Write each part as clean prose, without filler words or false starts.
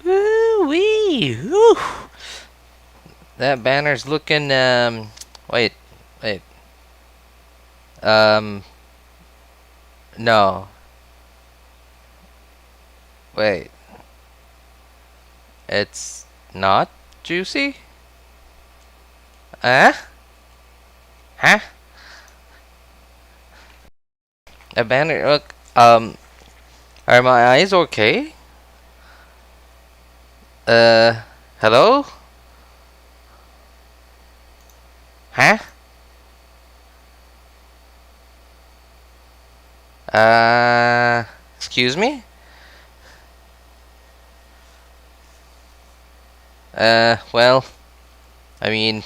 Woo-wee! Woo! That banner's looking, wait, wait, um, no, wait, it's not juicy? Huh? Huh? A banner, look, are my eyes okay? Hello? Huh? Excuse me? Well, I mean,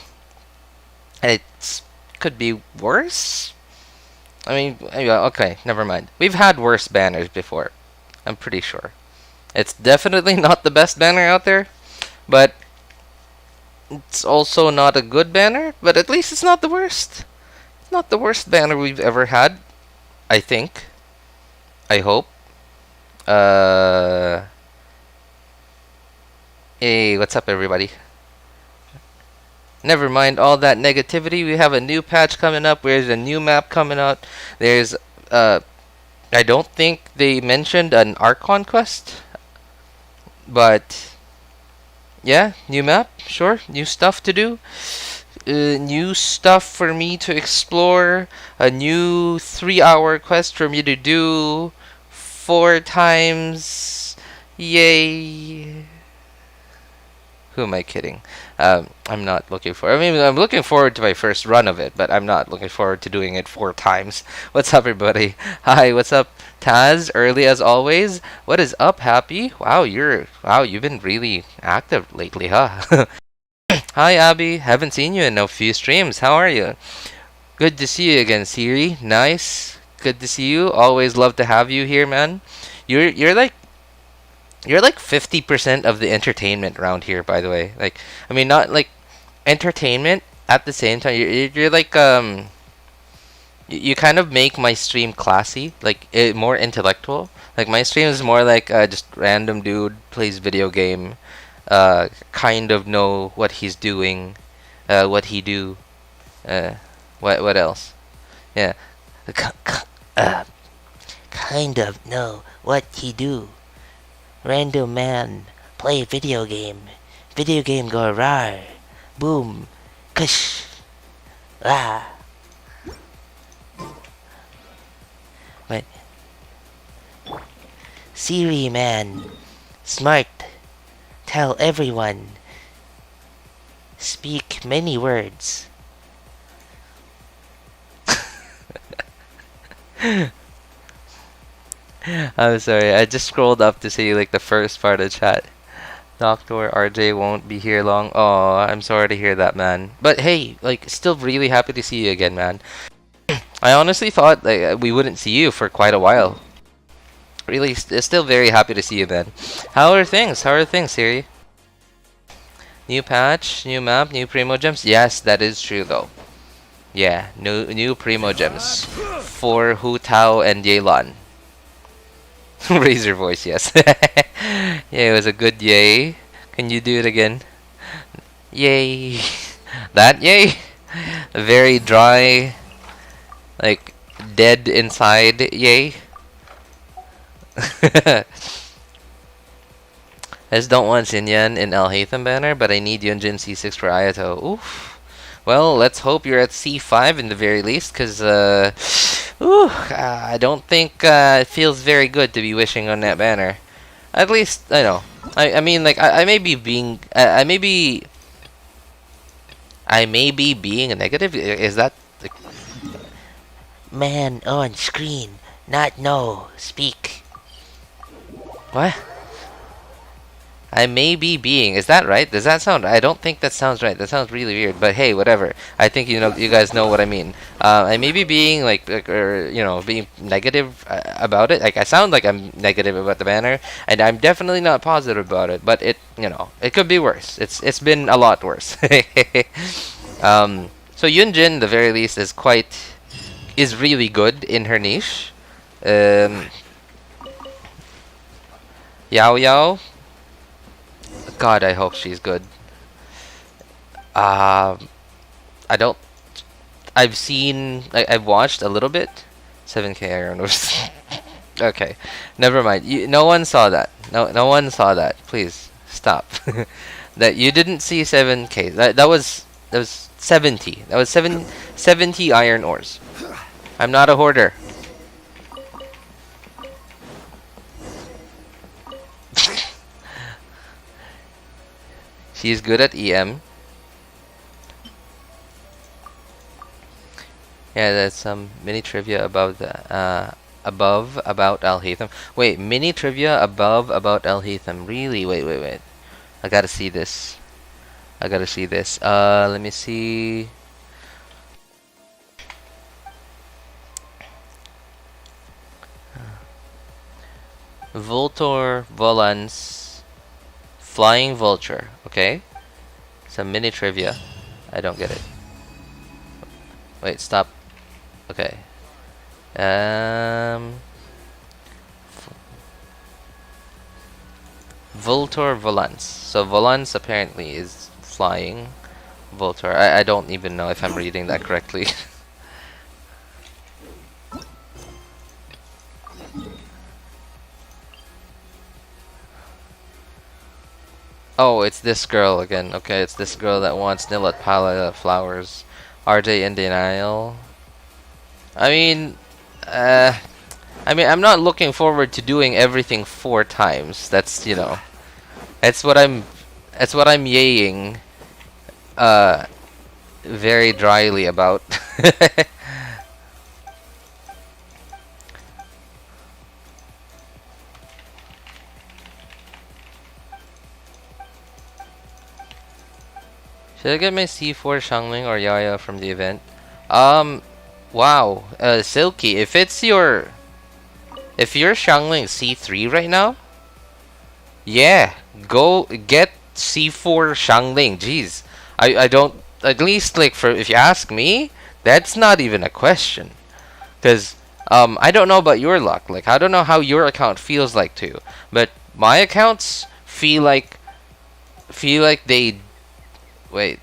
it's could be worse. I mean, okay, never mind. We've had worse banners before. I'm pretty sure. It's definitely not the best banner out there, but it's also not a good banner, but at least it's not the worst. It's not the worst banner we've ever had, I think. I hope. Hey, what's up everybody? Never mind all that negativity. We have a new patch coming up. There's a new map coming out. There's, I don't think they mentioned an Archon quest, but yeah, new map, sure, new stuff to do, new stuff for me to explore, a new 3-hour quest for me to do, 4 times, yay. Who am I kidding? I'm not looking for. I mean, I'm looking forward to my first run of it, but I'm not looking forward to doing it 4 times. What's up, everybody? Hi, what's up, Taz? Early as always. What is up, Happy? Wow, you've been really active lately, huh? Hi, Abby. Haven't seen you in a few streams. How are you? Good to see you again, Siri. Nice. Good to see you. Always love to have you here, man. You're like you're like 50% of the entertainment around here, by the way. Like, I mean, not like entertainment at the same time. You're like you kind of make my stream classy, like more intellectual. Like my stream is more like just random dude plays video game, kind of know what he's doing, what he do, uh, what else? Yeah, uh, kind of know what he do. Random man, play video game. Video game go rar. Boom. Kush. Ah. But Siri man. Smart. Tell everyone. Speak many words. I'm sorry, I just scrolled up to see like the first part of chat. Dr. RJ won't be here long. Oh, I'm sorry to hear that, man. But hey, like, still really happy to see you again, man. I honestly thought like we wouldn't see you for quite a while. Really, still very happy to see you, man. How are things? How are things, Siri? New patch, new map, new primo gems? Yes, that is true, though. Yeah, new primo gems for Hutao and Yelan. Raise your voice, yes. Yeah, it was a good yay. Can you do it again? Yay. That yay? A very dry, like, dead inside yay. I just don't want Xinyan in Alhaitham banner, but I need Yunjin C6 for Ayato. Oof. Well, let's hope you're at C5 in the very least, because, I don't think it feels very good to be wishing on that banner. At least, I know. I mean, like, I may be being, I may be being a negative. Is that like, man on screen? Not no. Speak. What? I may be being. Is that right? Does that sound? I don't think that sounds right. That sounds really weird. But hey, whatever. I think you guys know what I mean. I may be being like or being negative about it. Like I sound like I'm negative about the banner, and I'm definitely not positive about it. But it it could be worse. It's been a lot worse. So Yunjin, the very least, is really good in her niche. YaoYao. God, I hope she's good. Um, I don't. I've seen. I've watched a little bit. 7K Iron Ores. Okay, never mind. No one saw that. No one saw that. Please stop. That you didn't see 7K. That was 70. That was 70 iron ores. I'm not a hoarder. She's good at EM. Yeah, that's some mini trivia above the above about Alhaitham. Wait, mini trivia above about Alhaitham. Really? Wait. I gotta see this. I gotta see this. Let me see. Voltor Volans Flying Vulture. Okay. Some mini trivia. I don't get it. Wait, stop. Okay. Voltor Volans. So Volans apparently is flying. Voltor. I don't even know if I'm reading that correctly. Oh, it's this girl again. Okay, it's this girl that wants Nillet Pala flowers. Are they in denial? I mean, I'm not looking forward to doing everything 4 times. That's, you know, that's what I'm yaying very dryly about. Should I get my C4 Shangling or Yaya from the event? Wow, Silky, if you're Shangling C3 right now, yeah, go get C4 Shangling. Jeez, I don't, at least like for if you ask me, that's not even a question, cause I don't know about your luck. Like I don't know how your account feels like too, but my accounts feel like they. Wait,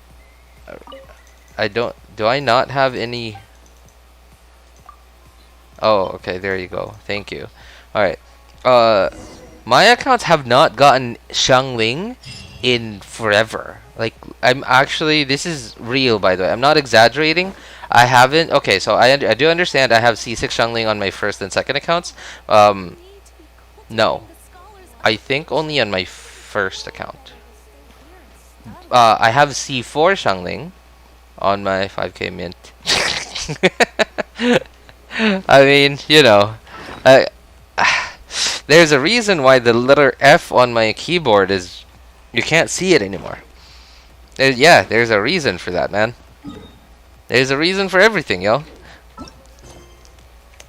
I don't. Do I not have any? Oh, okay. There you go. Thank you. All right. My accounts have not gotten Shangling in forever. Like I'm actually. This is real, by the way. I'm not exaggerating. I haven't. Okay, so I do understand. I have C6 Shangling on my first and second accounts. No, I think only on my first account. I have C4 Shangling on my 5K mint. I mean, you know, I, there's a reason why the letter F on my keyboard is you can't see it anymore. Yeah, there's a reason for that, man. There's a reason for everything, yo.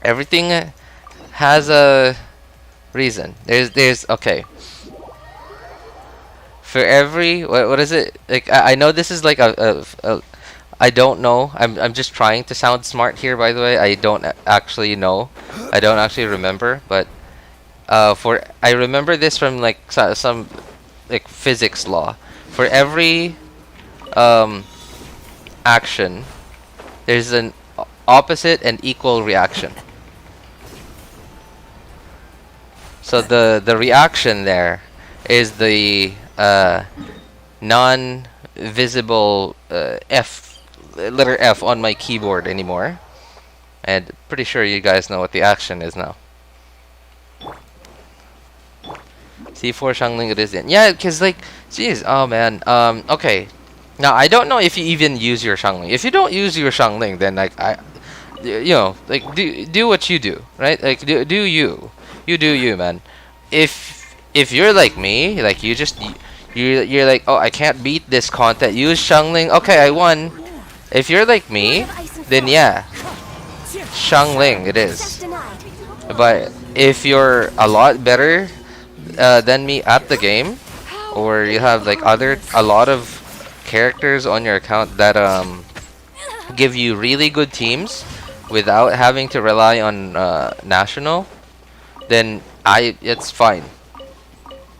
Everything has a reason. There's okay. For every what is it? Like I know this is like a I don't know. I'm just trying to sound smart here, by the way. I don't actually know. I don't actually remember, but I remember this from like some like physics law. For every action, there's an opposite and equal reaction. So the reaction there is the non-visible letter F on my keyboard anymore, and pretty sure you guys know what the action is now. C4 Shangling it is in. Yeah, because like, jeez, oh man. Okay. Now I don't know if you even use your Shangling. If you don't use your Shangling, then like you know, like do what you do, right? Like do you do you, man. If you're like me, like you're like, oh, I can't beat this content. Use Shangling. Okay, I won. If you're like me, then yeah, Shangling it is. But if you're a lot better than me at the game, or you have like a lot of characters on your account that give you really good teams without having to rely on national, then it's fine.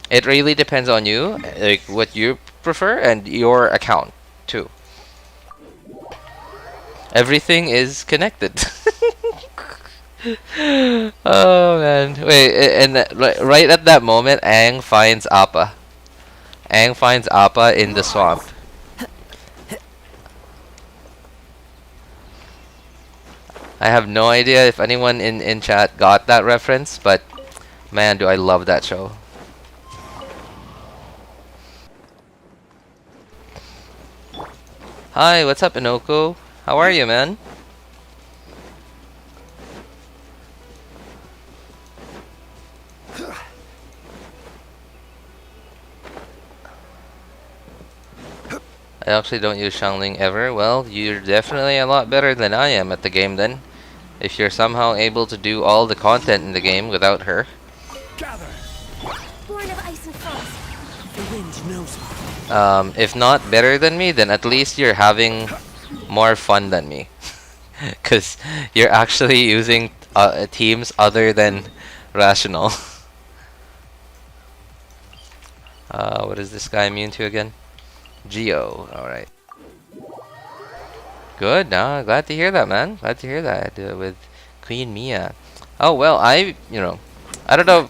It really depends on you, like what you prefer and your account too. Everything is connected. Oh man. Wait, and right at that moment, Aang finds Appa. Aang finds Appa in the swamp. I have no idea if anyone in chat got that reference, but man, do I love that show. Hi, what's up, Inoko? How are you, man? I actually don't use Xiangling ever. Well, you're definitely a lot better than I am at the game then. If you're somehow able to do all the content in the game without her. Gather. Born of ice and frost. The wind knows. If not better than me, then at least you're having more fun than me. Because you're actually using teams other than Rational. What is this guy immune to again? Geo, alright. Good, glad to hear that, man. Glad to hear that with Queen Mia. Oh, well, I don't know.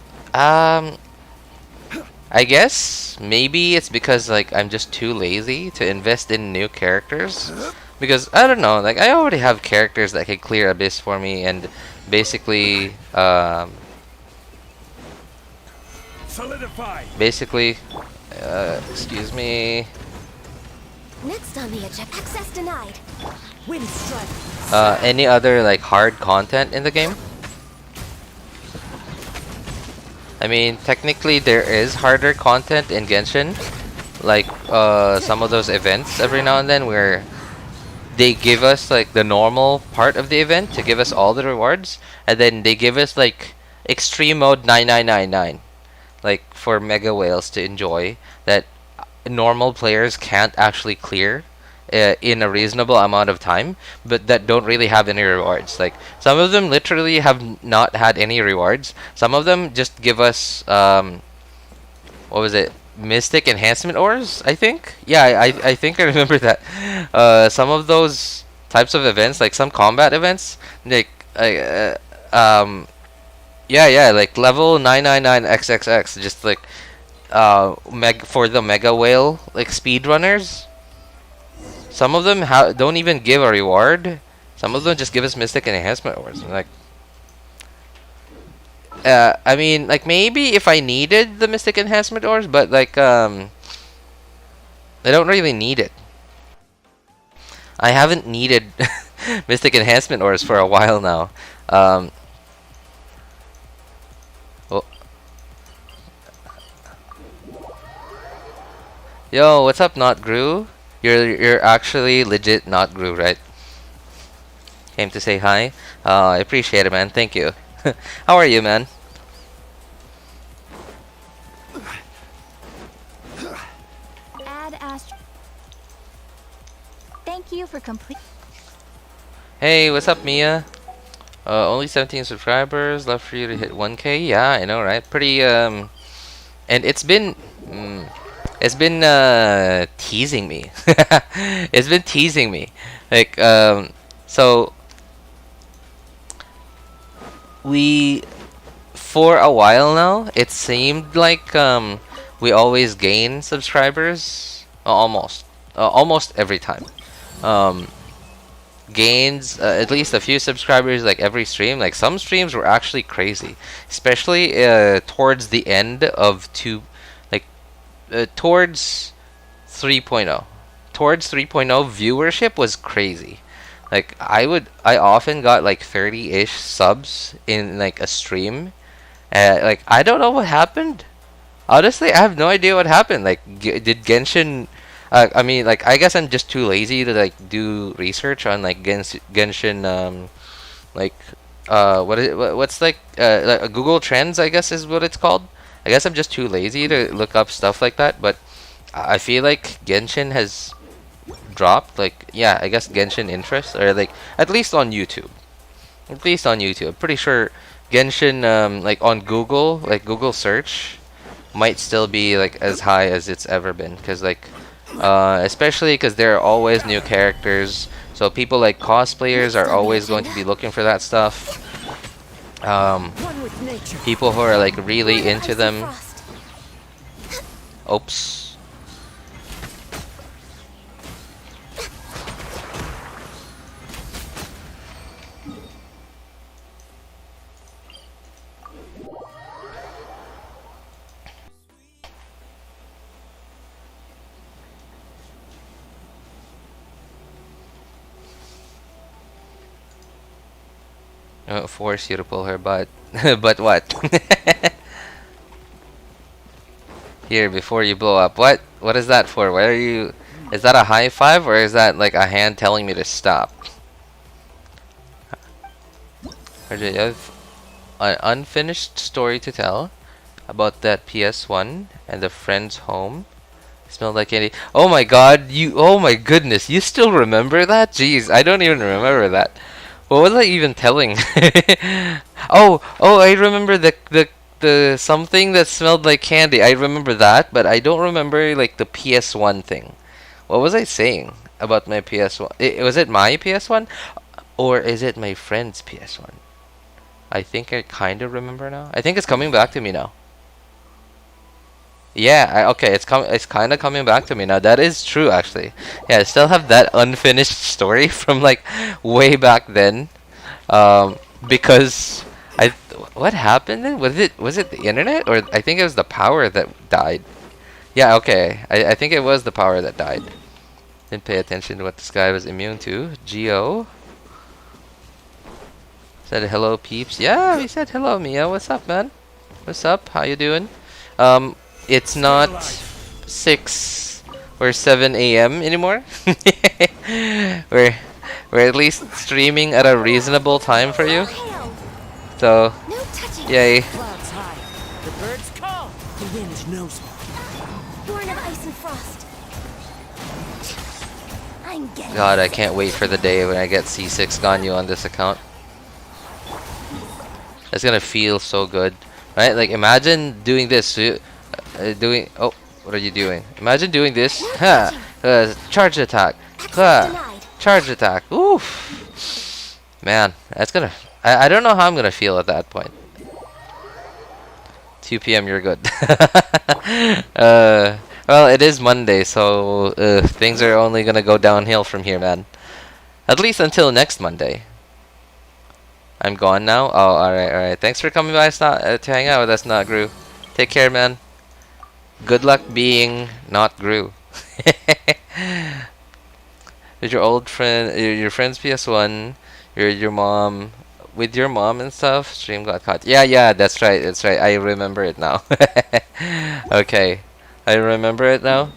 I guess maybe it's because like I'm just too lazy to invest in new characters. Because I don't know, like I already have characters that can clear Abyss for me and basically solidify. Basically excuse me. Next on the agenda. Access denied. Wind strike. Any other like hard content in the game? I mean, technically there is harder content in Genshin, like some of those events every now and then where they give us like the normal part of the event to give us all the rewards, and then they give us like extreme mode 9999, like for mega whales to enjoy that normal players can't actually clear in a reasonable amount of time, but that don't really have any rewards. Like some of them literally have not had any rewards. Some of them just give us what was it? Mystic enhancement ores, I think. Yeah, I think I remember that. Some of those types of events, like some combat events, like yeah, like level 999XXX, just like for the mega whale like speedrunners. Some of them don't even give a reward. Some of them just give us mystic enhancement ores. Like, I mean, like maybe if I needed the mystic enhancement ores, but like I don't really need it. I haven't needed mystic enhancement ores for a while now. Oh. Yo, what's up, Not Gru? You're actually legit Not Gru, right? Came to say hi. I appreciate it, man. Thank you. How are you, man? Thank you for complete. Hey, what's up, Mia? Only 17 subscribers left for you to hit 1K. Yeah, I know, right? Pretty and it's been teasing me. It's been teasing me. Like so we for a while now it seemed like we always gain subscribers almost every time. Gains at least a few subscribers like every stream. Like some streams were actually crazy, especially towards the end of towards 3.0. Towards 3.0 viewership was crazy. Like I often got like 30-ish subs in like a stream. Like I don't know what happened. Honestly, I have no idea what happened. Like did Genshin I mean, like, I guess I'm just too lazy to like do research on like Genshin, like, what's like Google Trends, I guess is what it's called. I guess I'm just too lazy to look up stuff like that. But I feel like Genshin has dropped. Like, yeah, I guess Genshin interest, or like at least on YouTube. At least on YouTube, pretty sure Genshin, like on Google, like Google search, might still be like as high as it's ever been, because like especially because there are always new characters, so people like cosplayers are always going to be looking for that stuff. People who are like really into them. Oops. Force you to pull her butt. But what? Here, before you blow up. What? What is that for? Why are you... Is that a high five, or is that like a hand telling me to stop? You have an unfinished story to tell about that PS1 and the friend's home. Smelled like candy. Oh my god, you... Oh my goodness, you still remember that? Jeez, I don't even remember that. What was I even telling? Oh, I remember the something that smelled like candy. I remember that, but I don't remember like the PS1 thing. What was I saying about my PS1? Was it my PS1, or is it my friend's PS1? I think I kind of remember now. I think it's coming back to me now. Yeah, okay, it's kind of coming back to me now. That is true, actually. Yeah, I still have that unfinished story from like way back then. Because what happened then? Was it the internet, or I think it was the power that died? Yeah, okay. I think it was the power that died. Didn't pay attention to what this guy was immune to. Geo said hello, peeps. Yeah, we said hello, Mia. What's up, man? What's up? How you doing? It's not 6 or 7 a.m. anymore. we're at least streaming at a reasonable time for you. So, yay. The birds call. The wind knows me. Born of ice and frost. I'm getting God, I can't wait for the day when I get C6 Ganyu on this account. It's gonna feel so good, right? Like, imagine doing this. Oh, what are you doing? Imagine doing this. Ha! Charge attack. Ha! Charge attack. Oof. Man, that's gonna... I don't know how I'm gonna feel at that point. 2 p.m. you're good. Well, it is Monday, so things are only gonna go downhill from here, man. At least until next Monday. I'm gone now? Oh, alright. Thanks for coming by to hang out with us, Not Gru. Take care, man. Good luck being not Gru. With your old friend, your friend's PS1, your mom, with your mom and stuff. Stream got caught. Yeah, that's right. I remember it now. Okay, I remember it now.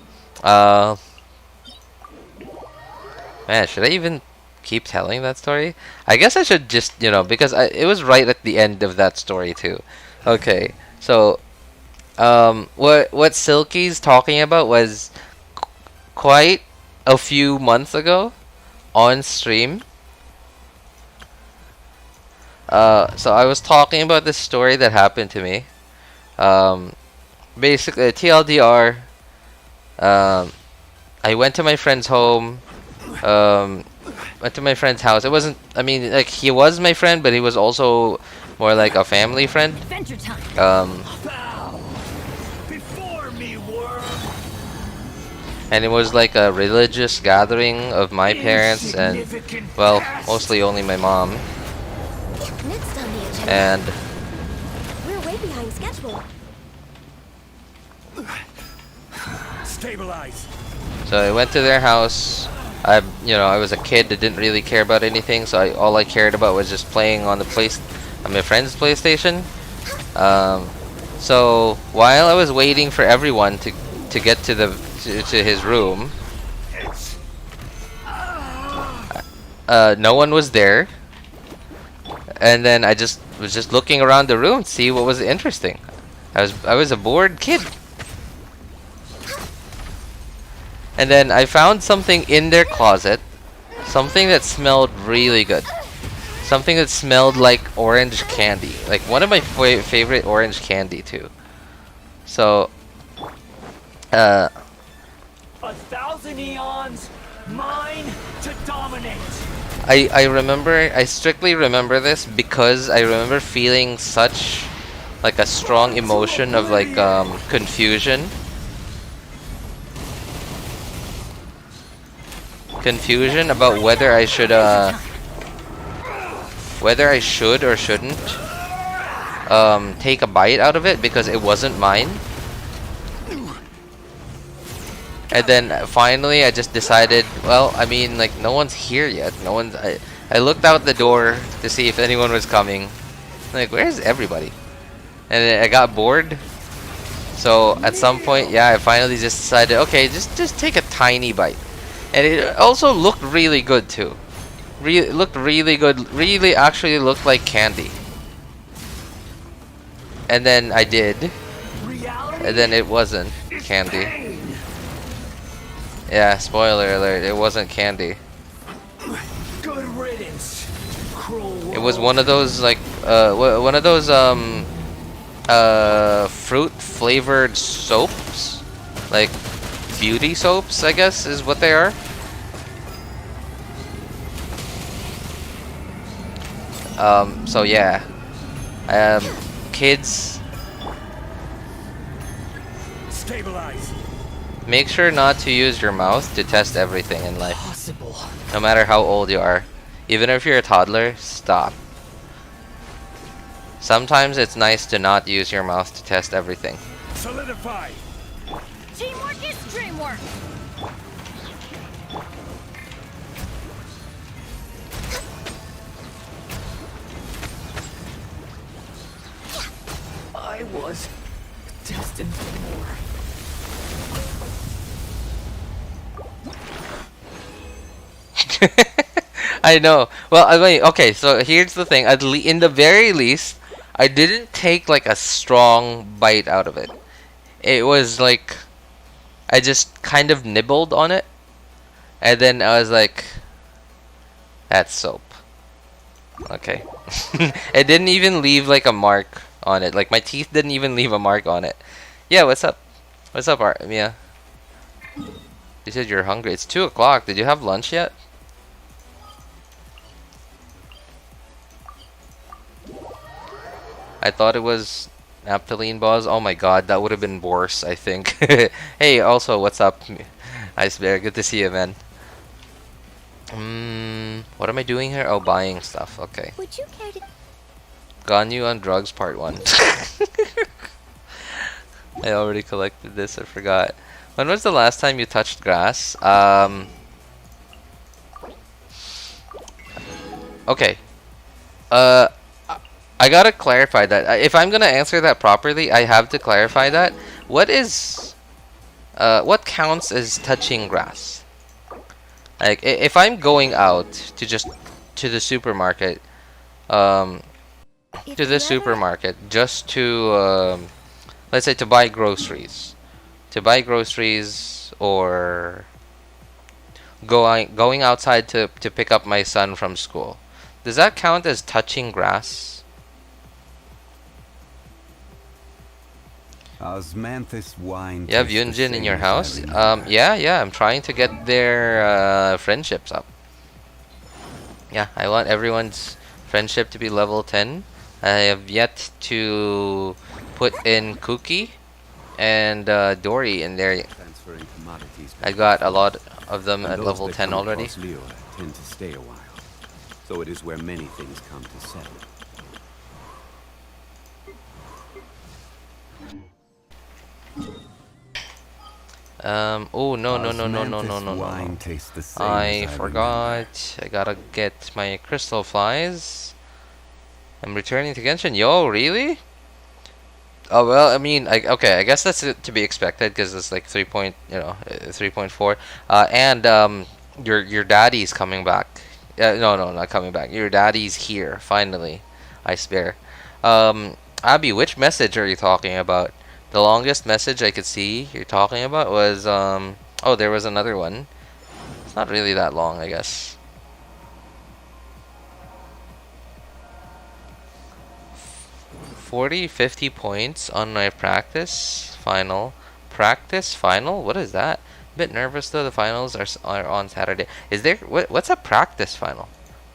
Man, should I even keep telling that story? I guess I should just, because it was right at the end of that story too. Okay, so what Silky's talking about was quite a few months ago on stream. So I was talking about this story that happened to me. Basically, TLDR, I went to my friend's home, went to my friend's house. It wasn't, I mean, like, he was my friend, but he was also more like a family friend. And it was like a religious gathering of my parents and, well, mostly only my mom. Next on the agenda. And We're way behind schedule. Stabilize. so I went to their house. I was a kid that didn't really care about anything, so all I cared about was just playing on my friend's PlayStation. So while I was waiting for everyone to get to his room, no one was there. And then I was just looking around the room to see what was interesting. I was a bored kid. And then I found something in their closet, something that smelled really good. Something that smelled like orange candy, like one of my favorite orange candy too. So, 1,000 eons, mine to dominate. I strictly remember this because I remember feeling such like a strong emotion of like confusion. Confusion about whether I should or shouldn't take a bite out of it because it wasn't mine. And then finally I just decided, well, I mean, like, no one's here yet. No one's. I looked out the door to see if anyone was coming. Like, where's everybody? And then I got bored. So at some point, yeah, I finally just decided, okay, just take a tiny bite. And it also looked really good too. Looked really good. Really, actually looked like candy. And then I did. And then it wasn't candy. Yeah, spoiler alert, it wasn't candy. Good riddance, cruel world. It was one of those like one of those fruit flavored soaps, like beauty soaps, I guess is what they are. So yeah, kids, Stabilize. make sure not to use your mouth to test everything in life. Possible. No matter how old you are. Even if you're a toddler, stop. Sometimes it's nice to not use your mouth to test everything. Solidify. Teamwork is dreamwork. I was destined for more. I know. Well, I mean, okay, so here's the thing. In the very least, I didn't take like a strong bite out of it. It was like I just kind of nibbled on it, and then I was like, "That's soap." Okay. It didn't even leave like a mark on it. Like my teeth didn't even leave a mark on it. Yeah, what's up? What's up, Art? Mia? You said you're hungry. It's 2 o'clock. Did you have lunch yet? I thought it was naphthalene balls. Oh my god, that would have been worse, I think. Hey, also, what's up? Ice Bear, good to see you, man. What am I doing here? Oh, buying stuff. Okay. Would you care to... Ganyu on Drugs Part 1. I already collected this, I forgot. When was the last time you touched grass? Okay. I gotta clarify that. If I'm gonna answer that properly, I have to clarify that. What counts as touching grass? Like, if I'm going out to the supermarket, just to, let's say to buy groceries. Or going outside to pick up my son from school. Does that count as touching grass? Osmanthus wine. You have Yunjin in your house? Yeah, I'm trying to get their friendships up. Yeah, I want everyone's friendship to be level 10. I have yet to put in Cookie and Dory in there. I got a lot of them at level 10 already. Tend to stay a while. So it is where many things come to settle. Oh no. Wine tastes the same I as forgot. I gotta get my crystal flies. I'm returning to Genshin. Yo, really? Oh well, I mean, okay. I guess that's to be expected because it's like 3.4. And your daddy's coming back. No, not coming back. Your daddy's here finally. I swear. Abby, which message are you talking about? The longest message I could see you're talking about was oh, there was another one. It's not really that long, I guess. 40, 50 points on my practice. final. Practice final? What is that? Bit nervous though. The finals are on Saturday. Is there what's a practice final?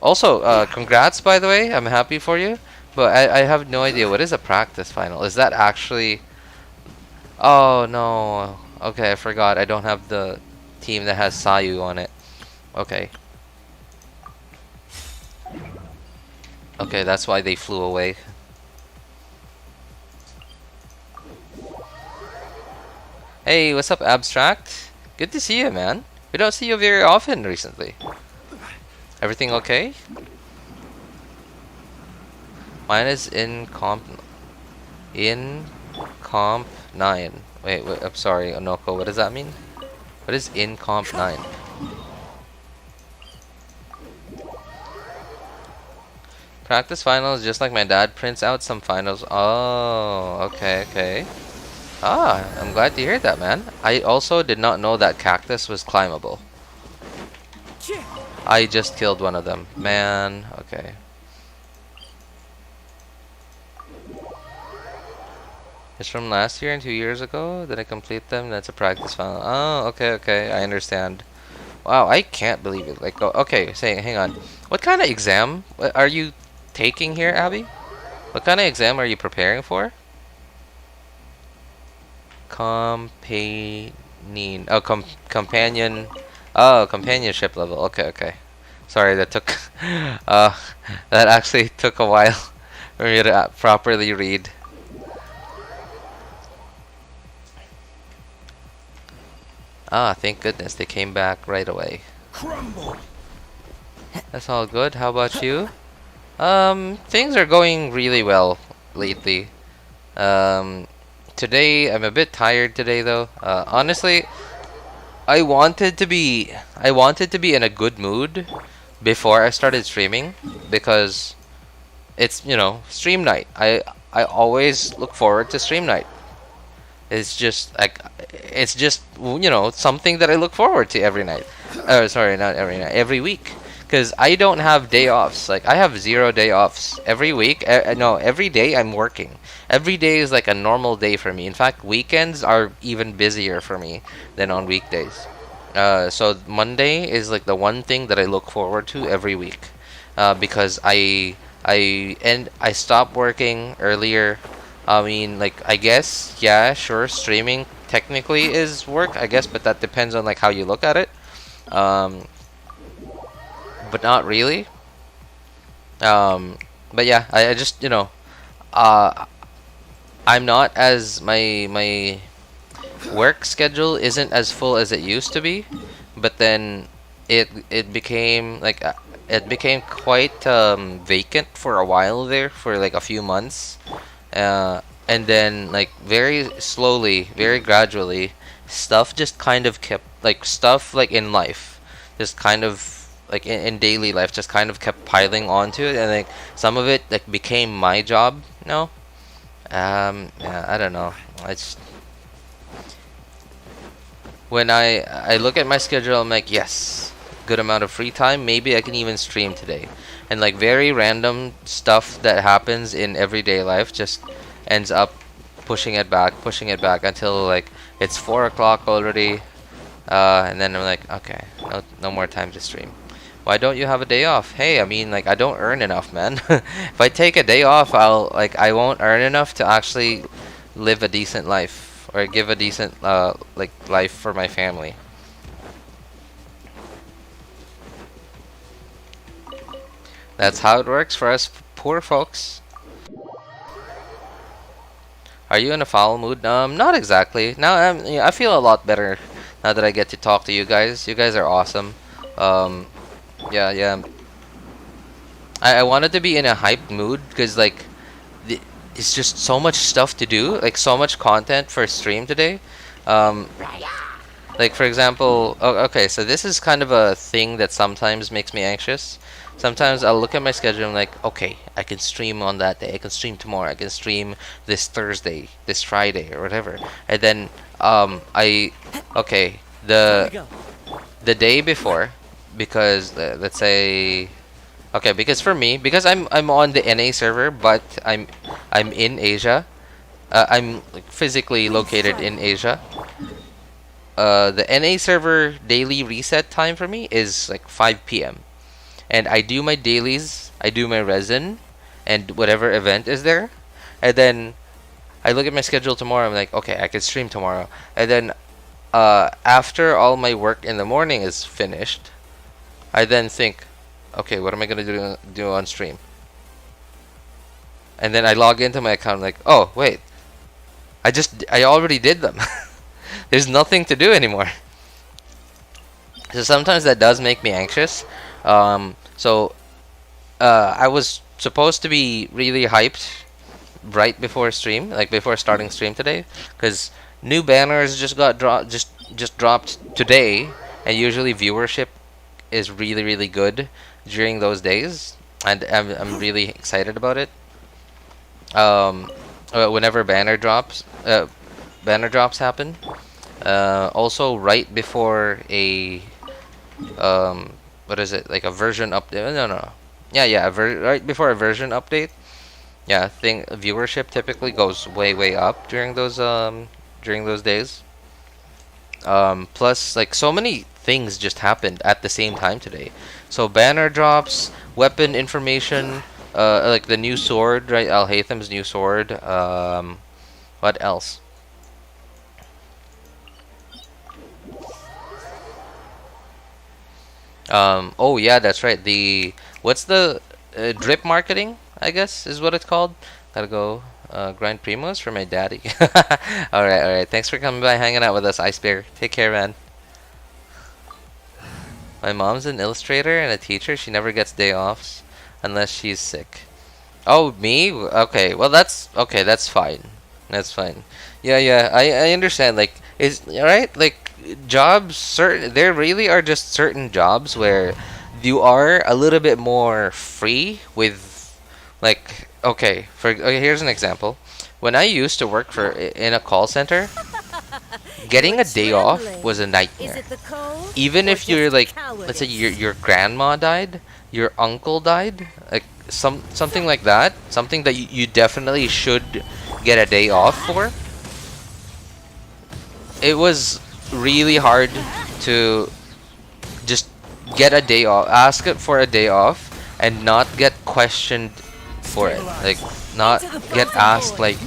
Also, congrats by the way. I'm happy for you. But I have no idea what is a practice final. Is that actually? Oh no. Okay, I forgot. I don't have the team that has Sayu on it. Okay. Okay, that's why they flew away. Hey, what's up, Abstract? Good to see you, man. We don't see you very often recently. Everything okay? Mine is in comp 9. Wait, I'm sorry, Onoko. What does that mean? What is in comp 9? Practice finals, just like my dad prints out some finals. Oh, okay, okay. Ah, I'm glad to hear that, man. I also did not know that cactus was climbable. I just killed one of them. Man, okay. It's from last year and 2 years ago. Did I complete them? That's a practice final. Oh, okay, okay. I understand. Wow, I can't believe it. Like, okay, hang on. What kind of exam are you taking here, Abby? What kind of exam are you preparing for? Companion. Oh, companion. Oh, companionship level. Okay, okay. Sorry, that took. That actually took a while for me to properly read. Ah, thank goodness they came back right away. Crumble. That's all good. How about you? Things are going really well lately. Today I'm a bit tired today though. Honestly, I wanted to be in a good mood before I started streaming because it's, you know, stream night. I always look forward to stream night. It's just like you know, something that I look forward to every night. Sorry, not every night, every week. Because I don't have day offs. Like, I have 0 day offs every week. No, every day I'm working. Every day is like a normal day for me. In fact, weekends are even busier for me than on weekdays. So Monday is like the one thing that I look forward to every week, because I stop working earlier. I mean, like, I guess, yeah, sure, streaming technically is work, I guess, but that depends on like how you look at it. But not really. But yeah, I just, you know, I'm not as my work schedule isn't as full as it used to be, but then it became like it became quite vacant for a while there for like a few months, and then like very slowly, very gradually, stuff just kind of kept like stuff like in life, just kind of like in daily life, just kind of kept piling onto it, and like some of it like became my job. No, yeah, I don't know. It's when I look at my schedule, I'm like, yes, good amount of free time. Maybe I can even stream today, and like very random stuff that happens in everyday life just ends up pushing it back until like it's 4 o'clock already, and then I'm like, okay, no more time to stream. Why don't you have a day off? Hey, I mean, like, I don't earn enough, man. If I take a day off, I won't earn enough to actually live a decent life or give a decent like life for my family. That's how it works for us poor folks. Are you in a foul mood? Not exactly. Now yeah, I feel a lot better now that I get to talk to you guys. You guys are awesome. Yeah. I wanted to be in a hyped mood because like it's just so much stuff to do, like so much content for stream today. Like for example, okay, so this is kind of a thing that sometimes makes me anxious. Sometimes I'll look at my schedule and like, okay, I can stream on that day, I can stream tomorrow, I can stream this Thursday, this Friday, or whatever. And then okay, the day before, because let's say, okay, because for me, because I'm on the NA server, but I'm in Asia, I'm like, physically located in Asia. The NA server daily reset time for me is like 5 p.m. And I do my dailies, I do my resin, and whatever event is there. And then I look at my schedule tomorrow. I'm like, okay, I can stream tomorrow. And then after all my work in the morning is finished, I then think, okay, what am I gonna do on stream? And then I log into my account, like, oh wait, I already did them. There's nothing to do anymore. So sometimes that does make me anxious. So I was supposed to be really hyped right before stream, like before starting stream today, because new banners just got just dropped today, and usually viewership is really good during those days, and I'm really excited about it. Whenever banner drops happen. Also, right before a what is it, like a version update? No. Yeah. Right before a version update. Yeah, viewership typically goes way up during those days. Plus, like so many things just happened at the same time today. So banner drops, weapon information, like the new sword, right? Alhaitham's new sword. What else? Oh yeah, that's right. What's the drip marketing? I guess is what it's called. Gotta go grind primos for my daddy. All right. Thanks for coming by, hanging out with us, Ice Bear. Take care, man. My mom's an illustrator and a teacher. She never gets day offs unless she's sick. Oh, me? Okay. Well, that's okay. That's fine. That's fine. Yeah. I understand. Like, is right? Like, jobs. There really are just certain jobs where you are a little bit more free with, like, okay. Okay, here's an example. When I used to work in a call center, getting a day off was a nightmare. Even if you're like, let's say your grandma died, your uncle died, like something like that, something that you definitely should get a day off for. It was really hard to just get a day off, ask it for a day off, and not get questioned for it. Like, not get asked like,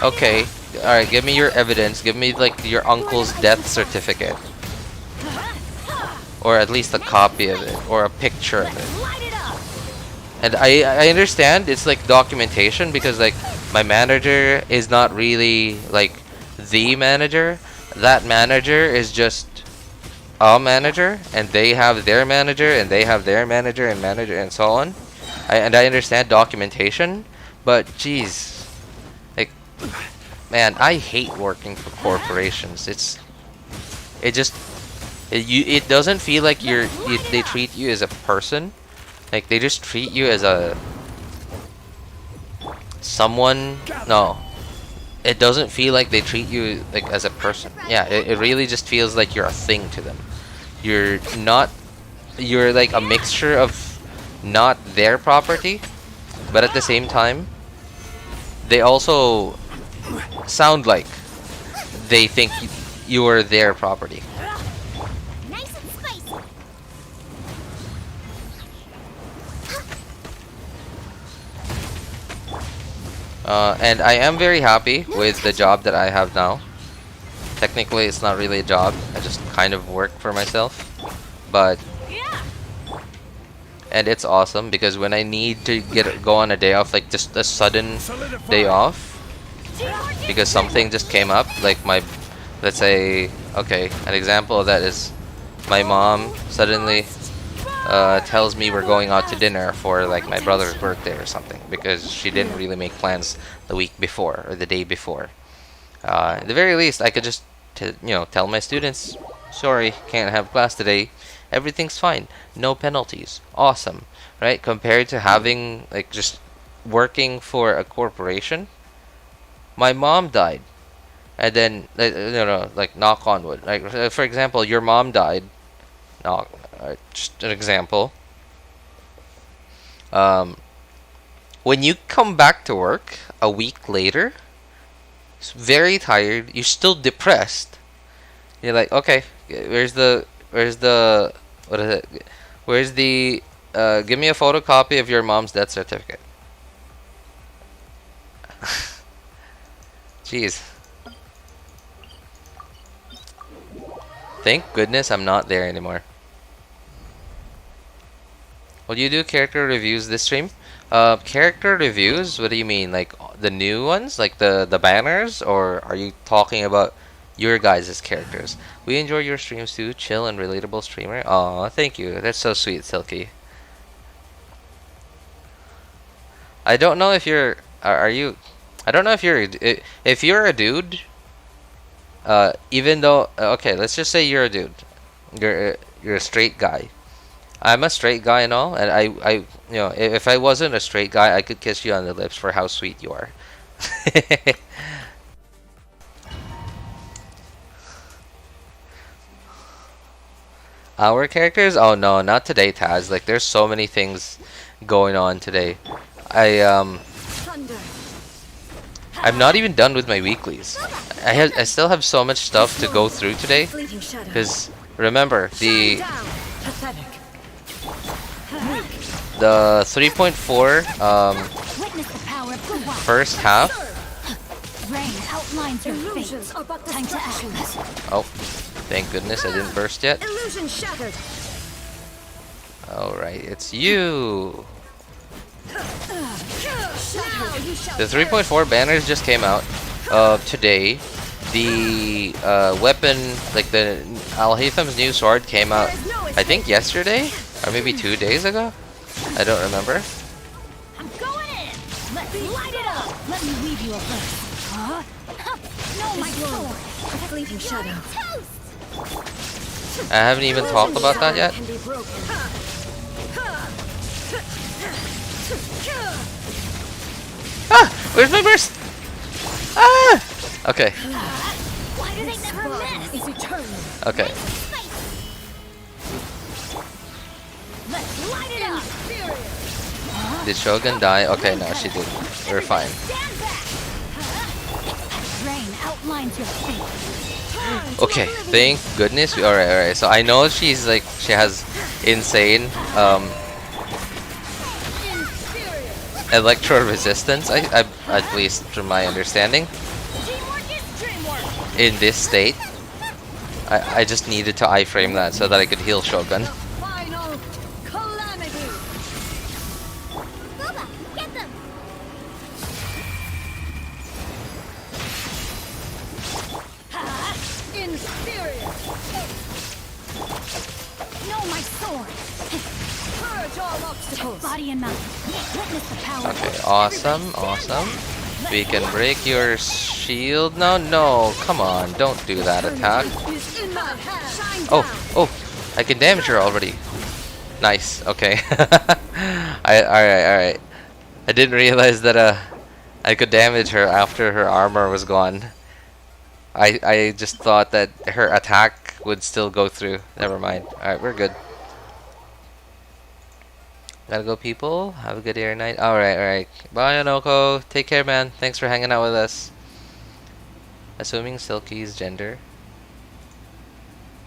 okay, alright, give me your evidence, give me like your uncle's death certificate. Or at least a copy of it, or a picture of it. And I understand it's like documentation, because like my manager is not really like the manager. That manager is just a manager, and they have their manager, and they have their manager, and so on. I understand documentation, but geez, like, man, I hate working for corporations. It doesn't feel like they treat you as a person. Like, they just treat you as someone. No, it doesn't feel like they treat you like as a person. Yeah, it really just feels like you're a thing to them. You're like a mixture of not their property, but at the same time, they also sound like they think you are their property. Nice and spicy. And I am very happy with the job that I have now. Technically, it's not really a job. I just kind of work for myself. But and it's awesome, because when I need to go on a day off, like just a sudden day off, because something just came up, like let's say, okay, an example of that is my mom suddenly tells me we're going out to dinner for like my brother's birthday or something, because she didn't really make plans the week before or the day before. At the very least, I could just tell my students, sorry, can't have class today. Everything's fine, no penalties. Awesome, right? Compared to having like just working for a corporation. My mom died, and then like knock on wood. Like for example, your mom died. No, just an example. When you come back to work a week later, very tired. You're still depressed. You're like, okay, where's the what is it? Where's the give me a photocopy of your mom's death certificate. Jeez. Thank goodness I'm not there anymore. Will you do character reviews this stream? Character reviews? What do you mean? Like the new ones? Like the banners? Or are you talking about your guys' characters? We enjoy your streams too. Chill and relatable streamer. Aw, thank you. That's so sweet, Silky. I don't know if you're... Are you... I don't know if you're... If you're a dude... even though... Okay, let's just say you're a dude. You're a straight guy. I'm a straight guy and all, and you know, if I wasn't a straight guy, I could kiss you on the lips for how sweet you are. Our characters? Oh no, not today, Taz. Like, there's so many things going on today. I'm not even done with my weeklies. I still have so much stuff to go through today. Because remember, the 3.4 first half. Oh, thank goodness I didn't burst yet. Alright, it's you. The 3.4 banners just came out today. The weapon, like the Alhaitham's new sword, came out I think yesterday or maybe 2 days ago. I don't remember. I'm going in. Let's light it up. Let me weave you a verse. Huh? No, my sword. Fleeting shadow. I haven't even talked about that yet. Ah! Where's my burst? Ah! Okay. Why do they never miss? It's eternal. Okay. Let's light it up. Did Shogun die? Okay, no, she didn't. We're fine. Rain outlines your fate. Okay, thank goodness. Alright, alright. So I know she's like, she has insane electro resistance, at least from my understanding. In this state, I just needed to iframe that so that I could heal Shogun. Final calamity. Boba, get them. Inferior. No, my sword. Purge all obstacles. Body and mouth. Witness the power. Okay, awesome, awesome. We can break your shield. No, no, come on, don't do that attack. Oh, oh, I can damage her already. Nice, okay. Alright. I didn't realize that I could damage her after her armor was gone. I just thought that her attack would still go through. Never mind. Alright, we're good. Gotta go, people. Have a good air night. Alright. Bye, Anoko. Take care, man. Thanks for hanging out with us. Assuming Silky's gender.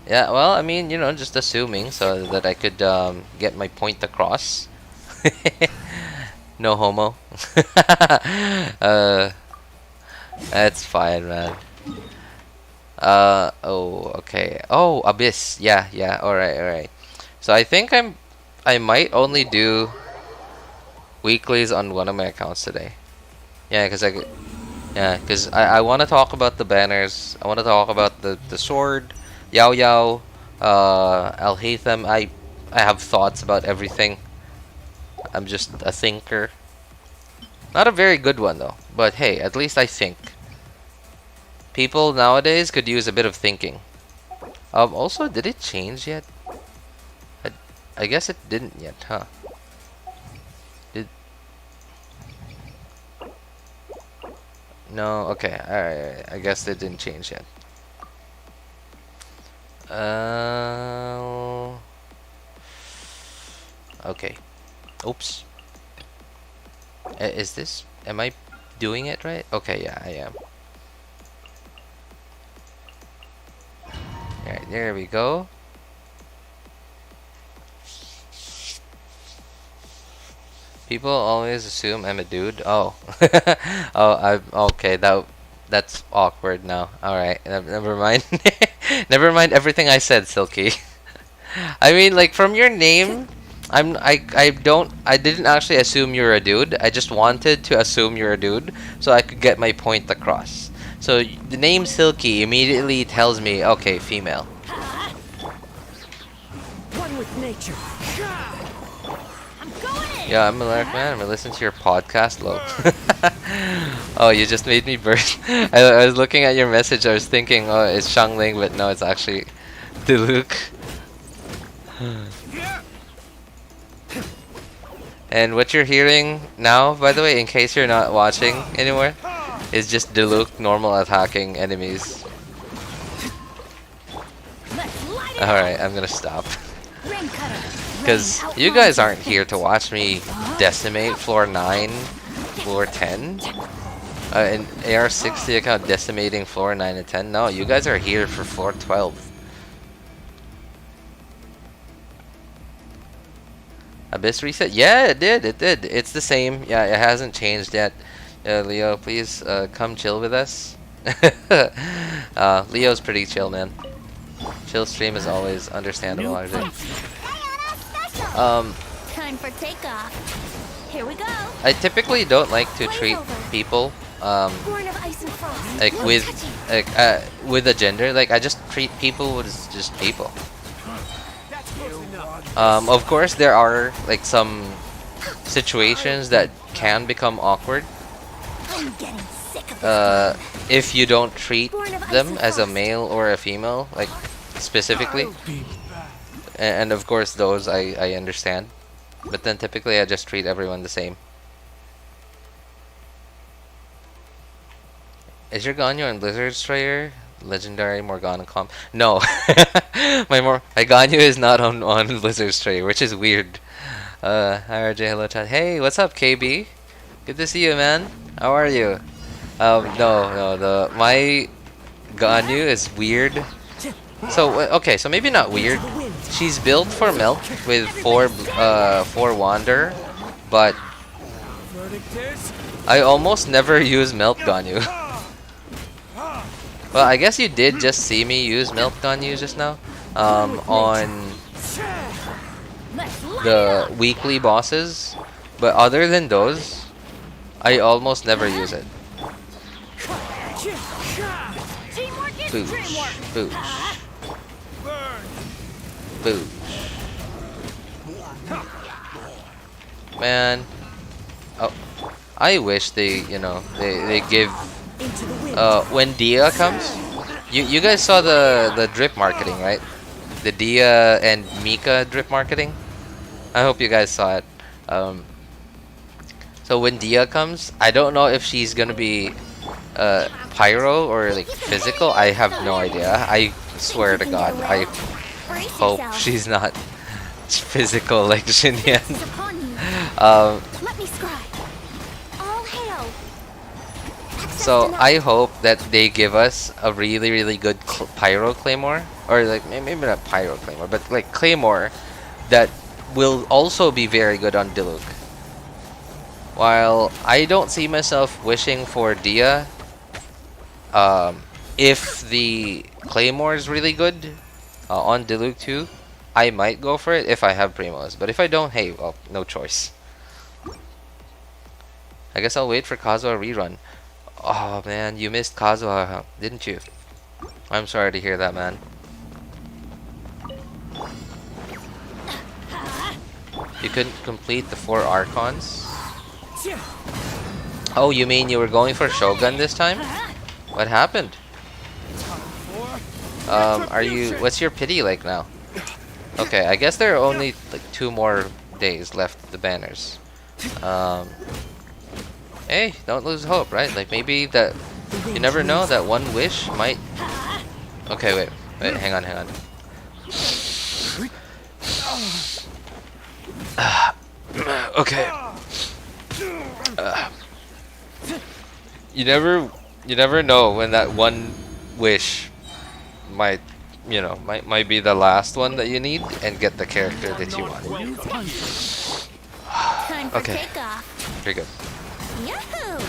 Yeah, well, I mean, you know, just assuming so that I could get my point across. No homo. That's fine, man. Oh, okay. Oh, Abyss. Yeah. Alright. So I think I might only do weeklies on one of my accounts today. Yeah, because I want to talk about the banners. I want to talk about the sword, YaoYao, Alhaitham. I have thoughts about everything. I'm just a thinker. Not a very good one though, but hey, at least I think. People nowadays could use a bit of thinking. Also, did it change yet? I guess it didn't yet, huh? No, okay, alright. I guess it didn't change yet. Okay. Oops. Is this... Am I doing it right? Okay, yeah, I am. There we go. People always assume I'm a dude. Oh. Oh, I'm okay. That's awkward now. All right. Never mind. Never mind everything I said, Silky. I mean, like from your name, I didn't actually assume you're a dude. I just wanted to assume you're a dude so I could get my point across. So the name Silky immediately tells me, okay, female. One with nature. I'm going in. Yeah, I'm a Lark man. I'm gonna listen to your podcast, Lo. Oh, you just made me burst. I was looking at your message. I was thinking, oh, it's Shangling, but no, it's actually Diluc. And what you're hearing now, by the way, in case you're not watching anymore, is just Diluc normal attacking enemies. Let's light it Alright, I'm gonna stop. Ring cutter. Because you guys aren't here to watch me decimate floor 9, floor 10. An AR-60 account decimating floor 9 and 10. No, you guys are here for floor 12. Abyss reset? Yeah, it did. It did. It's the same. Yeah, it hasn't changed yet. Leo, please come chill with us. Leo's pretty chill, man. Chill stream is always understandable. Time for takeoff. Here we go. I typically don't like to treat people Born of ice and frost. like No with touching. with a gender. Like I just treat people as just people. Of course, there are like some situations that can become awkward I'm getting sick of this. if you don't treat them as a male or a female, like specifically. And of course, those I understand. But then typically, I just treat everyone the same. Is your Ganyu in Blizzard Strayer? Legendary Morgana comp? No. my Ganyu is not on Blizzard Strayer, which is weird. Hi RJ, hello chat. Hey, what's up KB? Good to see you, man. How are you? No, my Ganyu is weird. So okay, so maybe not weird. She's built for melt with four wander, but I almost never use melt Ganyu. Well, I guess you did just see me use melt Ganyu just now. On the weekly bosses, but other than those, I almost never use it. Teamwork is Boosh, dreamwork. boosh, boosh. Man, oh, I wish they give when Dia comes. You guys saw the drip marketing, right? The Dia and Mika drip marketing. I hope you guys saw it. So when Dia comes, I don't know if she's gonna be pyro or like physical. I have no idea. I swear to God, I hope she's not physical like Xinyan. Let me scribe. All hail. So I hope that they give us a really good pyro claymore, or like maybe not pyro claymore, but like claymore that will also be very good on Diluc. While I don't see myself wishing for Dia, if the claymore is really good on Diluc too, I might go for it if I have Primos. But if I don't, hey, well, no choice. I guess I'll wait for Kazuha rerun. Oh man, you missed Kazuha, didn't you? I'm sorry to hear that, man. You couldn't complete the 4 Archons? Oh, you mean you were going for Shogun this time? What happened? What's your pity like now? Okay, I guess there are only like 2 more days left, the banners. Hey, don't lose hope, right? Like maybe that, you never know, that one wish might... Okay, wait, hang on. Okay. You never know when that one wish might you know, might be the last one that you need and get the character that you want. Time for Okay. takeoff. Very good. Yahoo!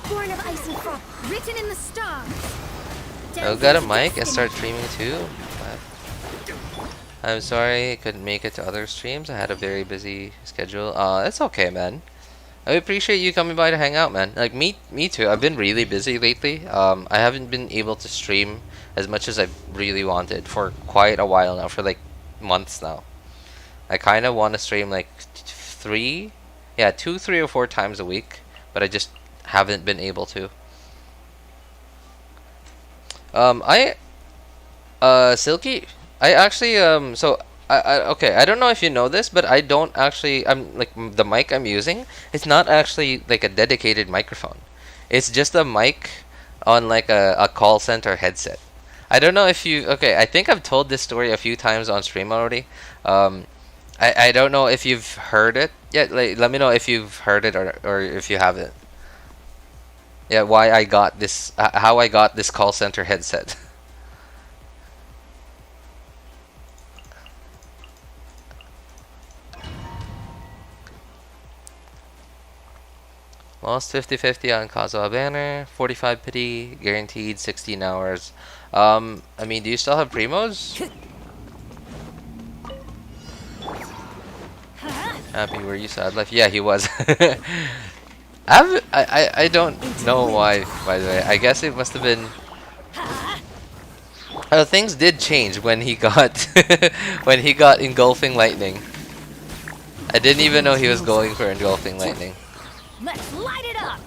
Born of ice and frost, written in the stars. I got a mic and start streaming too. I'm sorry I couldn't make it to other streams. I had a very busy schedule. It's okay, man. I appreciate you coming by to hang out, man. Like me too. I've been really busy lately. I haven't been able to stream as much as I really wanted for quite a while now, for like months now. I kind of want to stream like 2, 3 or 4 times a week, but I just haven't been able to. Silky, I actually so okay, I don't know if you know this, but I don't actually, I'm like, the mic I'm using, it's not actually like a dedicated microphone. It's just a mic on like a call center headset. I don't know if you, okay, I think I've told this story a few times on stream already. I don't know if you've heard it yet. Like, let me know if you've heard it or if you haven't. Yeah, why I got this, how I got this call center headset. Lost 50-50 on Kazuha banner, 45 pity, guaranteed 16 hours. I mean, do you still have primos? Happy, were you sad life? Yeah, he was. I don't know why, by the way. I guess it must have been... things did change when he got when he got engulfing lightning. I didn't even know he was going for engulfing lightning. Let's light it up.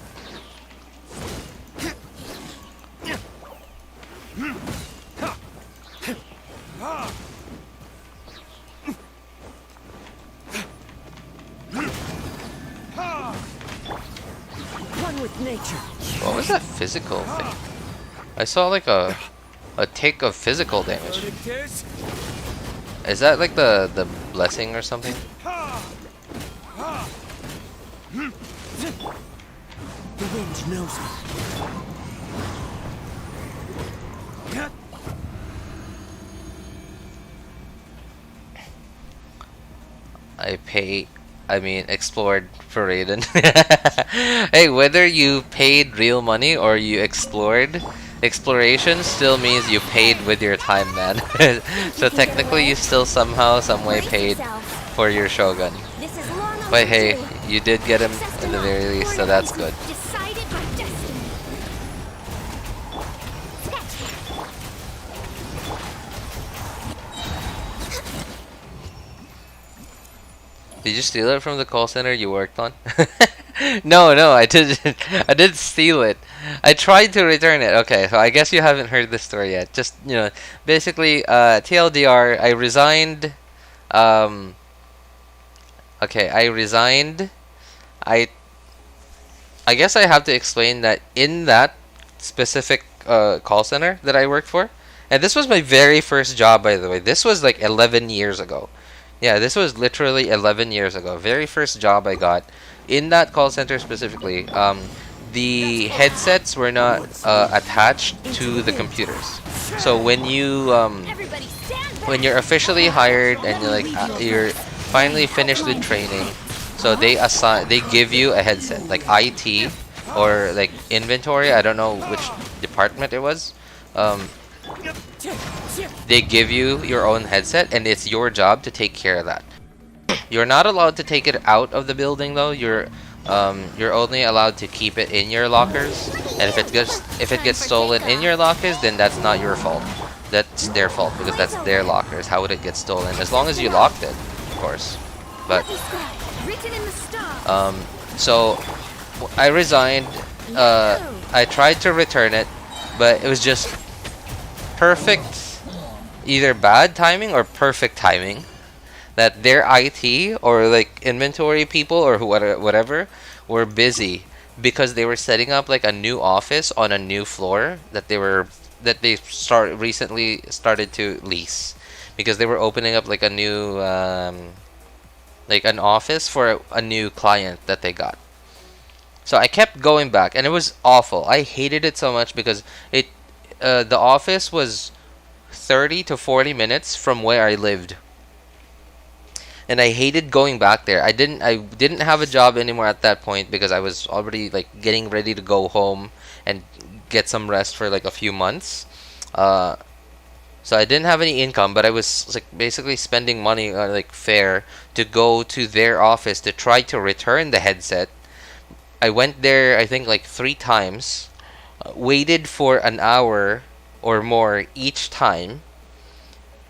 One with nature. What was that physical thing? I saw like a tick of physical damage. Is that like the blessing or something? The wind knows me. Explored for Raiden. Hey, whether you paid real money or you explored, exploration still means you paid with your time, man. So technically you still somehow, some way paid for your Shogun. This is long But hey, overdue. you did get him in the very least, so that's good. Decided by destiny. Did you steal it from the call center you worked on? No, I didn't. I didn't steal it. I tried to return it. Okay, so I guess you haven't heard the story yet. Just, you know, basically, TLDR, I resigned. Okay, I resigned. I guess I have to explain that in that specific call center that I worked for, and this was my very first job, by the way. This was like 11 years ago. Yeah, this was literally 11 years ago. Very first job I got in that call center specifically. The headsets were not attached to the computers. So when you Everybody stand back. when you're officially hired and you're like you're finally finished with training, so they give you a headset, like IT or like inventory. I don't know which department it was. They give you your own headset, and it's your job to take care of that. You're not allowed to take it out of the building, though. You're only allowed to keep it in your lockers. And if it gets stolen in your lockers, then that's not your fault. That's their fault because that's their lockers. How would it get stolen? As long as you locked it, of course. But Written in the stars. so I resigned. I tried to return it, but it was just perfect, either bad timing or perfect timing, that their IT or like inventory people or whatever were busy because they were setting up like a new office on a new floor that they recently started to lease, because they were opening up like a new like an office for a new client that they got. So I kept going back, and it was awful. I hated it so much because the office was 30 to 40 minutes from where I lived. And I hated going back there. I didn't have a job anymore at that point because I was already like getting ready to go home and get some rest for like a few months. So I didn't have any income, but I was like basically spending money like fare to go to their office to try to return the headset. I went there I think like 3 times, waited for an hour or more each time,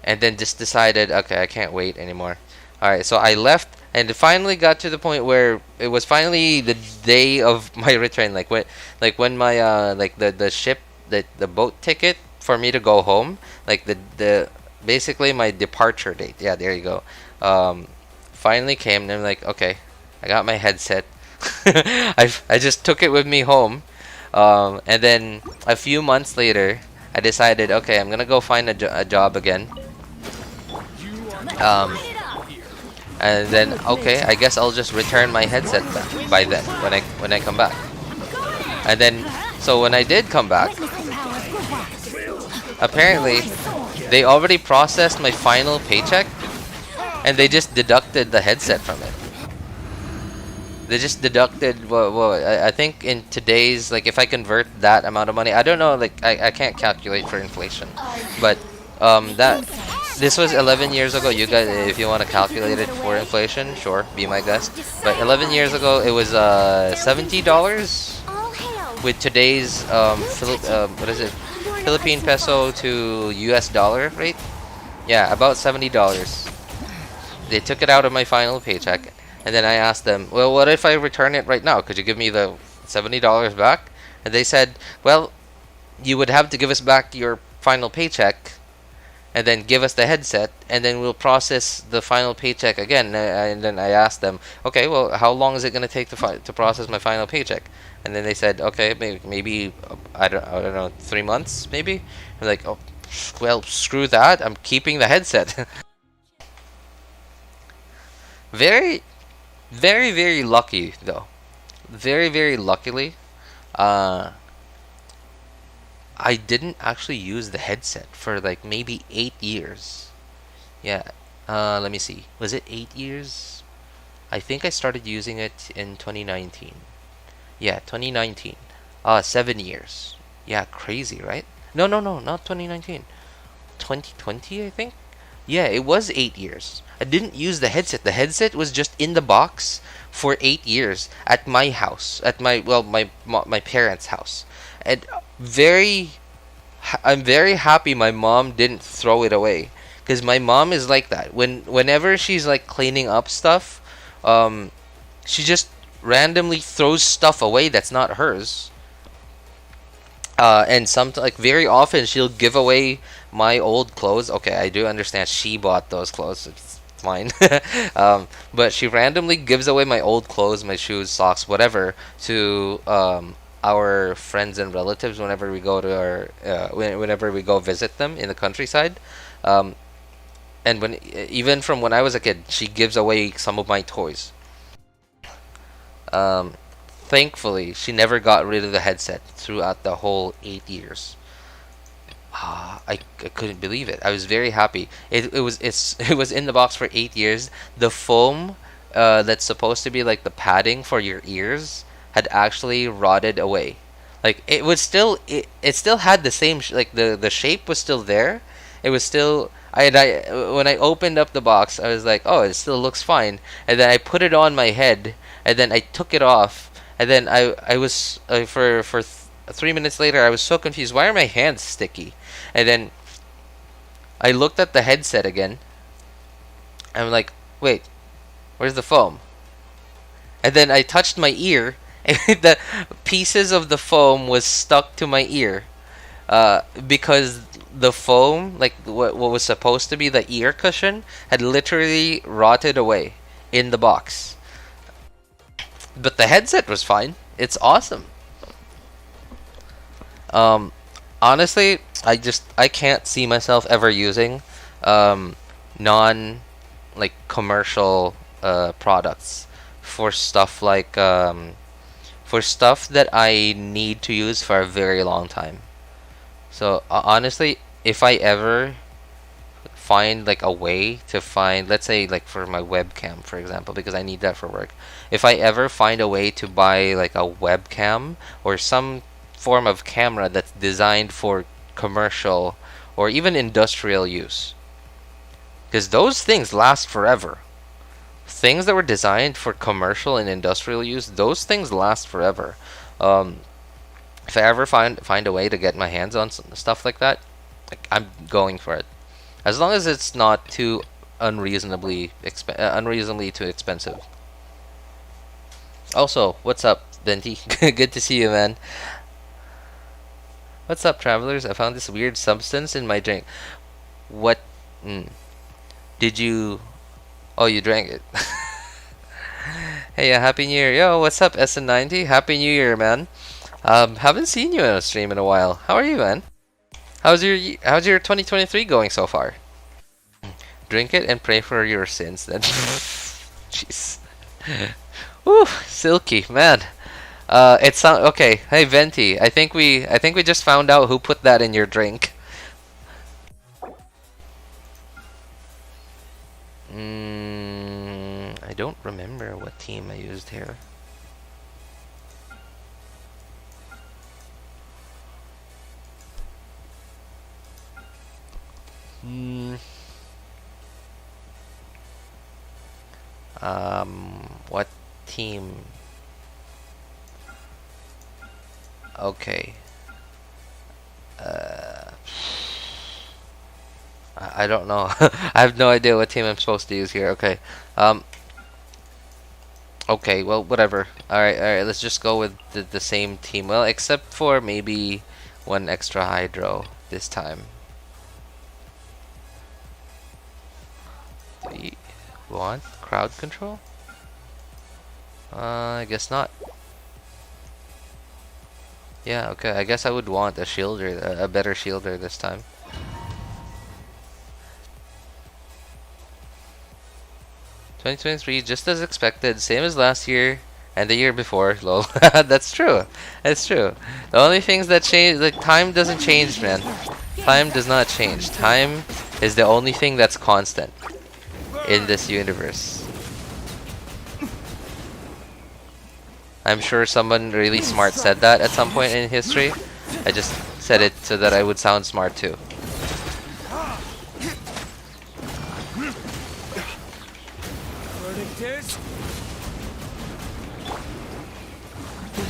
and then just decided, okay, I can't wait anymore. Alright, so I left, and it finally got to the point where it was finally the day of my return. Like when my like the ship, the boat ticket for me to go home, like the basically my departure date. Yeah, there you go. Finally came, and I'm like, okay, I got my headset. I just took it with me home, and then a few months later, I decided, okay, I'm gonna go find a job again. And then, okay, I guess I'll just return my headset back by then when I come back. And then, so when I did come back, apparently they already processed my final paycheck, and they just deducted the headset from it. They just deducted, well, I think in today's, like, if I convert that amount of money, I don't know, like, I can't calculate for inflation, but this was 11 years ago. You guys, if you want to calculate it for inflation, sure, be my guest. But 11 years ago, it was $70 with today's what is it, Philippine peso to US dollar rate. Yeah, about $70. They took it out of my final paycheck, and then I asked them, well, what if I return it right now? Could you give me the $70 back? And they said, well, you would have to give us back your final paycheck and then give us the headset, and then we'll process the final paycheck again. And then I asked them, okay, well, how long is it going to take to process my final paycheck? And then they said, okay, maybe I don't know, 3 months, maybe. I'm like, oh, well, screw that. I'm keeping the headset. Very, very, very lucky though. Very, very luckily, I didn't actually use the headset for like maybe 8 years. Yeah, let me see. Was it 8 years? I think I started using it in 2019. Yeah, 2019. 7 years. Yeah, crazy, right? No, not 2019. 2020, I think? Yeah, it was 8 years. I didn't use the headset. The headset was just in the box for 8 years at my house, at my parents' house. And I'm very happy my mom didn't throw it away, because my mom is like that. Whenever she's like cleaning up stuff, she just randomly throws stuff away that's not hers. And like very often she'll give away my old clothes. Okay, I do understand she bought those clothes. It's fine. But she randomly gives away my old clothes, my shoes, socks, whatever, to our friends and relatives whenever we go to whenever we go visit them in the countryside. And even from when I was a kid, she gives away some of my toys. Thankfully, she never got rid of the headset throughout the whole 8 years. I couldn't believe it. I was very happy. It was in the box for 8 years. The foam that's supposed to be like the padding for your ears had actually rotted away. Like it still had the same like the shape was still there. It was still when I opened up the box, I was like, oh, it still looks fine. And then I put it on my head, and then I took it off, and then I was for 3 minutes later, I was so confused. Why are my hands sticky? And then I looked at the headset again. I'm like, wait, where's the foam? And then I touched my ear, and the pieces of the foam was stuck to my ear, because the foam, like what was supposed to be the ear cushion, had literally rotted away in the box. But the headset was fine. It's awesome. Honestly, I can't see myself ever using non like commercial products for stuff like for stuff that I need to use for a very long time. So honestly, if I ever find like a way to find, let's say like for my webcam, for example, because I need that for work. If I ever find a way to buy like a webcam or some form of camera that's designed for commercial or even industrial use, because those things last forever. Things that were designed for commercial and industrial use, those things last forever. If I ever find a way to get my hands on stuff like that, like, I'm going for it. As long as it's not too unreasonably too expensive. Also, what's up, Venti? Good to see you, man. What's up, travelers? I found this weird substance in my drink. What? Did you? Oh, you drank it. Hey, Happy New Year. Yo, what's up, SN90? Happy New Year, man. Haven't seen you in a stream in a while. How are you, man? How's your 2023 going so far? Drink it and pray for your sins then. Jeez. Woo, silky, man. It sound okay. Hey, Venti. I think we just found out who put that in your drink. I don't remember what team I used here. What team? Okay. I don't know. I have no idea what team I'm supposed to use here. Okay. Okay, well, whatever. Alright, let's just go with the same team. Well, except for maybe one extra hydro this time. Do you want crowd control? I guess not. Yeah, okay, I guess I would want a shielder, a better shielder this time. $2023, just as expected, same as last year and the year before. Lol. That's true. That's true. The only things that change, like, time doesn't change, man. Time does not change. Time is the only thing that's constant in this universe. I'm sure someone really smart said that at some point in history. I just said it so that I would sound smart too.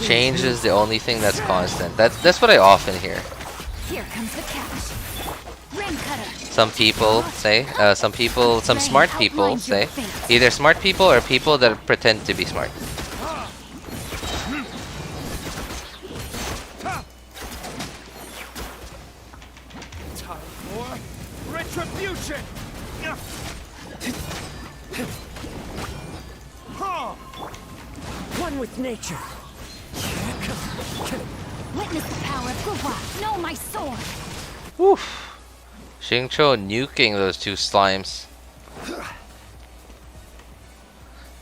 Change is the only thing that's constant. That's what I often hear. Here comes the cash. Ring cutter. Some people say, some smart people say, either smart people or people that pretend to be smart. Time for retribution. One with nature. Witness the power of Guhua. Know my sword. Woof. Xingqiu nuking those two slimes.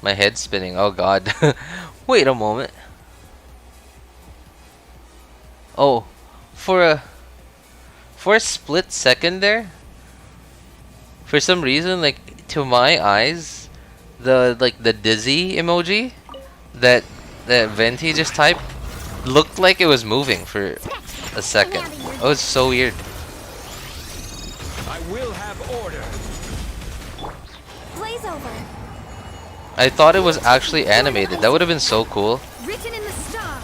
My head's spinning. Oh god. Wait a moment. Oh, for a split second there, for some reason, like, to my eyes, the dizzy emoji that Venti just typed looked like it was moving for a second. Oh, it's so weird. I will have order. Blaze over. I thought it was actually animated. That would have been so cool. Written in the stars.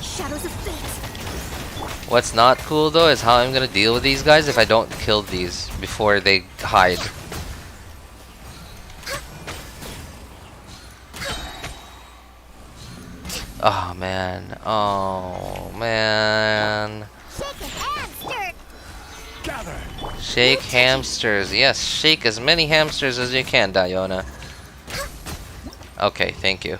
Shadows of fate. What's not cool though is how I'm gonna deal with these guys if I don't kill these before they hide. Oh man. Oh man. Gather. Shake hamsters. Yes, shake as many hamsters as you can, Diona. Okay, thank you.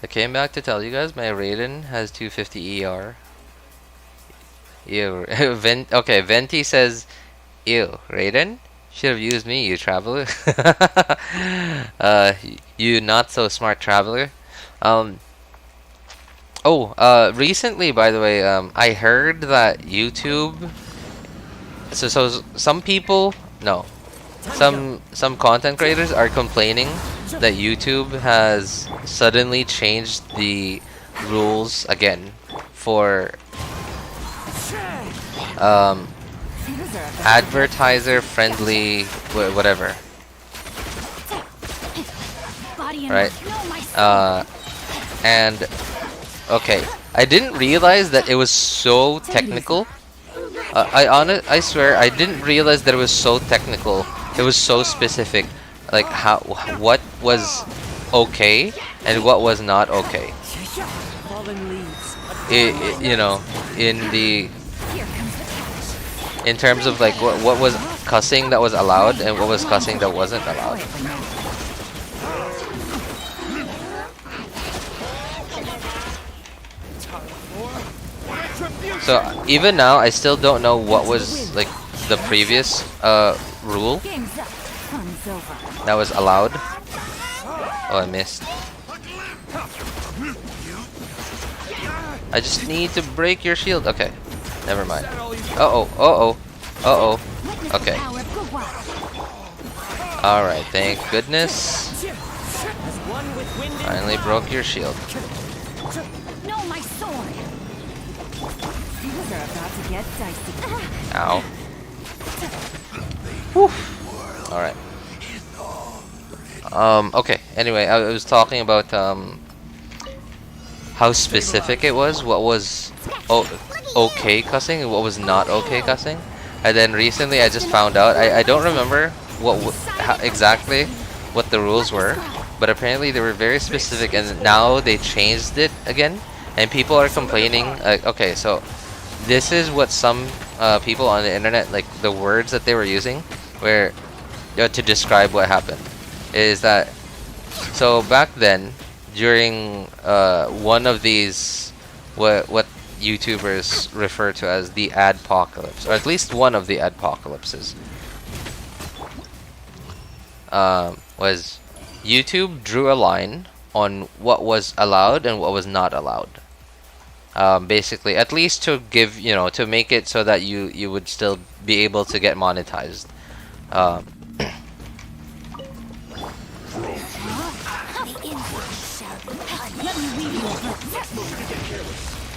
I came back to tell you guys my Raiden has 250 ER. Ew. Okay, Venti says, ew, Raiden? Should have used me, you traveler. You not so smart traveler. Recently, by the way, I heard that YouTube. So some people, no, some content creators are complaining that YouTube has suddenly changed the rules again for advertiser friendly whatever, Body and right? no, my soul. And okay, I didn't realize that it was so technical. I swear I didn't realize that it was so technical. It was so specific, like what was okay and what was not okay. Fallen leaves. You know, in the Here comes the catch. in terms of like what was cussing that was allowed and what was cussing that wasn't allowed. So even now, I still don't know what was like the previous rule Game's up. Fun's over. that was allowed. Oh, I missed. I just need to break your shield. Okay, never mind. Uh-oh. Witness Okay. the power of Gugwa. All right, thank goodness. As one with wind and Finally broke your shield. No, my sword. Things are about to get dicey. Ow. Whew. All right. Okay. Anyway, I was talking about how specific it was. What was okay cussing and what was not okay cussing. And then recently, I just found out. I don't remember exactly what the rules were, but apparently they were very specific, and now they changed it again. And people are complaining. Okay, so this is what some people on the internet, like the words that they were using, where to describe what happened, is that so back then during one of these what YouTubers refer to as the adpocalypse, or at least one of the adpocalypses, was YouTube drew a line on what was allowed and what was not allowed. Basically, at least to give, to make it so that you would still be able to get monetized. Let me weave you a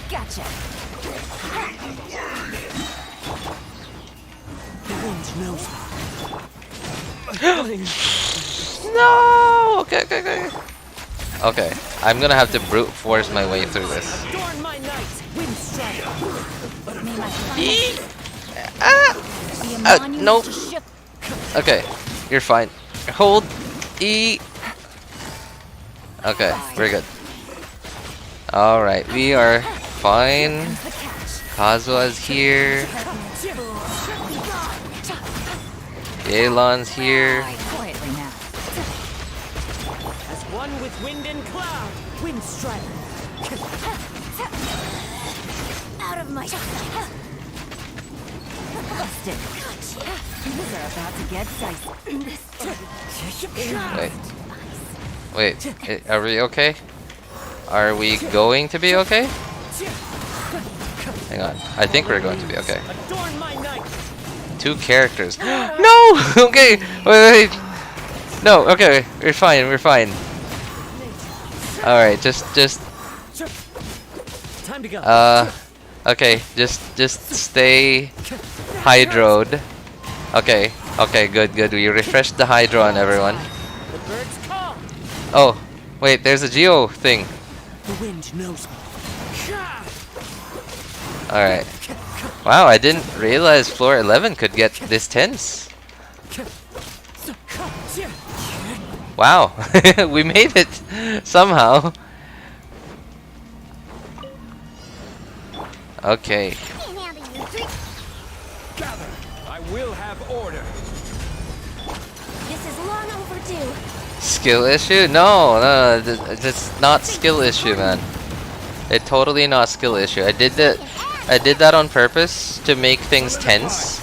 Gotcha. the wind knows. No. Okay. I'm gonna have to brute force my way through this. Adorn my night, wind strike. May my Eee. finest be a monument Nope. to ship. Okay, you're fine. Hold E. Okay, we're good. All right, we are fine. Comes the catch. Kazua's here. Yelan's here. Quietly now. As one with wind and cloud, wind strike. Out of my busted. Things are about to get dicey. Wait, are we okay? Are we going to be okay? Hang on, I think we're going to be okay. Adorn my night. 2 characters. No! Okay, wait. No, okay, we're fine. All right, just Time to go. okay, just stay hydroed. Okay, good. We refreshed the hydro on everyone. The birds call. Oh, wait, there's a geo thing. The wind knows me. All right. Wow, I didn't realize floor 11 could get this tense. Wow, we made it somehow. Okay. Gather. I will have order. This is long overdue. Skill issue? No, it's not skill issue, man. It's totally not skill issue. I did that on purpose to make things tense,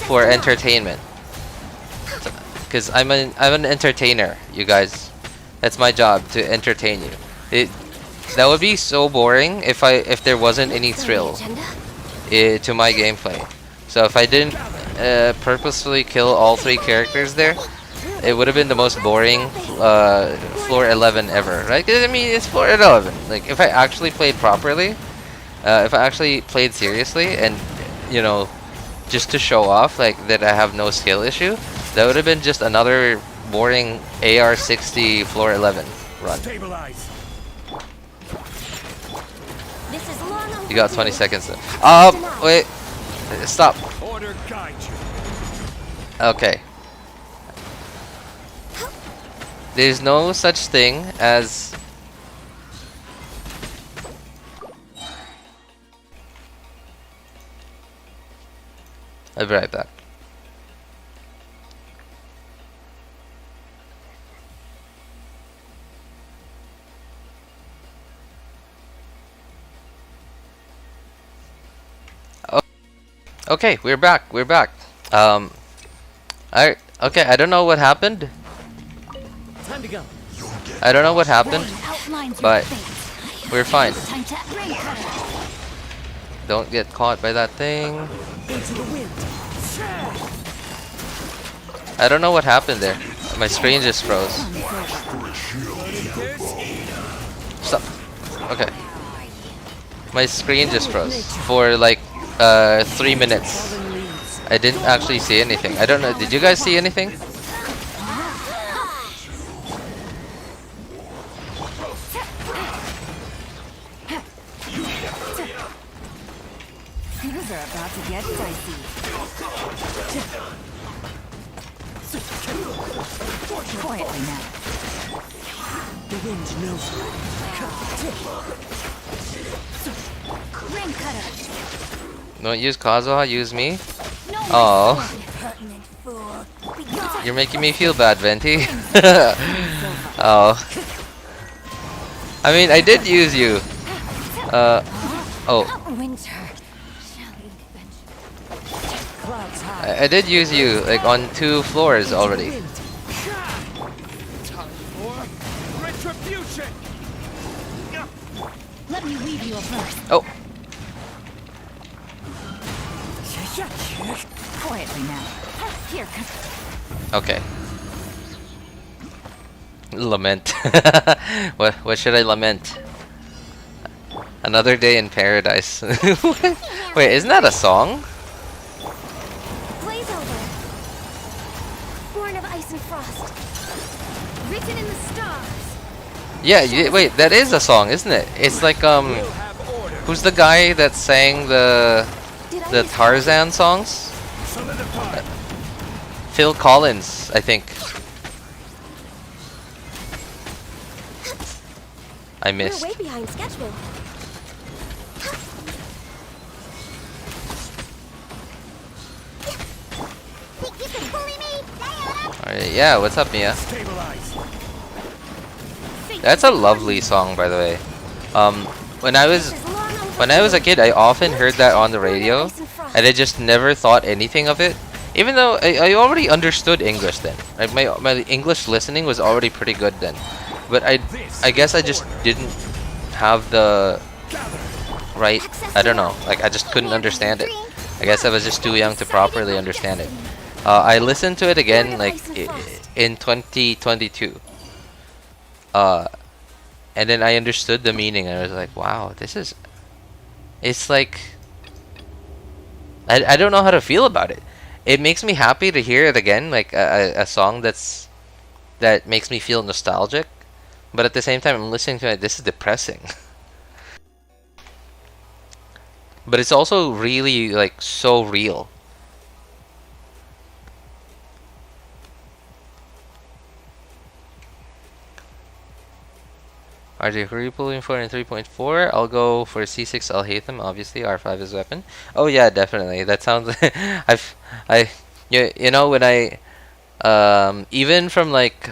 for entertainment. Because I'm an entertainer, you guys. That's my job, to entertain you. That would be so boring if there wasn't any thrill to my gameplay. So if I didn't purposefully kill all 3 characters there, it would have been the most boring floor 11 ever, right? 'Cause, I mean, it's floor 11. Like, if I actually played properly, if I actually played seriously, and you know, just to show off like that I have no skill issue, that would have been just another boring AR-60 floor 11 run. Stabilize. This is long You got 20 seconds left. Wait. Stop. Order guide you. Okay. There's no such thing as... I'll be right back. Okay, we're back. We're back. Okay, I don't know what happened. Time to go. I don't know what happened, but we're fine. Time to ring cutter. Don't get caught by that thing. Into the wind. I don't know what happened there. My screen just froze. Stop. Okay. My screen just froze for like 3 minutes. I didn't actually see anything. I don't know. Did you guys see anything? Things are about to get dicey. Quietly now. The wind knows. Ring cutter. Don't use Kazuha, use me. No Oh, pertinent fool. Be gone. you're making me feel bad, Venti. Oh. I mean, I did use you. Oh. Winter. Shall we adventure? Clouds high. I did use you, like, on 2 floors already. Time for retribution. Let me weave you a verse. Oh. Quietly now. Here, Okay. Lament. What should I lament? Another day in paradise. Wait, isn't that a song? blaze over. Born of ice and frost. Written in the stars. Yeah, wait, that is a song, isn't it? It's like We'll have order. who's the guy that sang the Tarzan songs? Solidify. Phil Collins, I think. I missed. We're way behind schedule. Think you can bully me? Alright, yeah, what's up, Mia? Stabilize. That's a lovely song, by the way. When I was a kid, I often heard that on the radio, and I just never thought anything of it. Even though I already understood English then. Like my English listening was already pretty good then. But I guess I just didn't have the right, I don't know, like I just couldn't understand it. I guess I was just too young to properly understand it. I listened to it again like in 2022. And then I understood the meaning and I was like, wow, it's like, I don't know how to feel about it. It makes me happy to hear it again, like a song that makes me feel nostalgic. But at the same time, I'm listening to it, this is depressing. But it's also really, like, so real. RJ, who are you pulling for in 3.4? I'll go for C6 Alhaitham, obviously. R5 is weapon. Oh yeah, definitely. That sounds. You know, when I even from like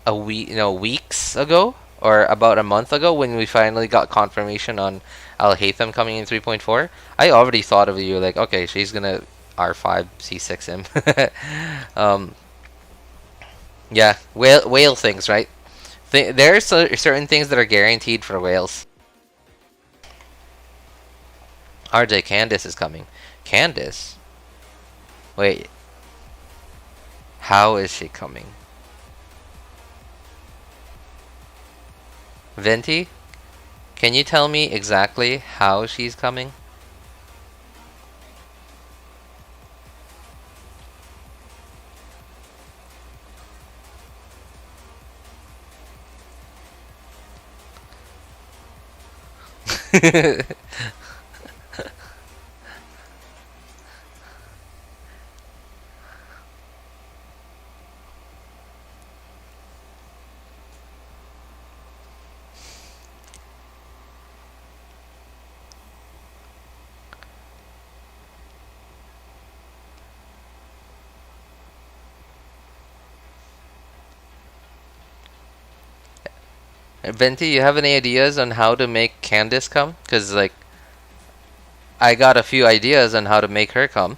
a week, weeks ago or about a month ago, when we finally got confirmation on Alhaitham coming in 3.4, I already thought of you like, okay, she's gonna R5 C6 him. Yeah, whale things, right? There are certain things that are guaranteed for whales. RJ, Candace is coming. Candace? Wait. How is she coming? Venti? Can you tell me exactly how she's coming? Venti, you have any ideas on how to make Candace come? Cause like, I got a few ideas on how to make her come.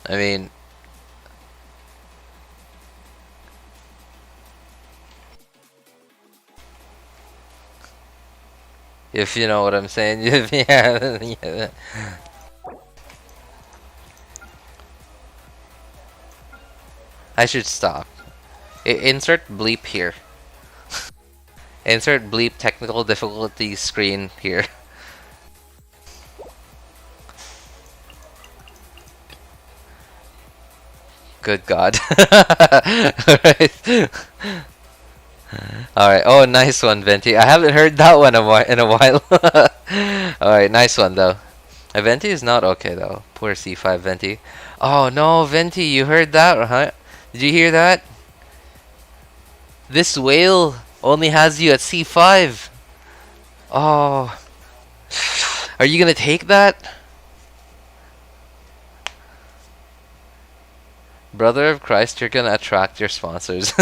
I mean, if you know what I'm saying. Yeah, yeah. I should stop. Insert bleep here. Insert bleep technical difficulty screen here. Good God. Alright. Alright. Oh, nice one, Venti. I haven't heard that one in a while. Alright, nice one, though. Venti is not okay, though. Poor C5 Venti. Oh, no, Venti, you heard that, huh? Did you hear that? This whale only has you at C5. Oh. Are you gonna take that? Brother of Christ, you're gonna attract your sponsors.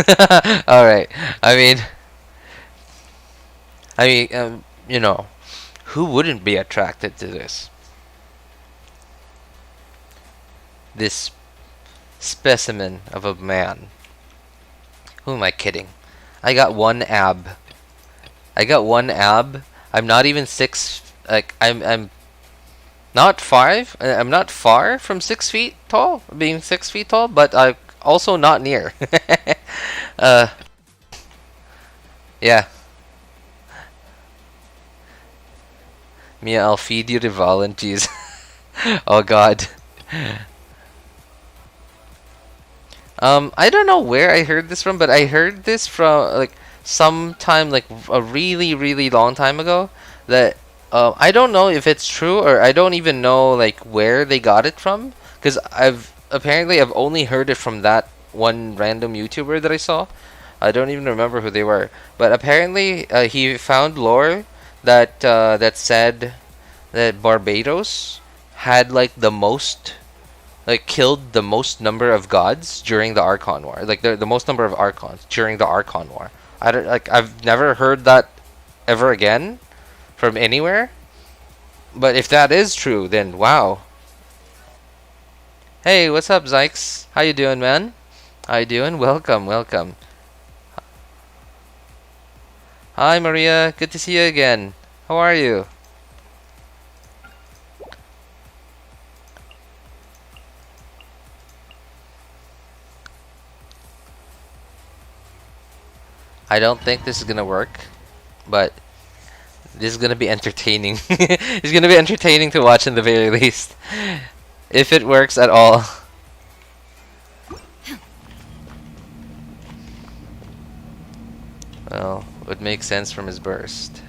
Alright. I mean, you know, who wouldn't be attracted to this? This specimen of a man. Who am I kidding? I got one ab. I got one ab. I'm not even six. Like I'm not five. I'm not far from 6 feet tall. Being 6 feet tall, but I'm also not near. Yeah. Mia, I'll feed you to volunteers. Oh God. I don't know where I heard this from, but I heard this from like sometime like a really, really long time ago. That I don't know if it's true, or I don't even know like where they got it from, because I've only heard it from that one random YouTuber that I saw. I don't even remember who they were, but apparently he found lore that that said that Barbados had like the most, like killed the most number of gods during the Archon War, like the most number of Archons during the Archon War. I've never heard that ever again from anywhere. But if that is true, then wow. Hey, what's up, Zykes? How you doing, man? How you doing? Welcome, welcome. Hi, Maria. Good to see you again. How are you? I don't think this is gonna work, but this is gonna be entertaining. It's gonna be entertaining to watch in the very least, if it works at all. Well, would make sense from his burst.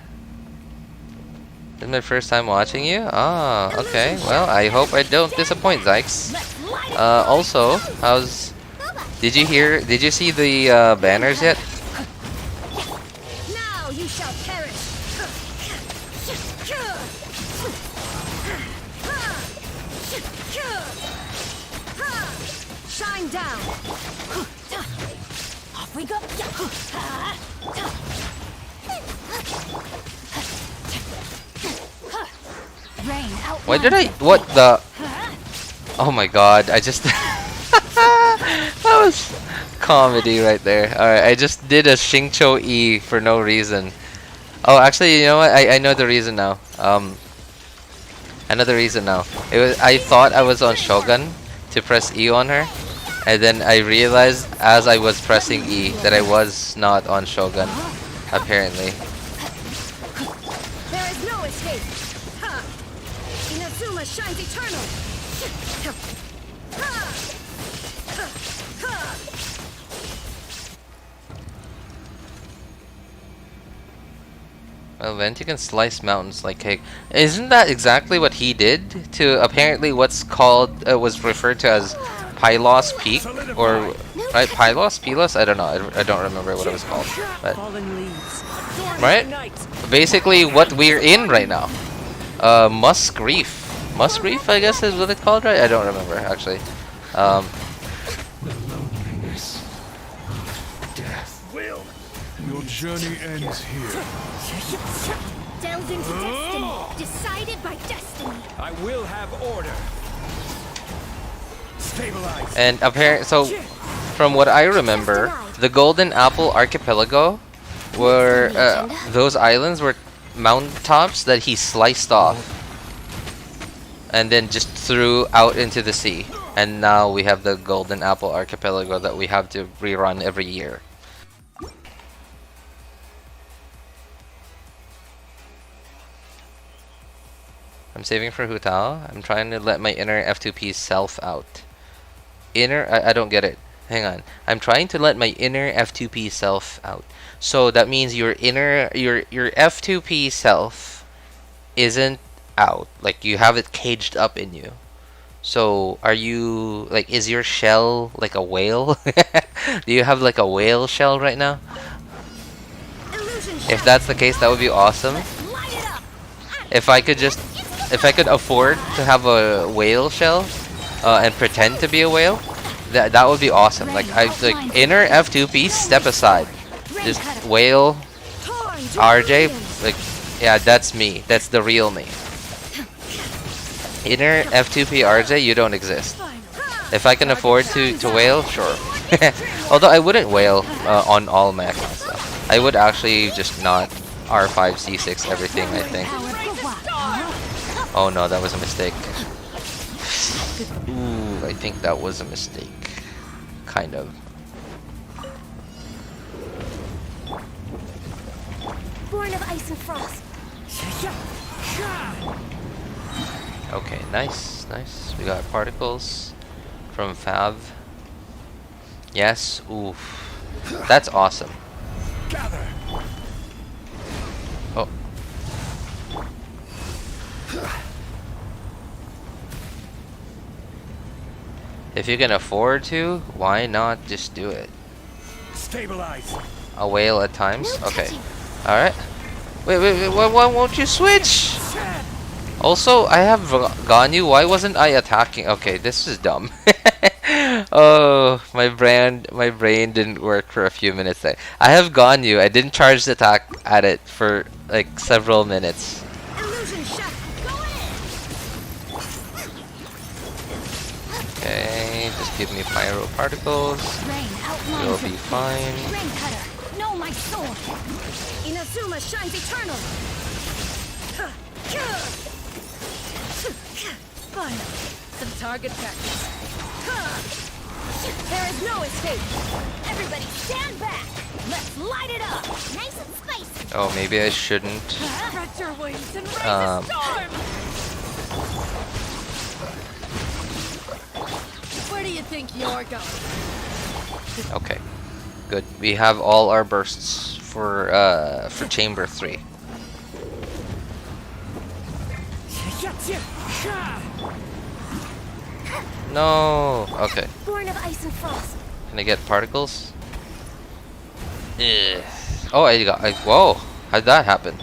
This is my first time watching you. Ah, okay. Well, I hope I don't disappoint, Zykes. Also, did you see the banners yet? You shall perish. Shine down. Off we go. Rain out. Why did I? What the? Oh my God! I just that Comedy right there. Alright, I just did a Xingqiu E for no reason. Oh, actually, you know what? I know the reason now. I know the reason now. I thought I was on Shogun to press E on her, and then I realized as I was pressing E that I was not on Shogun, apparently. There is no escape. Ha! Inazuma shines eternal. Ha! Ha! Ha! Well, Venti can slice mountains like cake. Isn't that exactly what he did to apparently what's called was referred to as Pylos Peak, or right? Pylos? I don't know. I don't remember what it was called. But Fallen leaves. right? Basically, what we're in right now. Musk Reef. Musk Reef, I guess is what it's called, right? I don't remember actually. Your journey ends here. Delved into destiny. Decided by destiny. I will have order. Stabilize. And apparently, so from what I remember, the Golden Apple Archipelago were those islands were mountaintops that he sliced off and then just threw out into the sea. And now we have the Golden Apple Archipelago that we have to rerun every year. I'm saving for Hutao. I'm trying to let my inner F2P self out. I don't get it. Hang on. I'm trying to let my inner F2P self out. So that means your F2P self isn't out. Like you have it caged up in you. So are you like, is your shell like a whale? Do you have like a whale shell right now? If that's the case, that would be awesome. Light it up. If I could afford to have a whale shell and pretend to be a whale, that would be awesome. Like inner F2P, step aside. Just whale RJ, like yeah, that's me. That's the real me. Inner F2P RJ, you don't exist. If I can afford to whale, sure. Although I wouldn't whale on all mechs and stuff. I would actually just not R5 C6 everything, I think. Oh no, that was a mistake. Ooh, I think that was a mistake. Kind of. Born of ice and frost. Okay, nice, nice. We got particles from Fav. Yes, oof. That's awesome. Gather. Oh. If you can afford to, why not just do it? Stabilize. A whale at times? Okay. Alright. Wait, why won't you switch? Also, I have Ganyu. Why wasn't I attacking? Okay, this is dumb. Oh, my brain didn't work for a few minutes there. I have Ganyu. I didn't charge the attack at it for like several minutes. Illusion shot. Go Okay, just give me pyro particles. Rain outlines You'll it. be fine. Rain cutter. No, my sword. Inazuma shines eternal. Finally, some target practice. There is no escape. Everybody stand back. Let's light it up. Nice and spicy. Oh, maybe I shouldn't. Spread your wings and raise a storm. Where do you think you're going? Okay, good. We have all our bursts for chamber 3. No. Okay. Born of ice and frost. Can I get particles? Ugh. Oh, I got. Whoa! How'd that happen?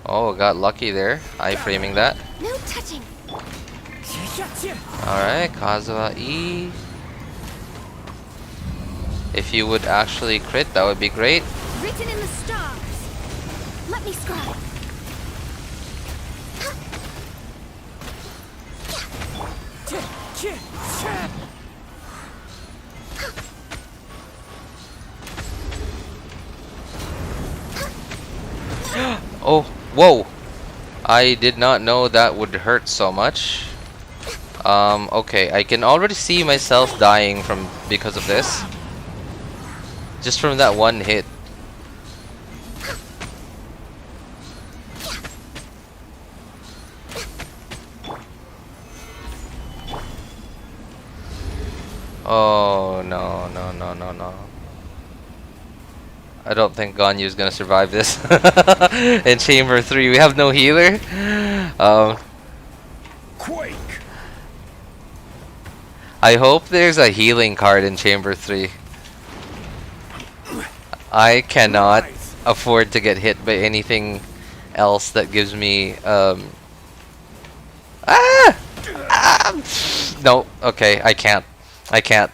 Oh, got lucky there. I-framing that. No touching. Alright, Kazuha E. If you would actually crit, that would be great. Written in the stars. Let me scribe. Oh, whoa! I did not know that would hurt so much. Okay, I can already see myself dying because of this. Just from that one hit. Oh no, no, no, no, no. I don't think Ganyu is gonna survive this. In Chamber 3, we have no healer. Quake. I hope there's a healing card in Chamber 3. I cannot Rise. afford to get hit by anything else that gives me no, okay, I can't. I can't.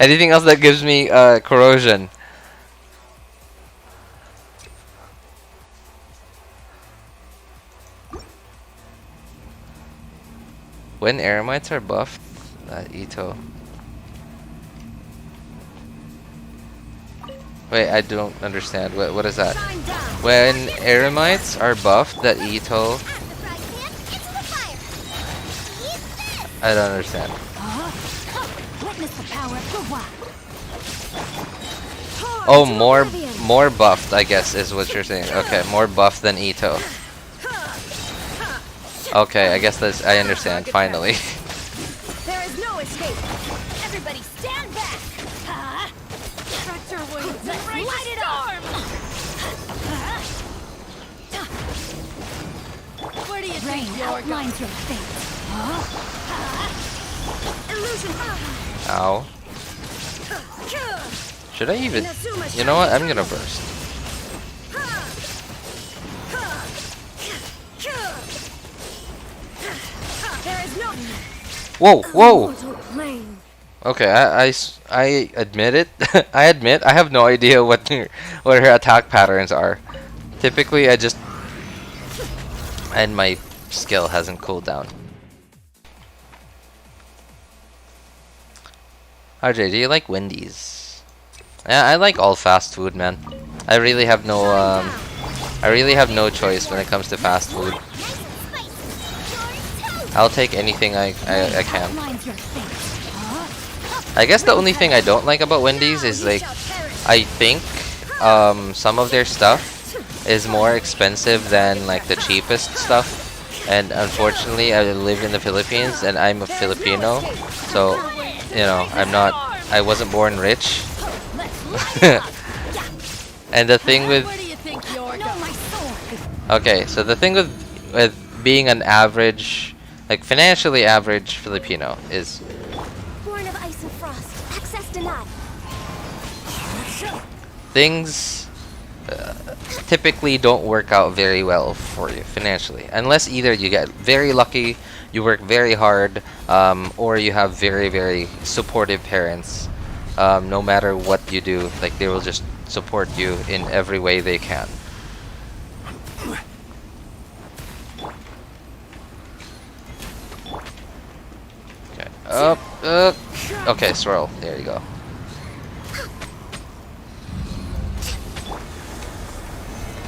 Anything else that gives me corrosion. When Eremites are buffed, Ito. Wait, I don't understand. What is that? Shine down. When Eremites are buffed, that Ito. At the frying pan, into the fire. Eat this. I don't understand. Witness the power of the wild. Oh, more buffed, I guess, is what you're saying. Okay, more buffed than Ito. Okay, I guess that's. I understand. Finally. There is no escape. Everybody stand back. Tractor wings. Let's light it up. Where do you think you're outlines your fate? Illusion. Ow. Should I even? You know what? I'm gonna burst. There is no. Whoa, whoa. Okay, I admit it. I admit I have no idea what her attack patterns are. Typically, I just and my skill hasn't cooled down. RJ, do you like Wendy's? Yeah, I like all fast food, man. I really have no choice when it comes to fast food. I'll take anything I can. I guess the only thing I don't like about Wendy's is like I think some of their stuff is more expensive than like the cheapest stuff. And unfortunately, I live in the Philippines and I'm a Filipino, so you know, I wasn't born rich. And the thing with okay, so the thing with being an average, like financially average Filipino is Born of ice and frost. Access denied. things typically don't work out very well for you financially, unless either you get very lucky, you work very hard, or you have very, very supportive parents. No matter what you do, like they will just support you in every way they can. Okay, up. Okay, swirl. There you go.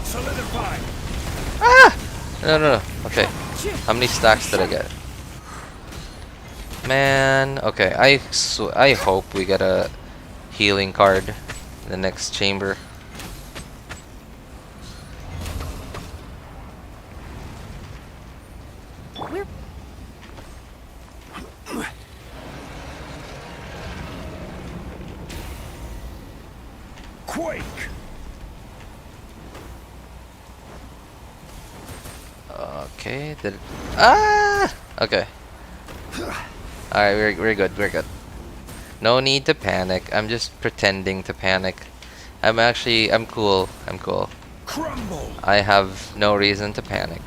Solidify. Ah! No. Okay. How many stacks did I get? Man, okay. I hope we get a healing card in the next chamber. Quake. Okay. Okay. All right, we're good. We're good. No need to panic. I'm just pretending to panic. I'm cool. I'm cool. Crumble. I have no reason to panic.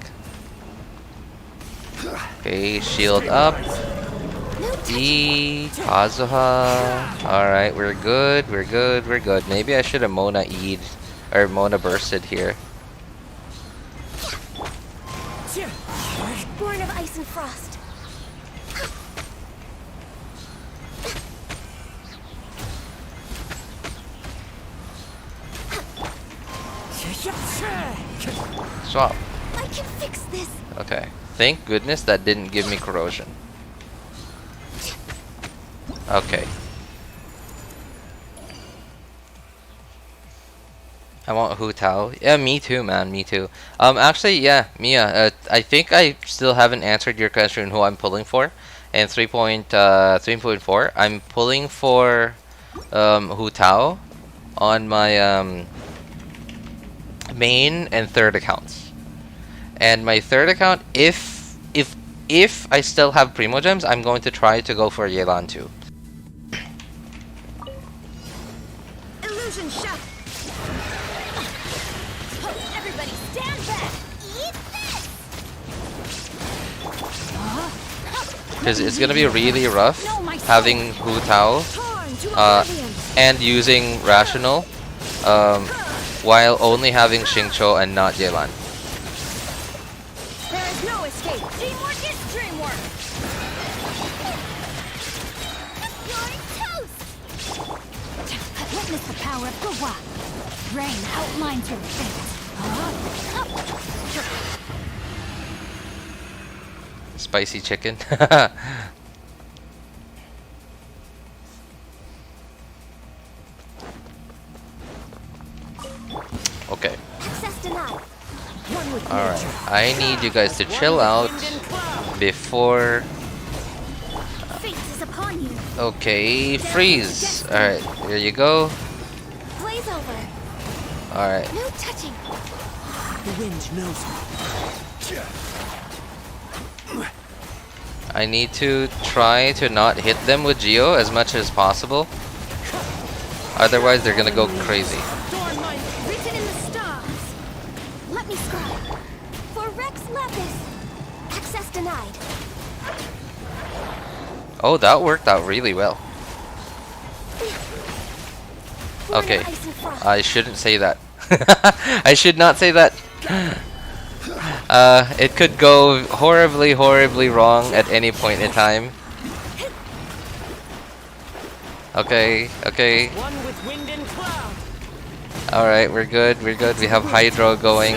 Okay, shield up. Kazuha. Alright, we're good. We're good. We're good. Maybe I should have Mona E'd or Mona bursted here. Born of ice and frost. Swap. I can fix this. Okay. Thank goodness that didn't give me corrosion. Okay. I want Hutao. Yeah, me too, man. Me too. Actually, yeah, Mia. I think I still haven't answered your question who I'm pulling for. And 3.4, I'm pulling for Hutao on my main and third accounts. And my third account, if I still have Primo Gems, I'm going to try to go for Yelan too. Illusion shot. Everybody stand back. Eat this. Because it's gonna be really rough having Hutao and using Rational while only having Xingqiu and not Yelan. There is no escape. Teamwork is dreamwork. You're toast. Witness the power of Gua. Rain outlines your fate. Spicy chicken. Okay. Access denied. Alright. I need you guys to chill out before. Fate is upon you. Okay, freeze. Alright, here you go. Blaze over. Alright. No touching. The wind knows me. I need to try to not hit them with Geo as much as possible. Otherwise, they're gonna go crazy. Written in the stars. Let me scribe. For Rex Lapis. Access denied. Oh, that worked out really well. Born of Okay, ice and frost. I shouldn't say that. I should not say that. It could go horribly, horribly wrong at any point in time. Okay, okay. One with wind and cloud. Alright, we're good, we're good. We have Hydro going.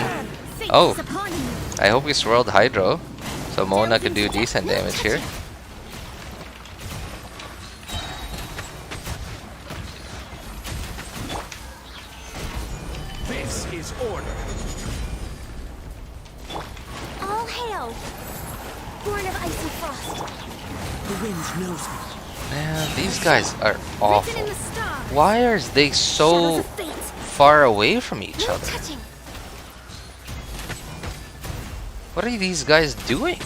Fate Oh. is upon you. I hope we swirled Hydro, so Mona could do decent damage here. This is order. All hail. Born of ice and frost. The wind knows me. Man, these guys are Written in awful. the stars. Why are they Shadows so of fate. far away from each No other? touching. What are these guys doing?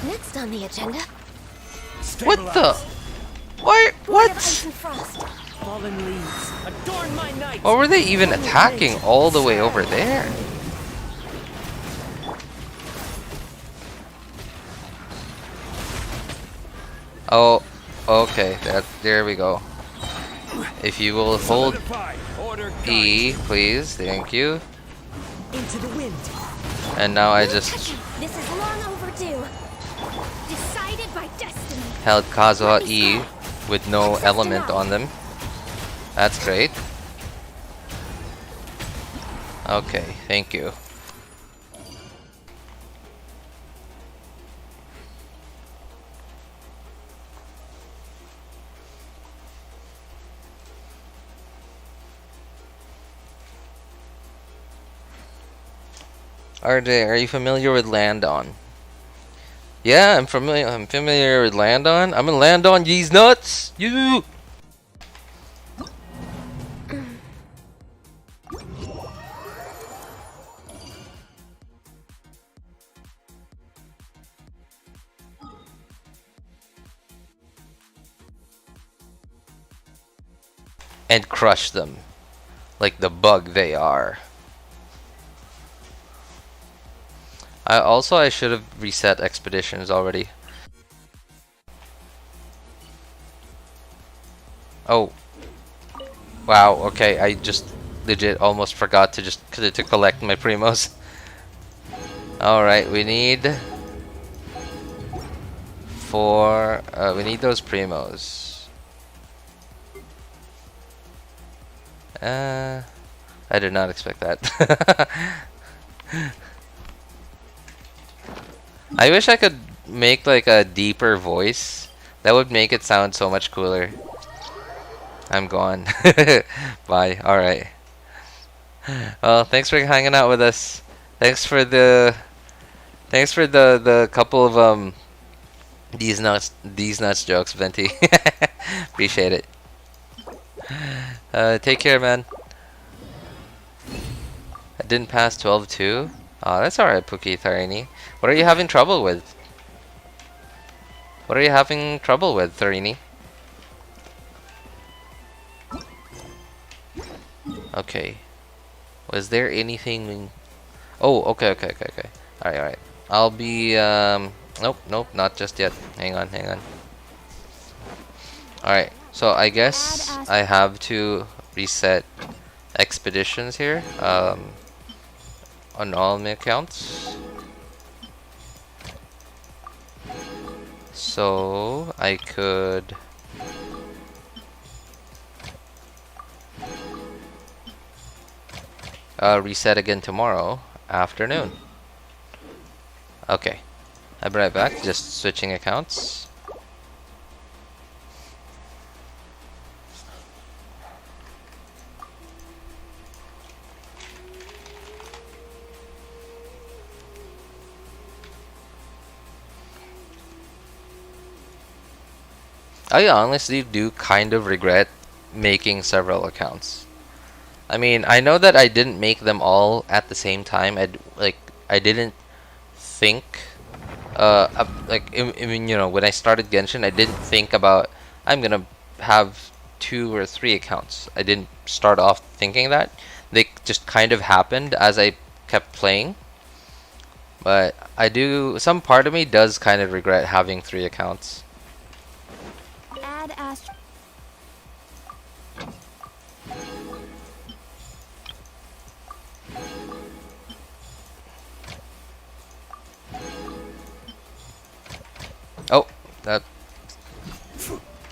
Next on the agenda. What the? Why? Born of What? ice and frost. Fallen leaves. Adorn my night. What were they even attacking all the way over there? Oh, okay. There we go. If you will hold Solidify. Order E, please. Thank you. Into the wind. And now I No just touching. This is long overdue. Decided by destiny. held Kazuha E with no element on them. That's great. Okay, thank you. RJ, are you familiar with Landon? Yeah, I'm familiar. I'm familiar with Landon. I'm gonna land on these nuts. You. And crush them like the bug they are. I should have reset expeditions already. Oh. Wow, okay, I just legit almost forgot to to collect my primos. Alright, we need we need those primos. I did not expect that. I wish I could make like a deeper voice. That would make it sound so much cooler. I'm gone. Bye. Alright. Well, thanks for hanging out with us. Thanks for the the couple of these nuts jokes, Venti. Appreciate it. Take care, man. I didn't pass 12-2. Oh, that's alright, Pookie Tharini. What are you having trouble with? What are you having trouble with, Tharini? Okay. Was there anything... Oh, okay. Alright. I'll be, Nope, not just yet. Hang on. Alright, so I guess I have to reset expeditions here, on all my accounts. So, I could... reset again tomorrow afternoon. Okay, I'll be right back. Just switching accounts. I honestly do kind of regret making several accounts. I mean, I know that I didn't make them all at the same time. I didn't think, I mean, you know, when I started Genshin, I didn't think about I'm gonna have 2 or 3 accounts. I didn't start off thinking that. They just kind of happened as I kept playing. But some part of me does kind of regret having 3 accounts. Add Astro. Oh, that...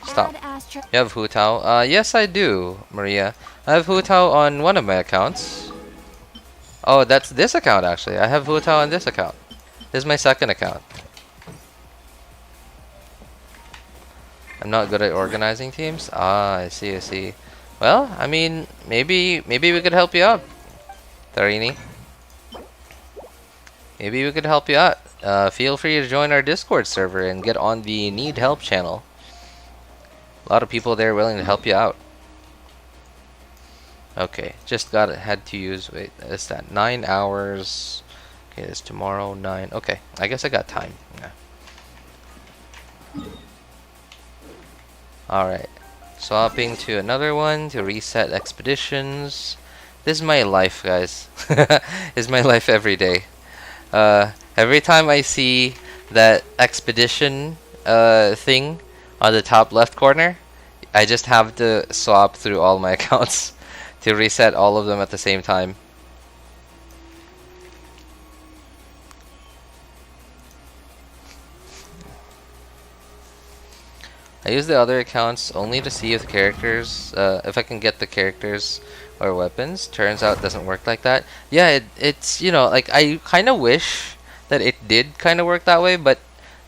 Stop. Add Astro. You have Hutao? Yes I do, Maria. I have Hutao on one of my accounts. Oh, that's this account actually. I have Hutao on this account. This is my second account. I'm not good at organizing teams? Ah, I see. Well, I mean, maybe we could help you out, Tarini. Maybe we could help you out. Feel free to join our Discord server and get on the Need Help channel. A lot of people there willing to help you out. Okay, had to use, wait, is that 9 hours? Okay, it's tomorrow, 9. Okay, I guess I got time. Yeah. Alright, swapping to another one to reset expeditions. This is my life, guys. This is my life every day. Every time I see that expedition thing on the top left corner, I just have to swap through all my accounts to reset all of them at the same time. I use the other accounts only to see if the characters, if I can get the characters or weapons. Turns out it doesn't work like that. Yeah, it's, you know, like, I kind of wish that it did kind of work that way, but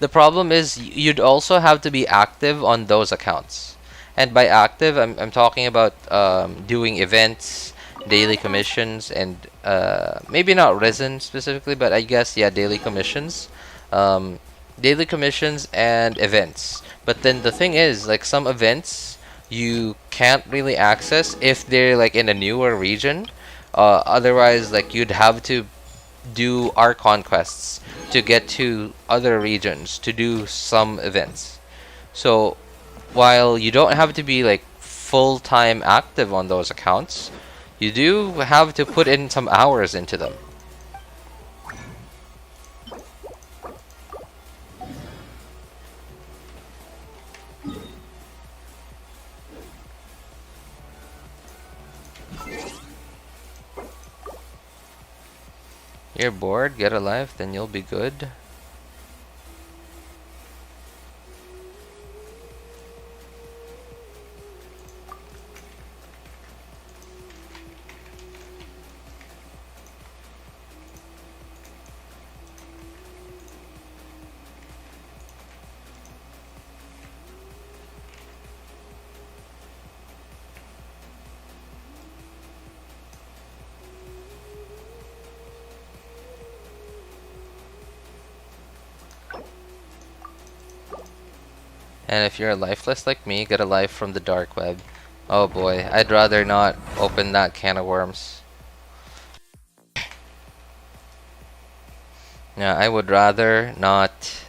the problem is you'd also have to be active on those accounts. And by active, I'm talking about doing events, daily commissions, and maybe not Risen specifically, but I guess, yeah, daily commissions. Daily commissions and events. But then the thing is, like, some events you can't really access if they're like in a newer region. Otherwise, like, you'd have to do Archon quests to get to other regions to do some events. So while you don't have to be like full-time active on those accounts, you do have to put in some hours into them. You're bored? Get a life, then you'll be good. And if you're lifeless like me, get a life from the dark web. Oh boy, I'd rather not open that can of worms. Yeah, I would rather not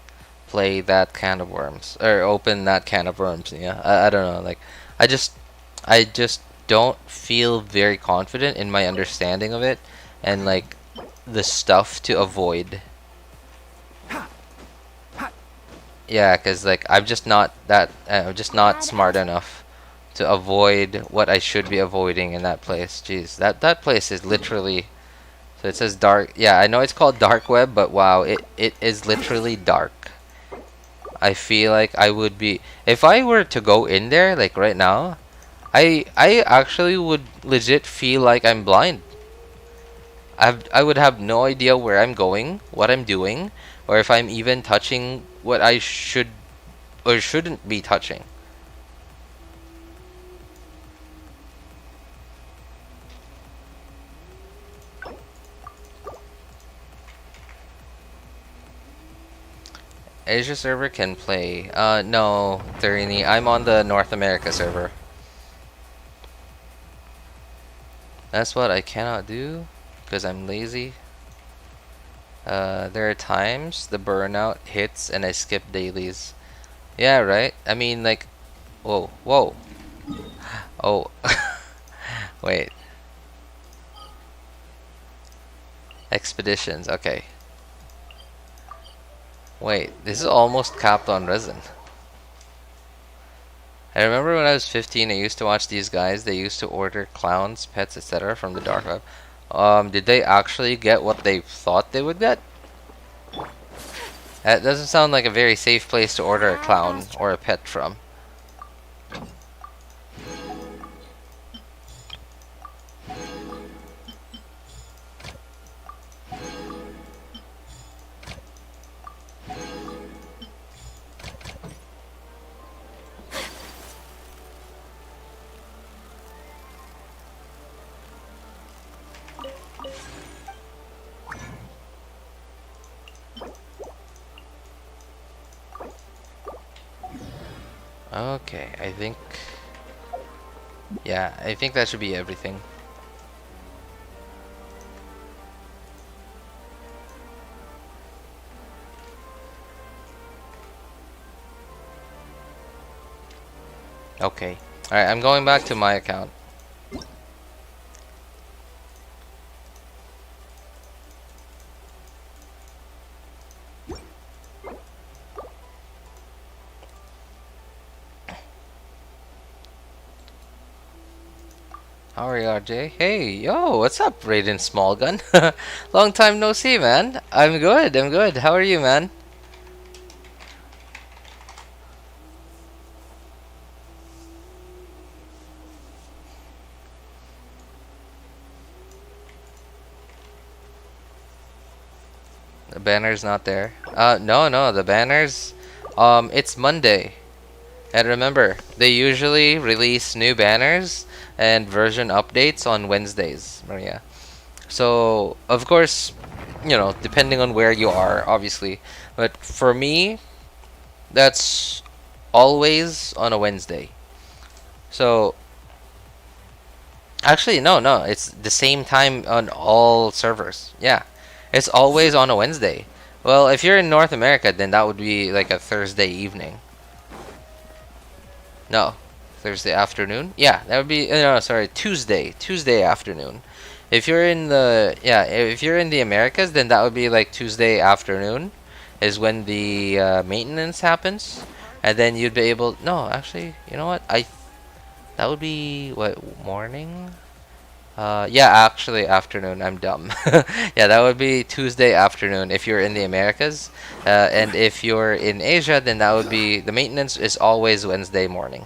play that can of worms or open that can of worms. Yeah, I don't know. Like, I just don't feel very confident in my understanding of it and like the stuff to avoid. Yeah, cause like I'm just not that I'm just not smart enough to avoid what I should be avoiding in that place. Jeez, that place is literally. So it says dark. Yeah, I know it's called dark web, but wow, it is literally dark. I feel like I would be if I were to go in there like right now. I actually would legit feel like I'm blind. I would have no idea where I'm going, what I'm doing, or if I'm even touching what I should or shouldn't be touching. Asia server can play. No, Thurini, I'm on the North America server. That's what I cannot do because I'm lazy. There are times the burnout hits and I skip dailies. Yeah, right? I mean, like, whoa, whoa. Oh, wait. Expeditions, okay. Wait, this is almost capped on resin. I remember when I was 15, I used to watch these guys. They used to order clowns, pets, etc. from the dark web. Did they actually get what they thought they would get? That doesn't sound like a very safe place to order a clown or a pet from. Okay, I think... Yeah, I think that should be everything. Okay. Alright, I'm going back to my account. How are you, RJ? Hey, yo, what's up, Raiden Smallgun? Long time no see, man. I'm good, I'm good. How are you, man? The banner's not there. No, the banner's... it's Monday. And remember, they usually release new banners and version updates on Wednesdays, Maria. So, of course, you know, depending on where you are, obviously. But for me, that's always on a Wednesday. So, actually, no, it's the same time on all servers. Yeah, it's always on a Wednesday. Well, if you're in North America, then that would be like a Thursday evening. No, Thursday afternoon. Yeah, that would be no, sorry, Tuesday afternoon. If you're in the if you're in the Americas, then that would be like Tuesday afternoon, is when the maintenance happens, and then you'd be able. No, actually, you know what? That would be what morning. Yeah, actually afternoon. I'm dumb. Yeah, that would be Tuesday afternoon if you're in the Americas, and if you're in Asia, then that would be the maintenance is always Wednesday morning.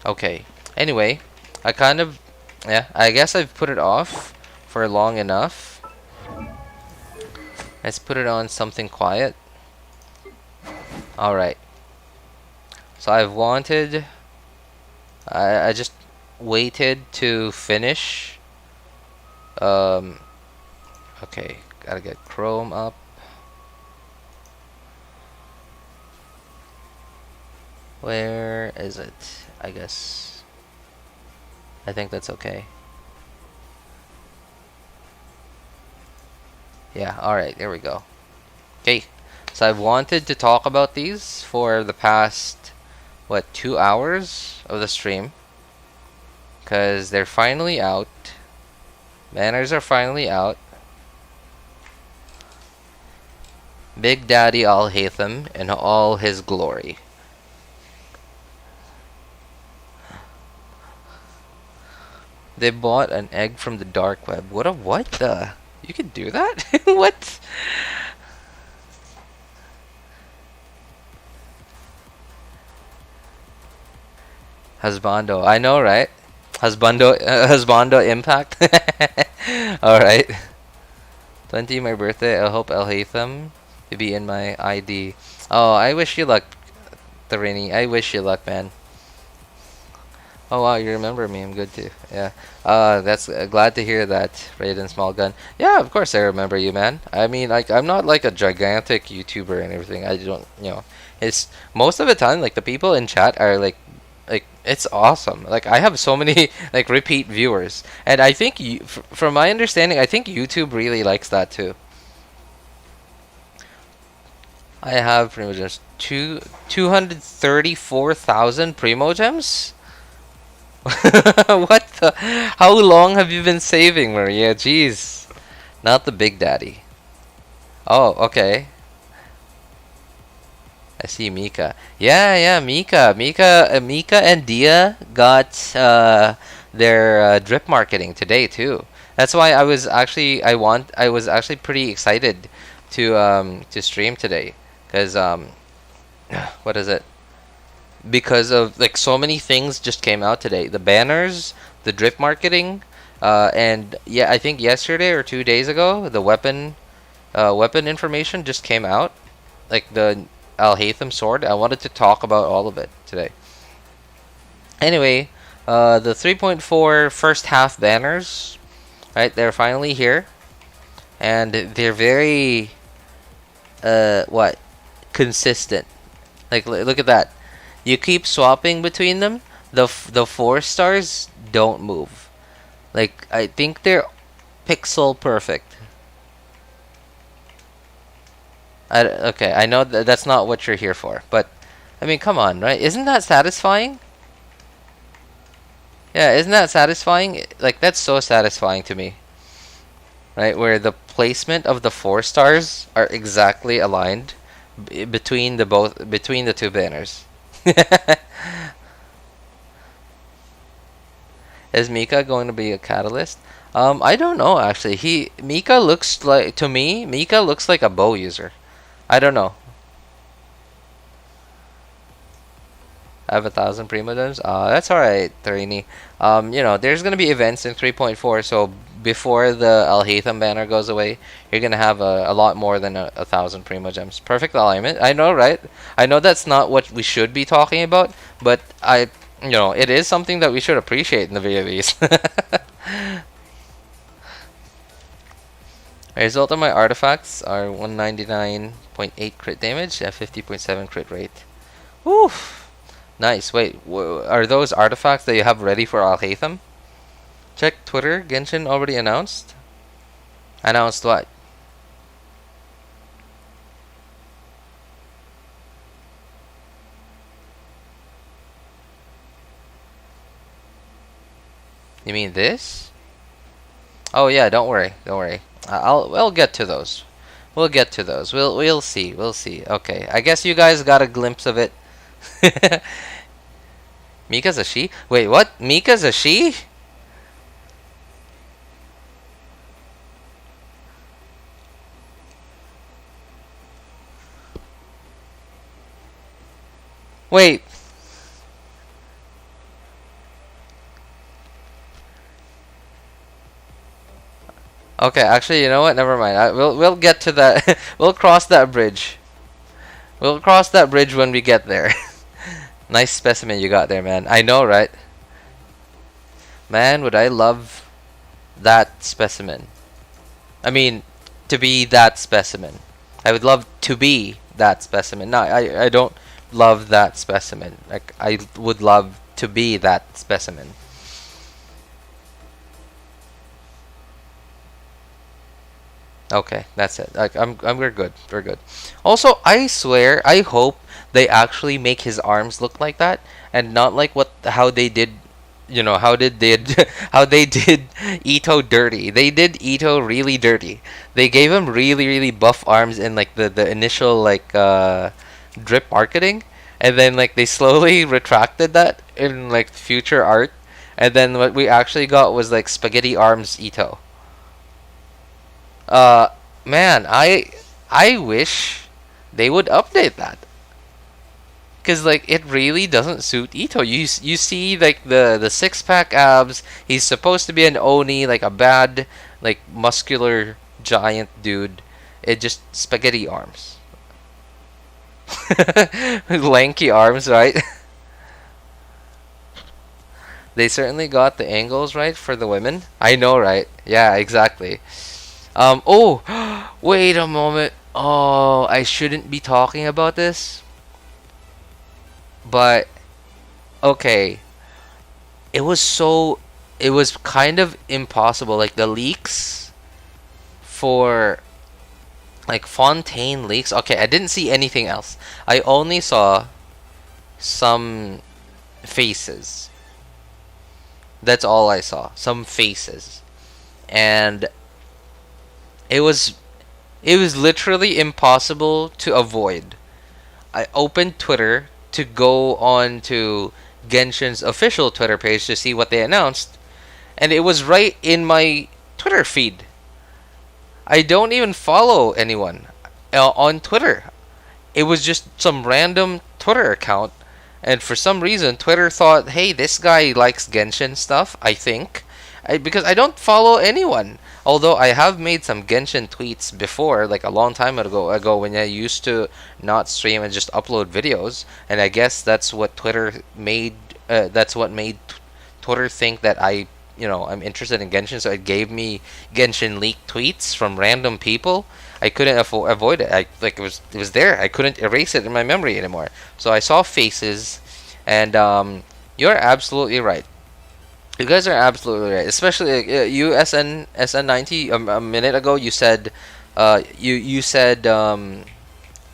Okay. Anyway, I kind of, yeah, I guess I've put it off for long enough. Let's put it on something quiet. All right. So I've wanted. I just waited to finish. Okay, gotta get Chrome up. Where is it? I guess. I think that's okay. Yeah, alright, there we go. Okay, so I've wanted to talk about these for the past, what, 2 hours of the stream. Because they're finally out. Banners are finally out. Big Daddy Alhaitham in all his glory. They bought an egg from the dark web. What the? You can do that? What? Husbando. I know, right? Husbando impact. Alright. 20 my birthday. I hope Alhaitham to be in my ID. Oh, I wish you luck, Tarini. I wish you luck, man. Oh wow, you remember me. I'm good too. Yeah. That's glad to hear that, Raiden Small Gun. Yeah, of course I remember you, man. I mean, like, I'm not like a gigantic YouTuber and everything. I don't, you know, it's most of the time like the people in chat are like it's awesome. Like, I have so many like repeat viewers, and I think you, from my understanding, I think YouTube really likes that too. I have Primo Gems 234,000 Primo Gems. What the? How long have you been saving, Maria? Jeez. Not the Big Daddy. Oh, okay. I see Mika. Yeah, Mika. Mika and Dia got their drip marketing today too. That's why I was actually pretty excited to stream today, because what is it? Because of like so many things just came out today. The banners, the drip marketing, and yeah, I think yesterday or 2 days ago, the weapon information just came out, like the Alhaitham sword. I wanted to talk about all of it today. Anyway, the 3.4 first half banners, right? They're finally here, and they're very consistent. Like, look at that. You keep swapping between them. The 4 stars don't move. Like, I think they're pixel perfect. Okay, I know that's not what you're here for, but I mean, come on, right? Isn't that satisfying? Yeah, isn't that satisfying? Like, that's so satisfying to me. Right, where the placement of the 4 stars are exactly aligned between the two banners. Is Mika going to be a catalyst? I don't know actually. Mika looks like, to me, Mika looks like a bow user. I don't know. I have 1,000 Primo Gems. That's alright, Tarini. You know, there's gonna be events in 3.4, so before the Alhaitham banner goes away, you're gonna have a lot more than 1,000 Primo Gems. Perfect alignment. I know, right? I know that's not what we should be talking about, but you know, it is something that we should appreciate in the VOVs. Result of my artifacts are 199.8 crit damage and 50.7 crit rate. Woof! Nice. Wait, are those artifacts that you have ready for Alhaitham? Check Twitter. Genshin already announced. Announced what? You mean this? Oh yeah, don't worry. We'll get to those. We'll get to those. We'll see. We'll see. Okay. I guess you guys got a glimpse of it. Mika's a she? Wait, what? Mika's a she? Wait. Okay, actually, you know what? Never mind. We'll get to that. We'll cross that bridge. We'll cross that bridge when we get there. Nice specimen you got there, man. I know, right? Man, would I love that specimen. I mean, to be that specimen. I would love to be that specimen. No, I don't love that specimen. Like, I would love to be that specimen. Okay, that's it. Like, we're good. We're good. Also, I swear, I hope they actually make his arms look like that, and not like how they did, how they did Ito dirty. They did Ito really dirty. They gave him really, really buff arms in like the initial like drip marketing, and then like they slowly retracted that in like future art, and then what we actually got was like spaghetti arms Ito. Man, I wish they would update that, cause like it really doesn't suit Ito. You see like the six pack abs. He's supposed to be an oni, like a bad like muscular giant dude. It just spaghetti arms, lanky arms, right? They certainly got the angles right for the women. I know, right? Yeah, exactly. Oh, wait a moment. Oh, I shouldn't be talking about this. But, okay. It was kind of impossible. Like, the leaks for, like, Fontaine leaks. Okay, I didn't see anything else. I only saw some faces. That's all I saw. Some faces. And it was literally impossible to avoid. I opened Twitter to go on to Genshin's official Twitter page to see what they announced, and it was right in my Twitter feed. I don't even follow anyone on Twitter. It was just some random Twitter account, and for some reason Twitter thought, hey, this guy likes Genshin stuff, I think. Because I don't follow anyone. Although I have made some Genshin tweets before, like a long time ago when I used to not stream and just upload videos, and I guess that's what Twitter made. That's what made Twitter think that I'm interested in Genshin. So it gave me Genshin leaked tweets from random people. I couldn't avoid it. It was there. I couldn't erase it in my memory anymore. So I saw faces, and you're absolutely right. You guys are absolutely right. Especially you SN90 a minute ago. You said you said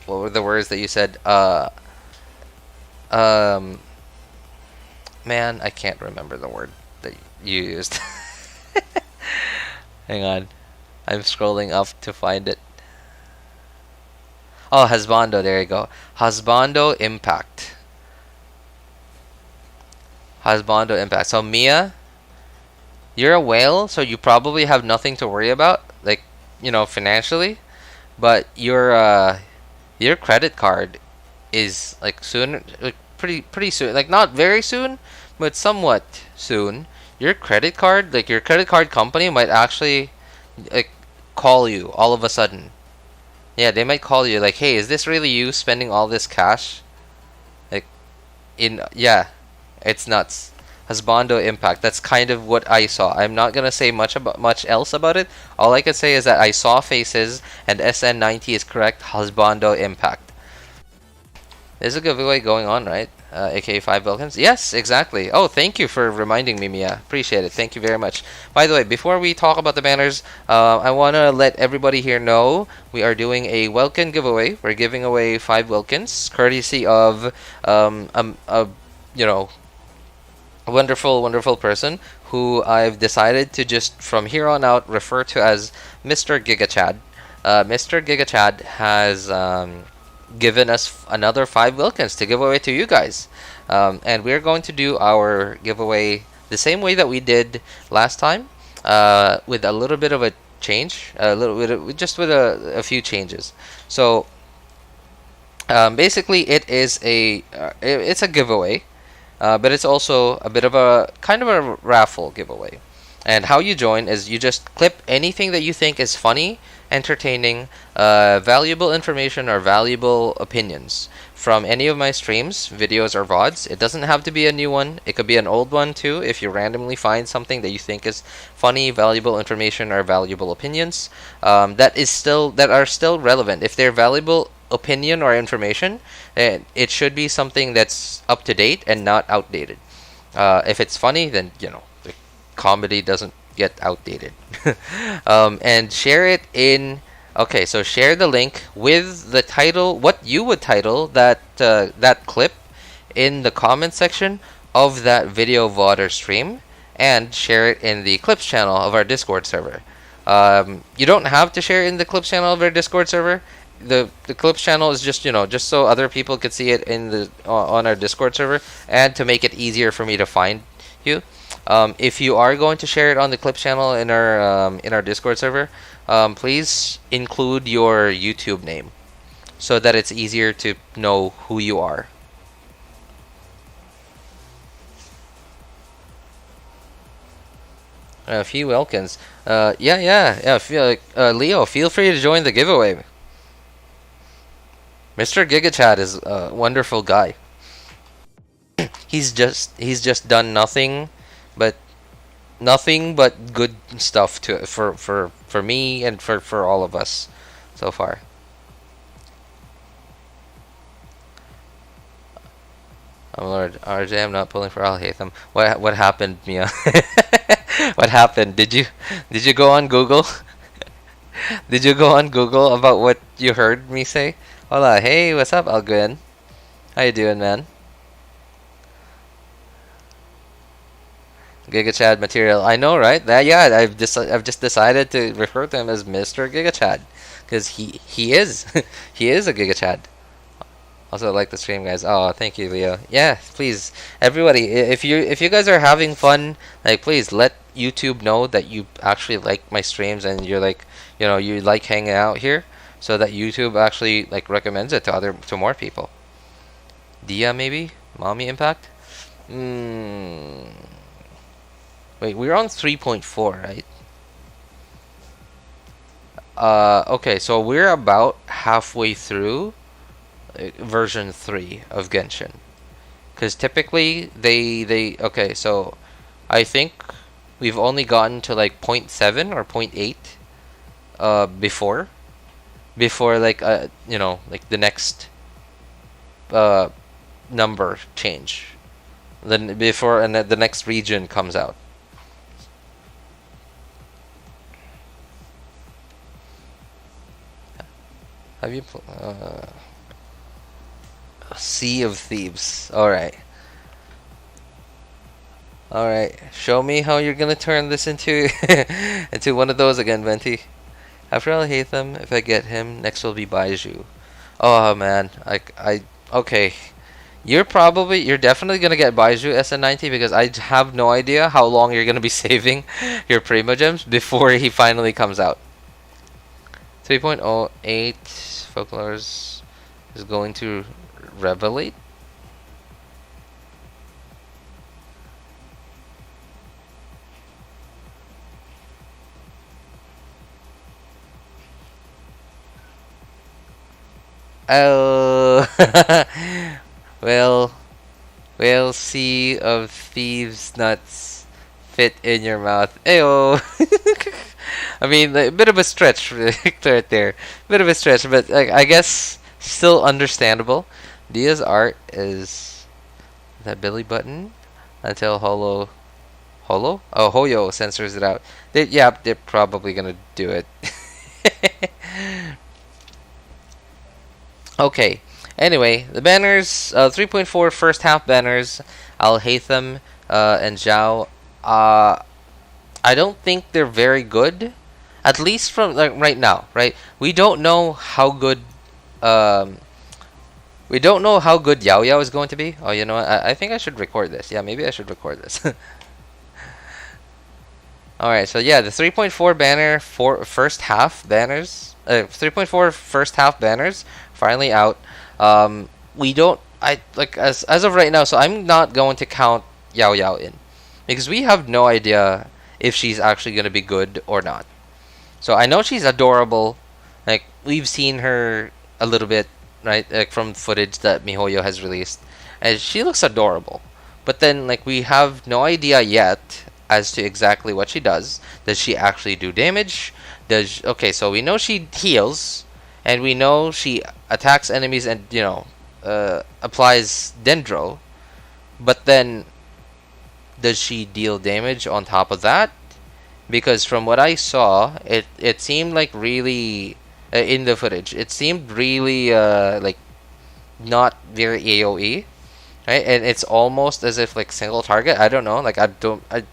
what were the words that you said? Man, I can't remember the word that you used. Hang on, I'm scrolling up to find it. Oh, Husbando. There you go. Husbando impact. Husbando impact. So Mia, you're a whale, so you probably have nothing to worry about, like, financially. But your credit card is like soon, like pretty soon, like not very soon, but somewhat soon. Your credit card, like your credit card company, might actually like call you all of a sudden. Yeah, they might call you like, hey, is this really you spending all this cash? Like, yeah. It's nuts. Husbando impact. That's kind of what I saw. I'm not gonna say much else about it. All I can say is that I saw faces, and SN90 is correct. Husbando impact. There's a giveaway going on, right? AKA 5 Vulcans. Yes, exactly. Oh, thank you for reminding me, Mia. Appreciate it. Thank you very much. By the way, before we talk about the banners, I want to let everybody here know we are doing a Welkin giveaway. We're giving away 5 Welkins, courtesy of a wonderful person who I've decided to just from here on out refer to as Mr. GigaChad. Mr. GigaChad has given us another 5 Wilkins to give away to you guys. And we're going to do our giveaway the same way that we did last time, with a little bit of a change, with a few changes. So basically it's a giveaway. But it's also a bit of a kind of a raffle giveaway. And how you join is you just clip anything that you think is funny, entertaining, valuable information, or valuable opinions from any of my streams, videos, or VODs. It doesn't have to be a new one. It could be an old one too if you randomly find something that you think is funny, valuable information, or valuable opinions that are still relevant. If they're valuable opinion or information, it should be something that's up to date and not outdated. If it's funny, then the comedy doesn't get outdated. And share it in. Okay, so share the link with the title, what you would title that clip, in the comment section of that video VOD or stream, and share it in the clips channel of our Discord server. You don't have to share it in the clips channel of our Discord server. The clips channel is just just so other people could see it in the on our Discord server, and to make it easier for me to find you. If you are going to share it on the clips channel in our Discord server, please include your YouTube name so that it's easier to know who you are. Few Wilkins. Yeah. Feel like, Leo, feel free to join the giveaway. Mr. GigaChad is a wonderful guy. he's just done nothing but good stuff for me and for all of us so far. Oh Lord, RJ, I'm not pulling for Alhaitham. What happened, Mia? What happened? Did you go on Google? Did you go on Google about what you heard me say? Hola, hey, what's up, Algren? How you doing, man? GigaChad material. I know, right? Yeah, I've just decided to refer to him as Mr. GigaChad because he is he is a GigaChad. Also, like the stream, guys. Oh, thank you, Leo. Yeah, please, everybody, if you guys are having fun, like, please let YouTube know that you actually like my streams and you're like, you like hanging out here, so that YouTube actually like recommends it to more people. Dia, maybe Mommy Impact. Wait, we're on 3.4, right? Okay, so we're about halfway through version 3 of Genshin, because typically they okay, so I think we've only gotten to like 0.7 or 0.8 before like like the next number change, then before and the next region comes out. Have you Sea of Thieves. Alright. Show me how you're gonna turn this into into one of those again, Venti. After Alhaitham, if I get him, next will be Baiju. Oh man. Okay. You're definitely gonna get Baiju SN90 because I have no idea how long you're gonna be saving your Primogems before he finally comes out. 3.08 Folklores is going to Revelate. Oh, well, Sea of Thieves nuts fit in your mouth. Ayo. I mean, a bit of a stretch right there. Bit of a stretch, but like, I guess still understandable. Dia's art is that belly button until Holo? Oh, Hoyo censors it out. They're probably gonna do it. Okay. Anyway, the banners, 3.4 first half banners, Alhaitham and Xiao. I don't think they're very good, at least from like right now. Right? We don't know how good. We don't know how good YaoYao is going to be. Oh, you know what? I think I should record this. Yeah, maybe I should record this. Alright, so yeah, the 3.4 banner for first half banners. 3.4 first half banners finally out. We don't. As of right now. So I'm not going to count YaoYao in because we have no idea if she's actually gonna be good or not. So I know she's adorable. Like we've seen her a little bit. Right, like from footage that MiHoYo has released, and she looks adorable. But then, like, we have no idea yet as to exactly what she does. Does she actually do damage? Okay, so we know she heals, and we know she attacks enemies and applies dendro, but then does she deal damage on top of that? Because from what I saw, it seemed like really in the footage, it seemed really like not very AOE, right? And it's almost as if like single target. I don't know. Like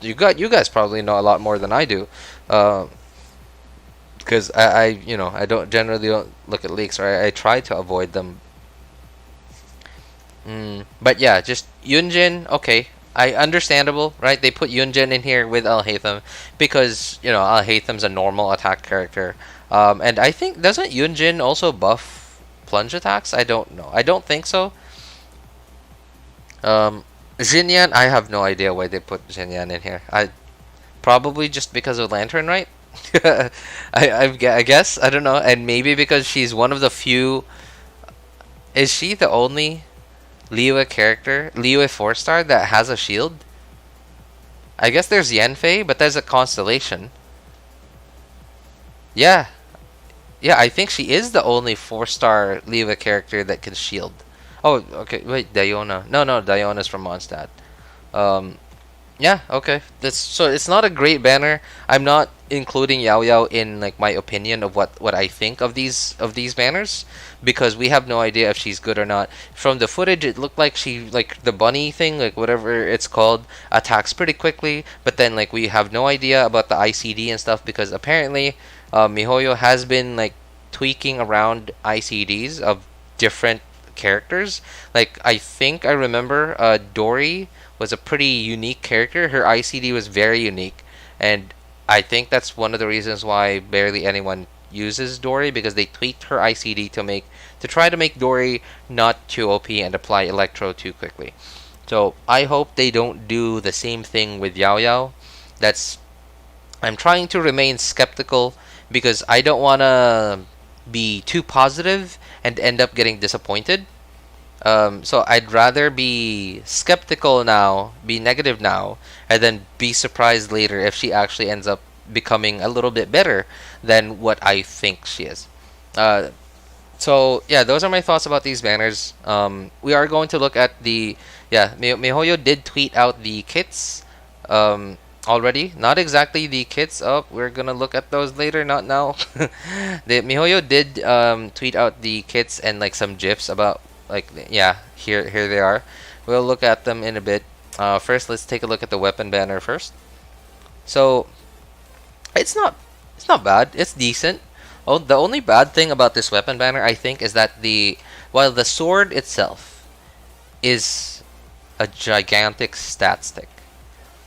you guys probably know a lot more than I do, because I don't generally don't look at leaks, or I try to avoid them. But yeah, just Yunjin. Okay, understandable, right? They put Yunjin in here with Alhaitham because Alhaitham's a normal attack character, and I think doesn't Yunjin also buff plunge attacks? I don't know. I don't think so. Xinyan, I have no idea why they put Xinyan in here. I probably just because of Lantern, right? I guess, I don't know, and maybe because she's one of the few. Is she the only Liyue character, Liyue 4-star that has a shield? I guess there's Yanfei, but there's a constellation. Yeah, I think she is the only 4-star Liyue character that can shield. Oh, okay. Wait, Diona. No, Diona's from Mondstadt. Yeah, okay. So it's not a great banner. I'm not including YaoYao in like my opinion of what I think of these banners, because we have no idea if she's good or not. From the footage, it looked like she, like the bunny thing, like whatever it's called, attacks pretty quickly. But then like we have no idea about the ICD and stuff, because apparently MiHoYo has been like tweaking around ICDs of different characters. Like I think I remember Dory was a pretty unique character. Her ICD was very unique, and I think that's one of the reasons why barely anyone uses Dory, because they tweaked her ICD to try to make Dory not too OP and apply Electro too quickly. So I hope they don't do the same thing with YaoYao. I'm trying to remain skeptical, because I don't want to be too positive and end up getting disappointed. So I'd rather be skeptical now, be negative now, and then be surprised later if she actually ends up becoming a little bit better than what I think she is. So yeah, those are my thoughts about these banners. We are going to look at MiHoYo did tweet out the kits already. Not exactly the kits up. We're gonna look at those later, not now. MiHoYo did tweet out the kits and like some gifs about, like, yeah, here they are. We'll look at them in a bit. First, let's take a look at the weapon banner first. So it's not bad. It's decent. Oh, the only bad thing about this weapon banner, I think, is that while the sword itself is a gigantic stat stick.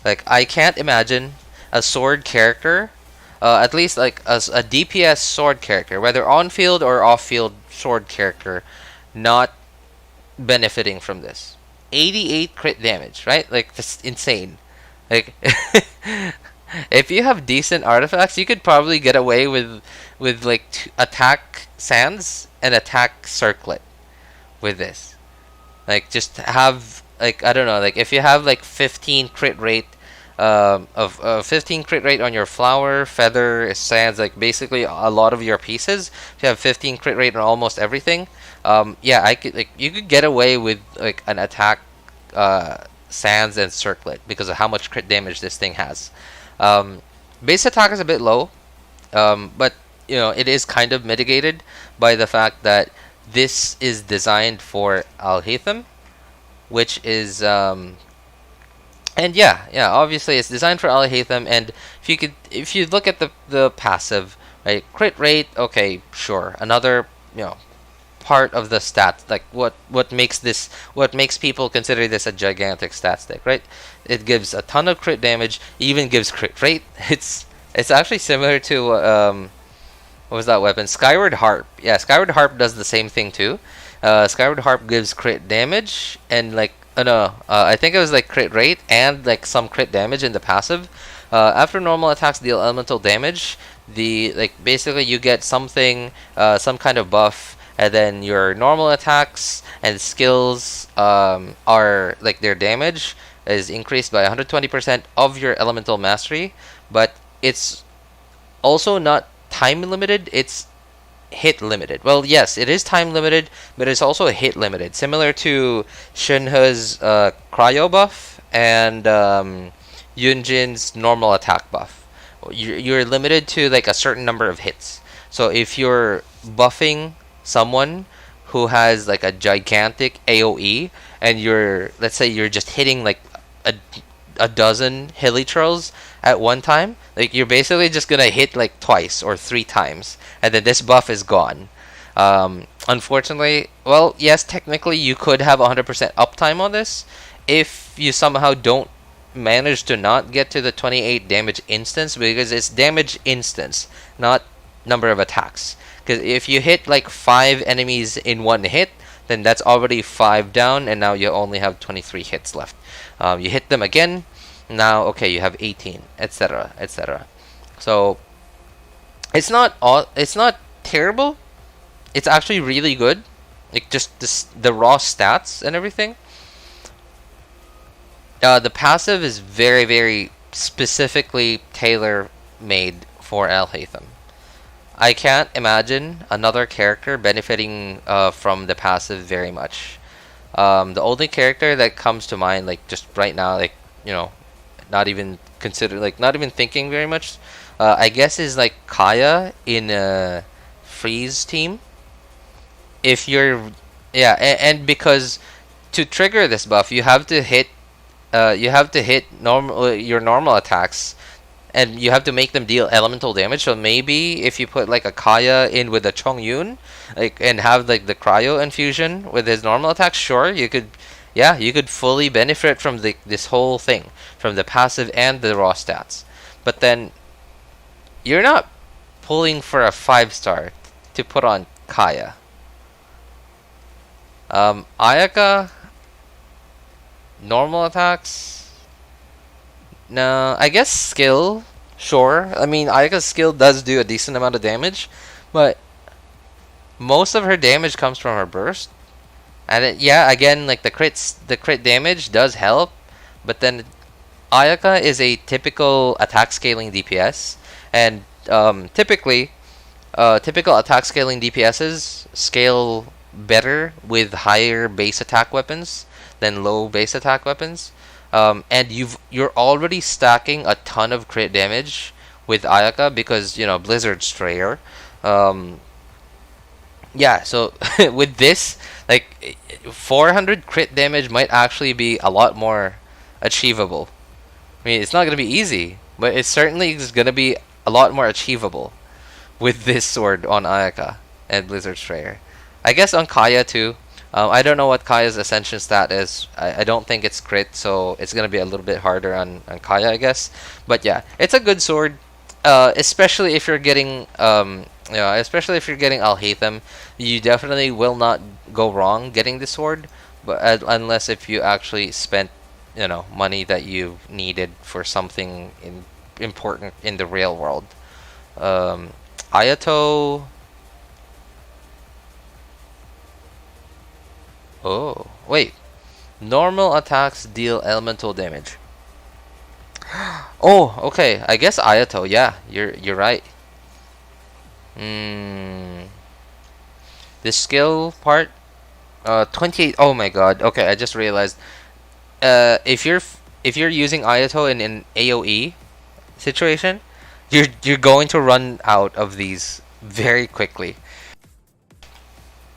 Like, I can't imagine a sword character, at least like a DPS sword character, whether on field or off field sword character, not benefiting from this. 88 crit damage, right? Like, that's insane. Like, if you have decent artifacts, you could probably get away with like attack sands and attack circlet with this. Like, just have, like, I don't know, like if you have like 15 crit rate of 15 crit rate on your flower, feather, sands, like basically a lot of your pieces. If you have 15 crit rate on almost everything, yeah, you could get away with like an attack sands and circlet because of how much crit damage this thing has. Base attack is a bit low, but it is kind of mitigated by the fact that this is designed for Alhaitham, which is and yeah, obviously it's designed for Alhaitham. And if you look at the passive, right, crit rate, okay, sure, another part of the stat, like what makes people consider this a gigantic stat stick, right? It gives a ton of crit damage, even gives crit rate. It's actually similar to what was that weapon? Skyward Harp. Yeah, Skyward Harp does the same thing too. Skyward Harp gives crit damage and like I think it was like crit rate and like some crit damage in the passive. After normal attacks deal elemental damage, basically you get something, some kind of buff, and then your normal attacks and skills are like their damage is increased by 120% of your elemental mastery. But it's also not time limited. It's hit limited. Well, yes, it is time limited, but it's also hit limited, similar to Shinhe's cryo buff and Yunjin's normal attack buff. You're limited to like a certain number of hits. So if you're buffing someone who has like a gigantic AoE, and let's say you're just hitting like a dozen hilichurls at one time, like you're basically just gonna hit like twice or 3 times, and then this buff is gone. Unfortunately, well, yes, technically you could have 100% uptime on this if you somehow don't manage to not get to the 28 damage instance, because it's damage instance, not number of attacks. Because if you hit like 5 enemies in one hit, then that's already 5 down, and now you only have 23 hits left. You hit them again, now okay, you have 18, etc., etc. So it's not terrible. It's actually really good. Like just the raw stats and everything. The passive is very, very specifically tailor-made for Alhaitham. I can't imagine another character benefiting from the passive very much. The only character that comes to mind, like just right now, like not even thinking very much, I guess is like Kaya in Freeze team. If you're, yeah, and because to trigger this buff, you have to hit your normal attacks, and you have to make them deal elemental damage. So maybe if you put like a Kaya in with a Chongyun, like, and have like the cryo infusion with his normal attacks, sure, you could fully benefit from this whole thing, from the passive and the raw stats. But then you're not pulling for a 5-star to put on Kaya. Ayaka, normal attacks, no, I guess skill, sure. I mean, Ayaka's skill does do a decent amount of damage, but most of her damage comes from her burst. And yeah, again, like the crit damage does help, but then Ayaka is a typical attack scaling DPS, and typical attack scaling DPSs scale better with higher base attack weapons than low base attack weapons. And you're already stacking a ton of crit damage with Ayaka because Blizzard Strayer. Yeah, so with this, like 400 crit damage might actually be a lot more achievable. I mean, it's not gonna be easy, but it certainly is gonna be a lot more achievable with this sword on Ayaka and Blizzard Strayer. I guess on Kaya too. I don't know what Kaya's ascension stat is. I don't think it's crit, so it's gonna be a little bit harder on Kaya, I guess. But yeah, it's a good sword, especially if you're getting Alhaitham. You definitely will not go wrong getting the sword, but unless if you actually spent money that you needed for something important in the real world. Ayato. Oh, wait. Normal attacks deal elemental damage. Oh, okay. I guess Ayato. Yeah, you're right. The skill part. 28. Oh my god. Okay, I just realized. If you're using Ayato in an AoE situation, you're going to run out of these very quickly.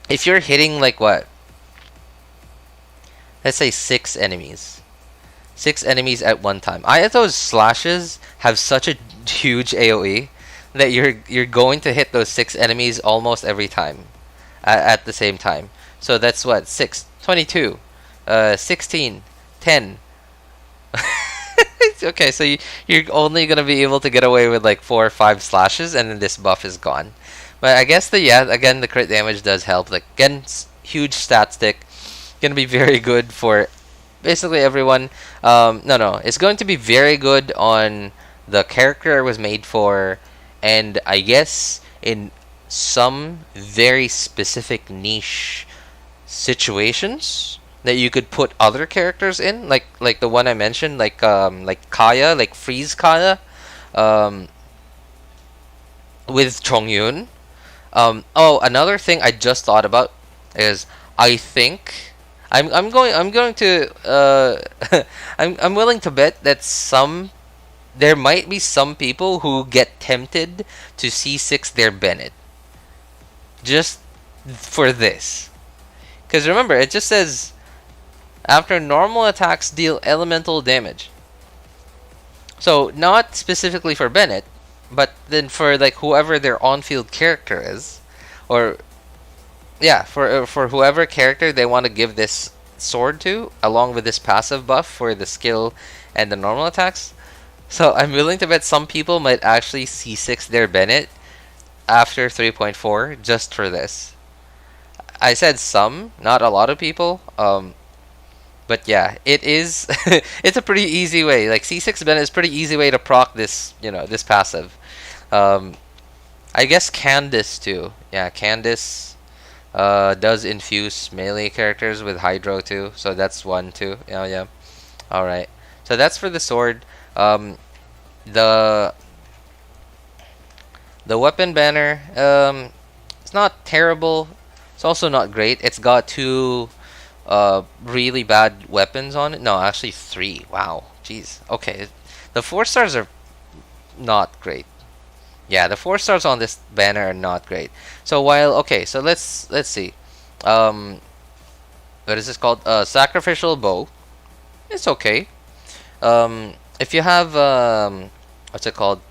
If you're hitting like what? Let's say 6 enemies. 6 enemies at one time. Ayato's slashes have such a huge AoE that you're going to hit those 6 enemies almost every time at the same time. So that's what? 6, 22, 16, 10. Okay, so you're only gonna be able to get away with like 4 or 5 slashes, and then this buff is gone. But I guess again, the crit damage does help. Like again, huge stat stick. Gonna be very good for basically everyone. No, it's going to be very good on the character it was made for, and I guess in some very specific niche situations that you could put other characters in, like the one I mentioned, like Kaya, like Freeze Kaya, with Chongyun. Oh, another thing I just thought about is I think I'm going to I'm willing to bet that there might be some people who get tempted to C6 their Bennett just for this. Because remember, it just says after normal attacks deal elemental damage. So not specifically for Bennett, but then for like whoever their on-field character is, or yeah, for whoever character they want to give this sword to, along with this passive buff for the skill and the normal attacks. So I'm willing to bet some people might actually C6 their Bennett after 3.4 just for this. I said some, not a lot of people. But yeah, it is. It's a pretty easy way. Like C6 Bennett is pretty easy way to proc this, this passive. I guess Candice too. Yeah, Candice does infuse melee characters with Hydro too. So that's one too. Yeah, yeah. All right. So that's for the sword. The weapon banner. It's not terrible. It's also not great. It's got two really bad weapons on it. No, actually three. Wow. Jeez. Okay. The 4-stars are not great. Yeah, the 4-stars on this banner are not great. So while okay, so let's see. What is this called? Sacrificial bow. It's okay. If you have what's it called?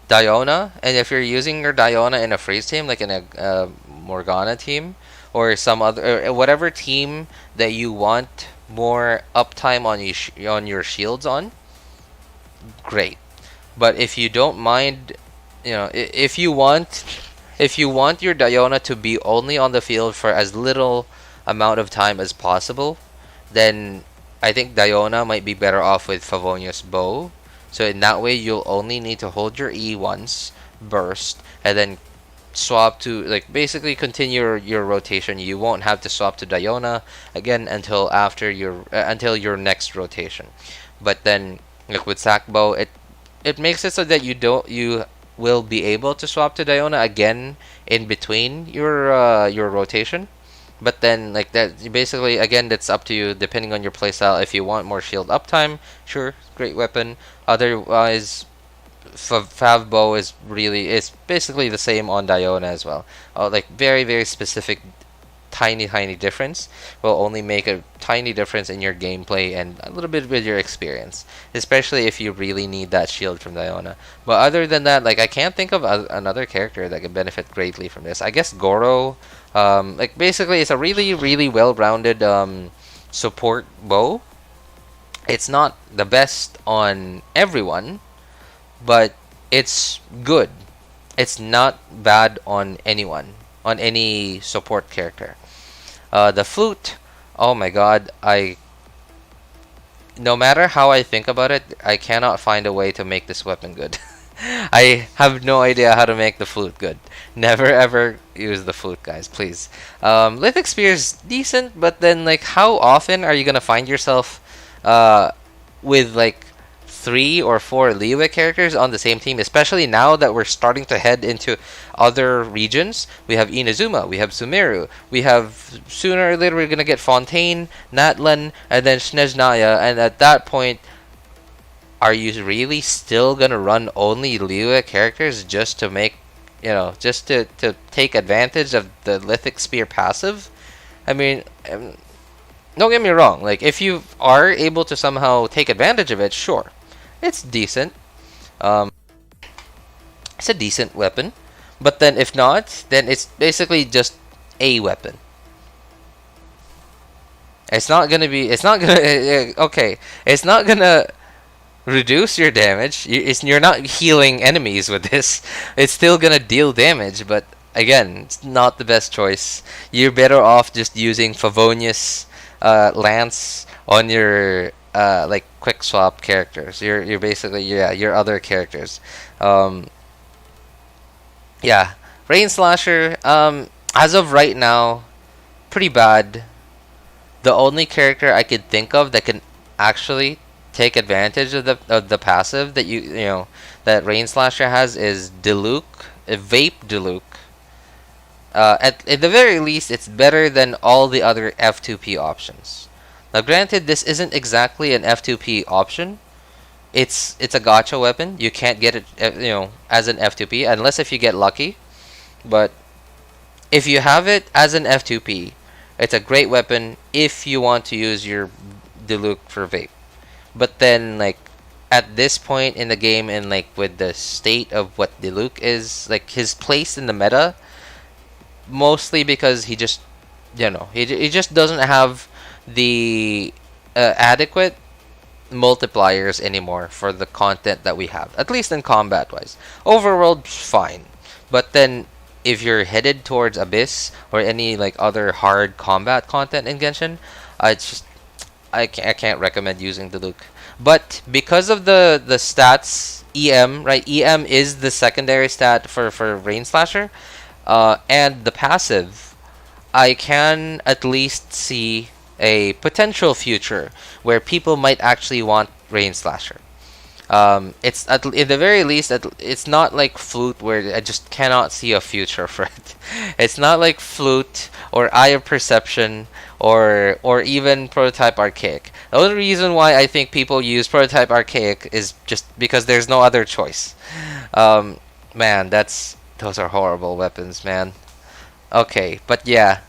Diona, and if you're using your Diona in a freeze team, like in a Morgana team, or some other, or whatever team that you want more uptime on your shields on, great. But if you don't mind, if you want your Diona to be only on the field for as little amount of time as possible, then I think Diona might be better off with Favonius Bow. So in that way, you'll only need to hold your E once, burst, and then swap to, like, basically continue your rotation. You won't have to swap to Diona again until after your next rotation. But then, like with Sackbow, it makes it so that you will be able to swap to Diona again in between your rotation. But then, like that, basically, again, that's up to you depending on your playstyle. If you want more shield uptime, sure, great weapon. Otherwise, Favbo is basically the same on Diona as well. Like very very specific, tiny difference will only make a tiny difference in your gameplay and a little bit with your experience, especially if you really need that shield from Diona. But other than that, like I can't think of another character that could benefit greatly from this. I guess Goro. Like basically, it's a really well-rounded support bow. It's not the best on everyone, but it's good. It's not bad on anyone, on any support character. The flute, oh my god, no matter how I think about it, I cannot find a way to make this weapon good. I have no idea how to make the flute good. Never ever use the flute, guys, please. Lithic Spear is decent, but then, like, how often are you gonna find yourself with like 3 or 4 Liyue characters on the same team, especially now that we're starting to head into other regions? We have Inazuma, we have Sumeru, we have, sooner or later we're gonna get Fontaine, Natlan, and then Snezhnaya, and at that point, are you really still gonna run only Liyue characters just to make, just to take advantage of the Lithic Spear passive? I mean, don't get me wrong, like, if you are able to somehow take advantage of it, sure. It's decent. It's a decent weapon. But then if not, then it's basically just a weapon. It's not gonna reduce your damage. You're not healing enemies with this. It's still gonna deal damage, but again, it's not the best choice. You're better off just using Favonius Lance on your like quick swap characters. You're basically, your other characters. Yeah, Rain Slasher, as of right now, pretty bad. The only character I could think of that can actually take advantage of the passive that that Rain Slasher has is Diluc, Vape Diluc. at the very least, it's better than all the other F2P options. Now, granted, this isn't exactly an F2P option. It's a gotcha weapon. You can't get it, as an F2P unless if you get lucky. But if you have it as an F2P, it's a great weapon if you want to use your Diluc for vape. But then, like, at this point in the game, and like with the state of what Diluc is, like his place in the meta, mostly because he just, he just doesn't have the adequate multipliers anymore for the content that we have, at least in combat wise. Overworld, fine, but then if you're headed towards Abyss or any like other hard combat content in Genshin, it's just I can't recommend using the Luke. But because of the stats, EM, right? EM is the secondary stat for Rain Slasher, and the passive, I can at least see a potential future where people might actually want Rain Slasher. It's at the very least, it's not like Flute where I just cannot see a future for it. It's not like Flute or Eye of Perception or even Prototype Archaic. The only reason why I think people use Prototype Archaic is just because there's no other choice. Man, those are horrible weapons, man. Okay, but yeah,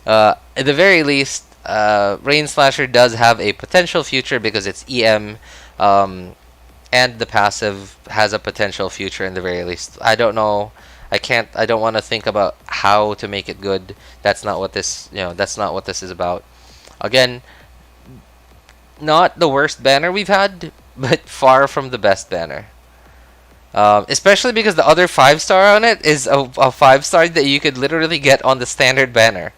at the very least, Rain Slasher does have a potential future because it's EM, and the passive has a potential future in the very least. I don't know. I don't want to think about how to make it good. That's not what this, that's not what this is about. Again, not the worst banner we've had, but far from the best banner. Especially because the other 5-star on it is a 5-star that you could literally get on the standard banner.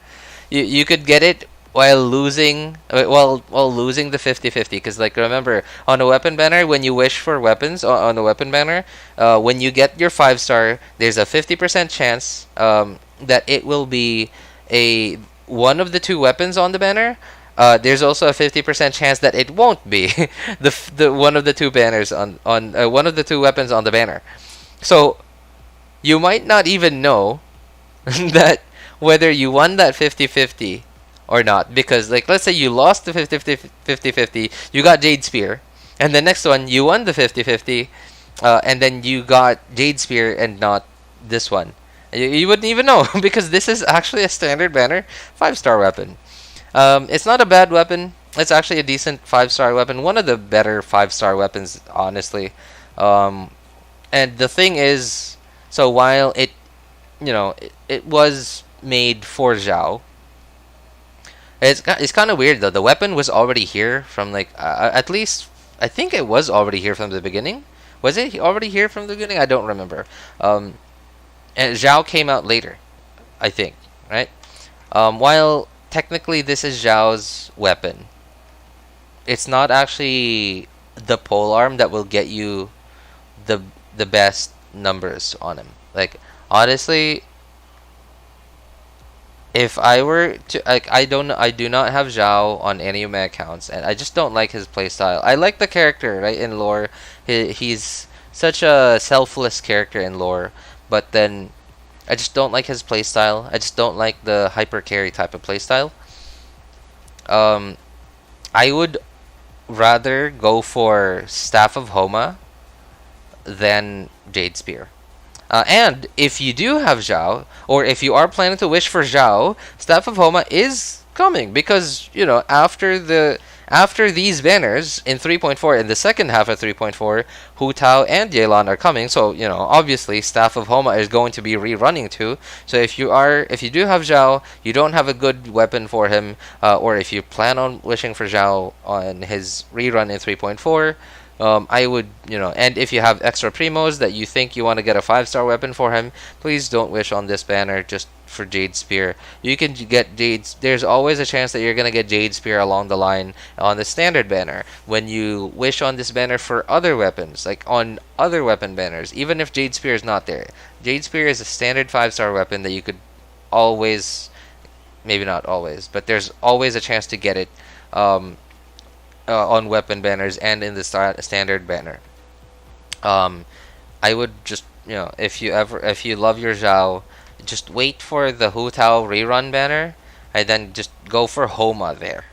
You could get it while losing losing the 50-50, because like remember on a weapon banner, when you wish for weapons on the weapon banner, when you get your 5-star, there's a 50% chance that it will be one of the two weapons on the banner. There's also a 50% chance that it won't be the one of the two banners on one of the two weapons on the banner. So you might not even know that whether you won that 50-50 or not, because like let's say you lost the 50-50, you got Jade Spear, and the next one you won the 50-50, and then you got Jade Spear and not this one. You wouldn't even know because this is actually a standard banner 5-star weapon. It's not a bad weapon. It's actually a decent 5-star weapon, one of the better 5-star weapons, honestly. And the thing is, so while it was made for Xiao, it's kind of weird though. The weapon was already here from like at least I think it was already here from the beginning. Was it already here from the beginning? I don't remember. And Xiao came out later, I think, right? While technically this is Xiao's weapon, it's not actually the polearm that will get you the best numbers on him. Like honestly, if I were to I do not have Xiao on any of my accounts, and I just don't like his playstyle. I like the character, right, in lore. He's such a selfless character in lore, but then I just don't like his playstyle. I just don't like the hyper carry type of playstyle. I would rather go for Staff of Homa than Jade Spear. And if you do have Xiao, or if you are planning to wish for Xiao, Staff of Homa is coming because after these banners in 3.4, in the second half of 3.4, Hutao and Yelan are coming. So obviously Staff of Homa is going to be rerunning too. So if you do have Xiao, you don't have a good weapon for him, or if you plan on wishing for Xiao on his rerun in 3.4. I would, and if you have extra primos that you think you want to get a 5-star weapon for him, please don't wish on this banner just for Jade Spear. You can get there's always a chance that you're going to get Jade Spear along the line on the standard banner. When you wish on this banner for other weapons, like on other weapon banners, even if Jade Spear is not there, Jade Spear is a standard 5-star weapon that you could always, maybe not always, but there's always a chance to get it on weapon banners and in the standard banner. I would just if you love your Xiao, just wait for the Hutao rerun banner, and then just go for Homa there.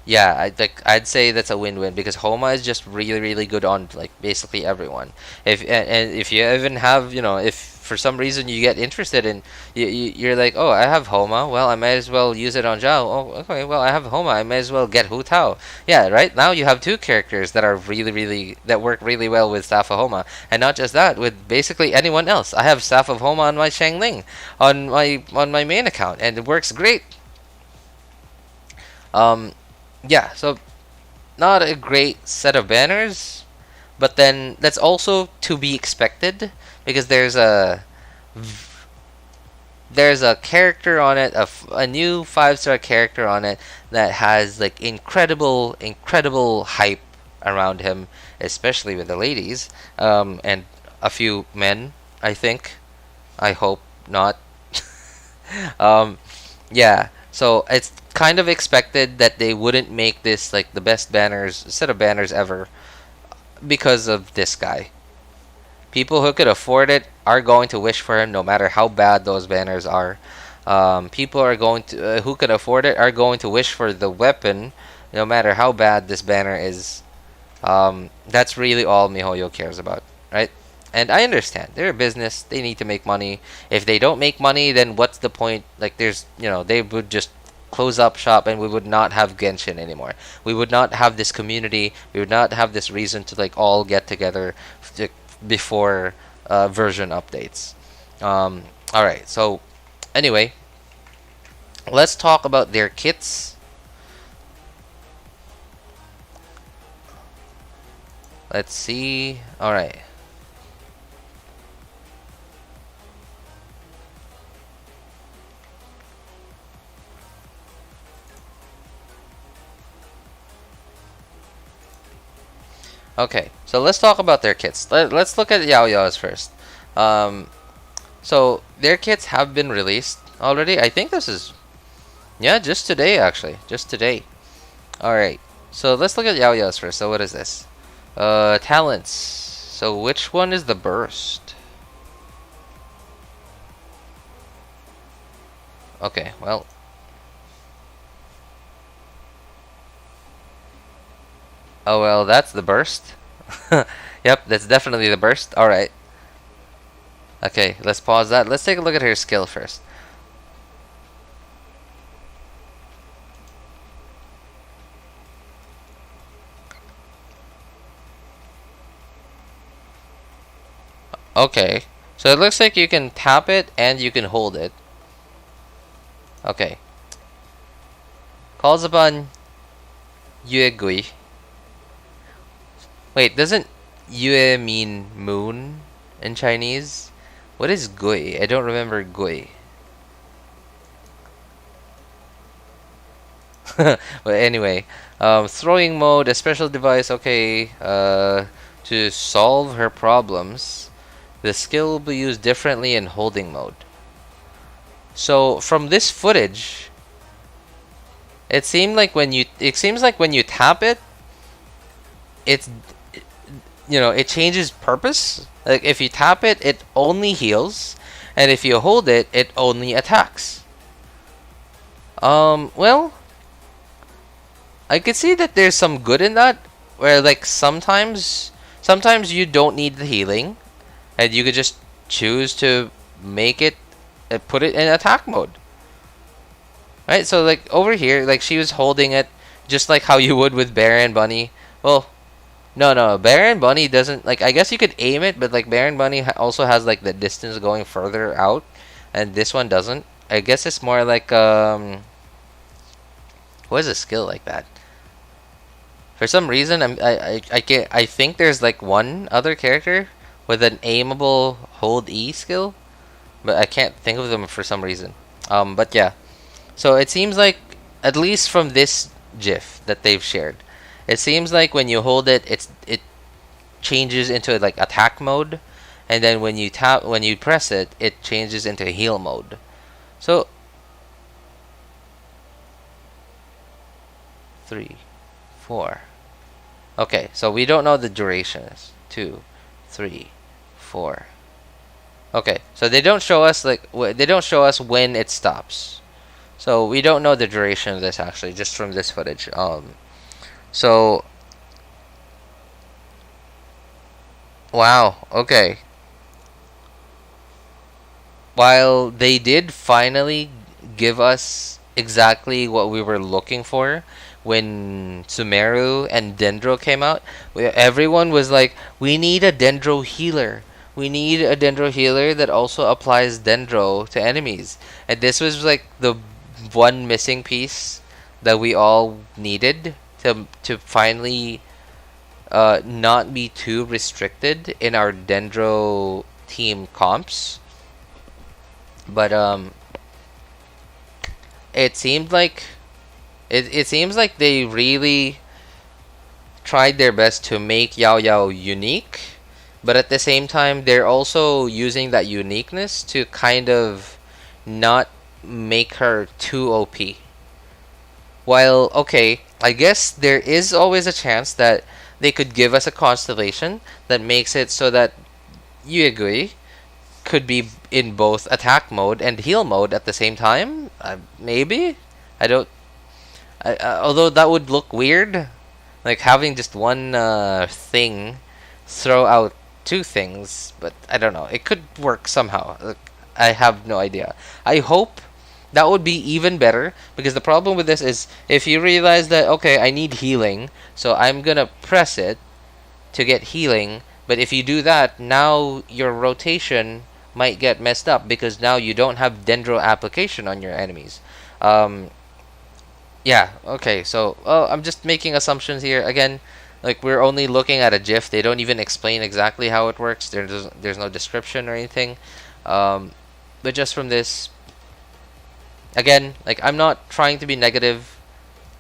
Yeah, I'd say that's a win-win because Homa is just really good on like basically everyone. And if you even have, you know, if for some reason you get interested in you're like, "Oh, I have Homa. Well, I might as well use it on Zhao." "Oh, okay. Well, I have Homa. I might as well get Hu Tao." Yeah, right? Now you have two characters that are really that work really well with Staff of Homa. And not just that, with basically anyone else. I have Staff of Homa on my Shangling on my main account and it works great. Yeah, so not a great set of banners, but then that's also to be expected because there's a character on it, a new 5-star character on it that has like incredible hype around him, especially with the ladies, and a few men, I think. I hope not. Yeah, so it's kind of expected that they wouldn't make this like the best set of banners ever because of this guy. People who could afford it are going to wish for him no matter how bad those banners are. People are going to who could afford it are going to wish for the weapon no matter how bad this banner is. That's really all MiHoYo cares about, right? And I understand they're a business; they need to make money. If they don't make money, then what's the point? Like, they would just close up shop, and we would not have Genshin anymore. We would not have this community. We would not have this reason to like all get together before version updates. All right. So, anyway, let's talk about their kits. Let's see. All right. Okay, so let's talk about their kits. Let's look at YaoYao's first. So their kits have been released already. I think this is, yeah, just today actually, just today. All right, so let's look at YaoYao's first. So what is this? Talents. So which one is the burst? Okay, well. Oh well, that's the burst. Yep, that's definitely the burst. Alright. Okay, let's pause that. Let's take a look at her skill first. Okay, so it looks like you can tap it and you can hold it. Okay. Calls upon Yuegui. Wait, doesn't Yue mean moon in Chinese? What is Gui? I don't remember Gui. But anyway, throwing mode, a special device, okay, to solve her problems. The skill will be used differently in holding mode. So from this footage, it seems like when you tap it, it changes purpose. Like if you tap it, it only heals, and if you hold it, it only attacks. Well, I could see that there's some good in that, where like sometimes you don't need the healing, and you could just choose to make it, put it in attack mode. Right? So like over here, like she was holding it just like how you would with Bear and Bunny. Well, no, Bear and Bunny doesn't, like, I guess you could aim it, but like Bear and Bunny also has like the distance going further out, and this one doesn't. I guess it's more like what is a skill like that? For some reason, I think there's like one other character with an aimable hold E skill, but I can't think of them for some reason. But yeah, so it seems like, at least from this GIF that they've shared, it seems like when you hold it, it changes into like attack mode, and then when you press it, it changes into heal mode. So 3, 4. Okay, so we don't know the duration. 2, 3, 4. Okay, so they don't show us they don't show us when it stops. So we don't know the duration of this actually, just from this footage. So wow, okay. While they did finally give us exactly what we were looking for when Sumeru and Dendro came out, everyone was like, we need a Dendro healer. We need a Dendro healer that also applies Dendro to enemies. And this was like the one missing piece that we all needed to finally not be too restricted in our Dendro team comps. But it seemed like it seems like they really tried their best to make YaoYao unique, but at the same time they're also using that uniqueness to kind of not make her too OP. While okay, I guess there is always a chance that they could give us a constellation that makes it so that Yuegui could be in both attack mode and heal mode at the same time. Maybe I don't. Although that would look weird, like having just one thing throw out two things. But I don't know. It could work somehow. I have no idea. I hope that would be even better, because the problem with this is if you realize that okay, I need healing, so I'm gonna press it to get healing. But if you do that, now your rotation might get messed up because now you don't have Dendro application on your enemies. Yeah, okay, so I'm just making assumptions here. Again, like we're only looking at a GIF. They don't even explain exactly how it works. There's no description or anything. But just from this, again, like I'm not trying to be negative.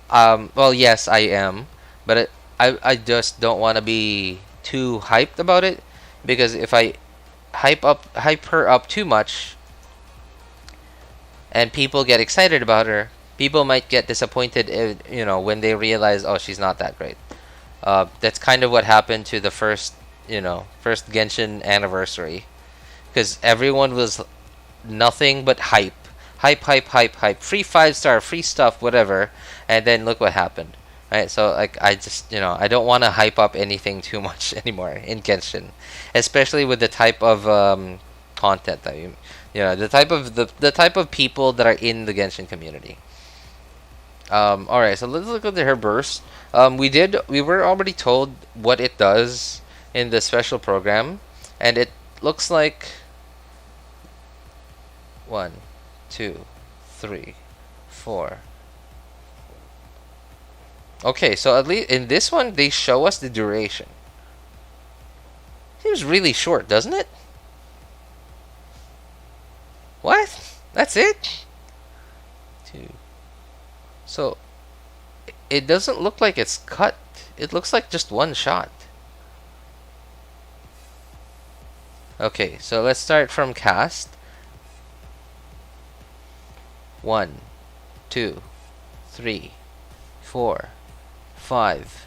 Well, yes, I am, but I just don't want to be too hyped about it, because if I hype her up too much and people get excited about her, people might get disappointed if, when they realize, oh, she's not that great. That's kind of what happened to the first Genshin anniversary, because everyone was nothing but hype, free 5-star, free stuff, whatever, and then look what happened. Right, so like I just I don't want to hype up anything too much anymore in Genshin, especially with the type of content that the type of people that are in the Genshin community. All right, so let's look at her burst. We were already told what it does in the special program, and it looks like 1, 2, 3, 4. Okay, so at least in this one, they show us the duration. Seems really short, doesn't it? What? That's it? 2. So, it doesn't look like it's cut. It looks like just one shot. Okay, so let's start from cast. 1, 2, 3, 4, 5.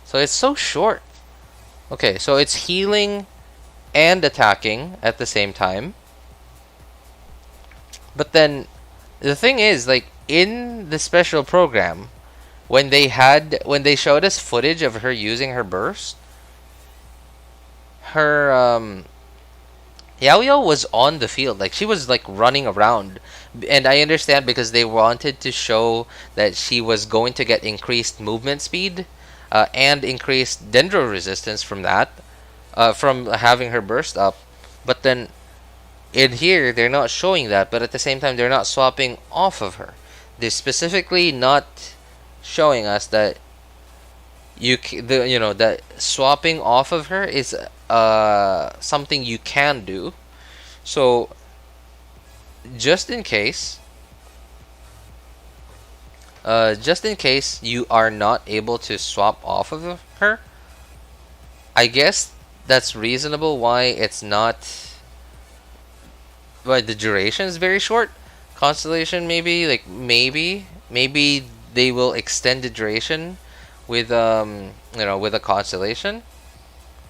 So it's so short. Okay, so it's healing and attacking at the same time. But then the thing is, like in the special program, when they showed us footage of her using her burst, her YaoYao was on the field, like she was like running around, and I understand because they wanted to show that she was going to get increased movement speed and increased dendro resistance from that, from having her burst up. But then in here they're not showing that, but at the same time they're not swapping off of her. They're specifically not showing us that that swapping off of her is something you can do. So just in case you are not able to swap off of her, I guess that's reasonable why it's not, why the duration is very short. Constellation, maybe they will extend the duration with with a constellation.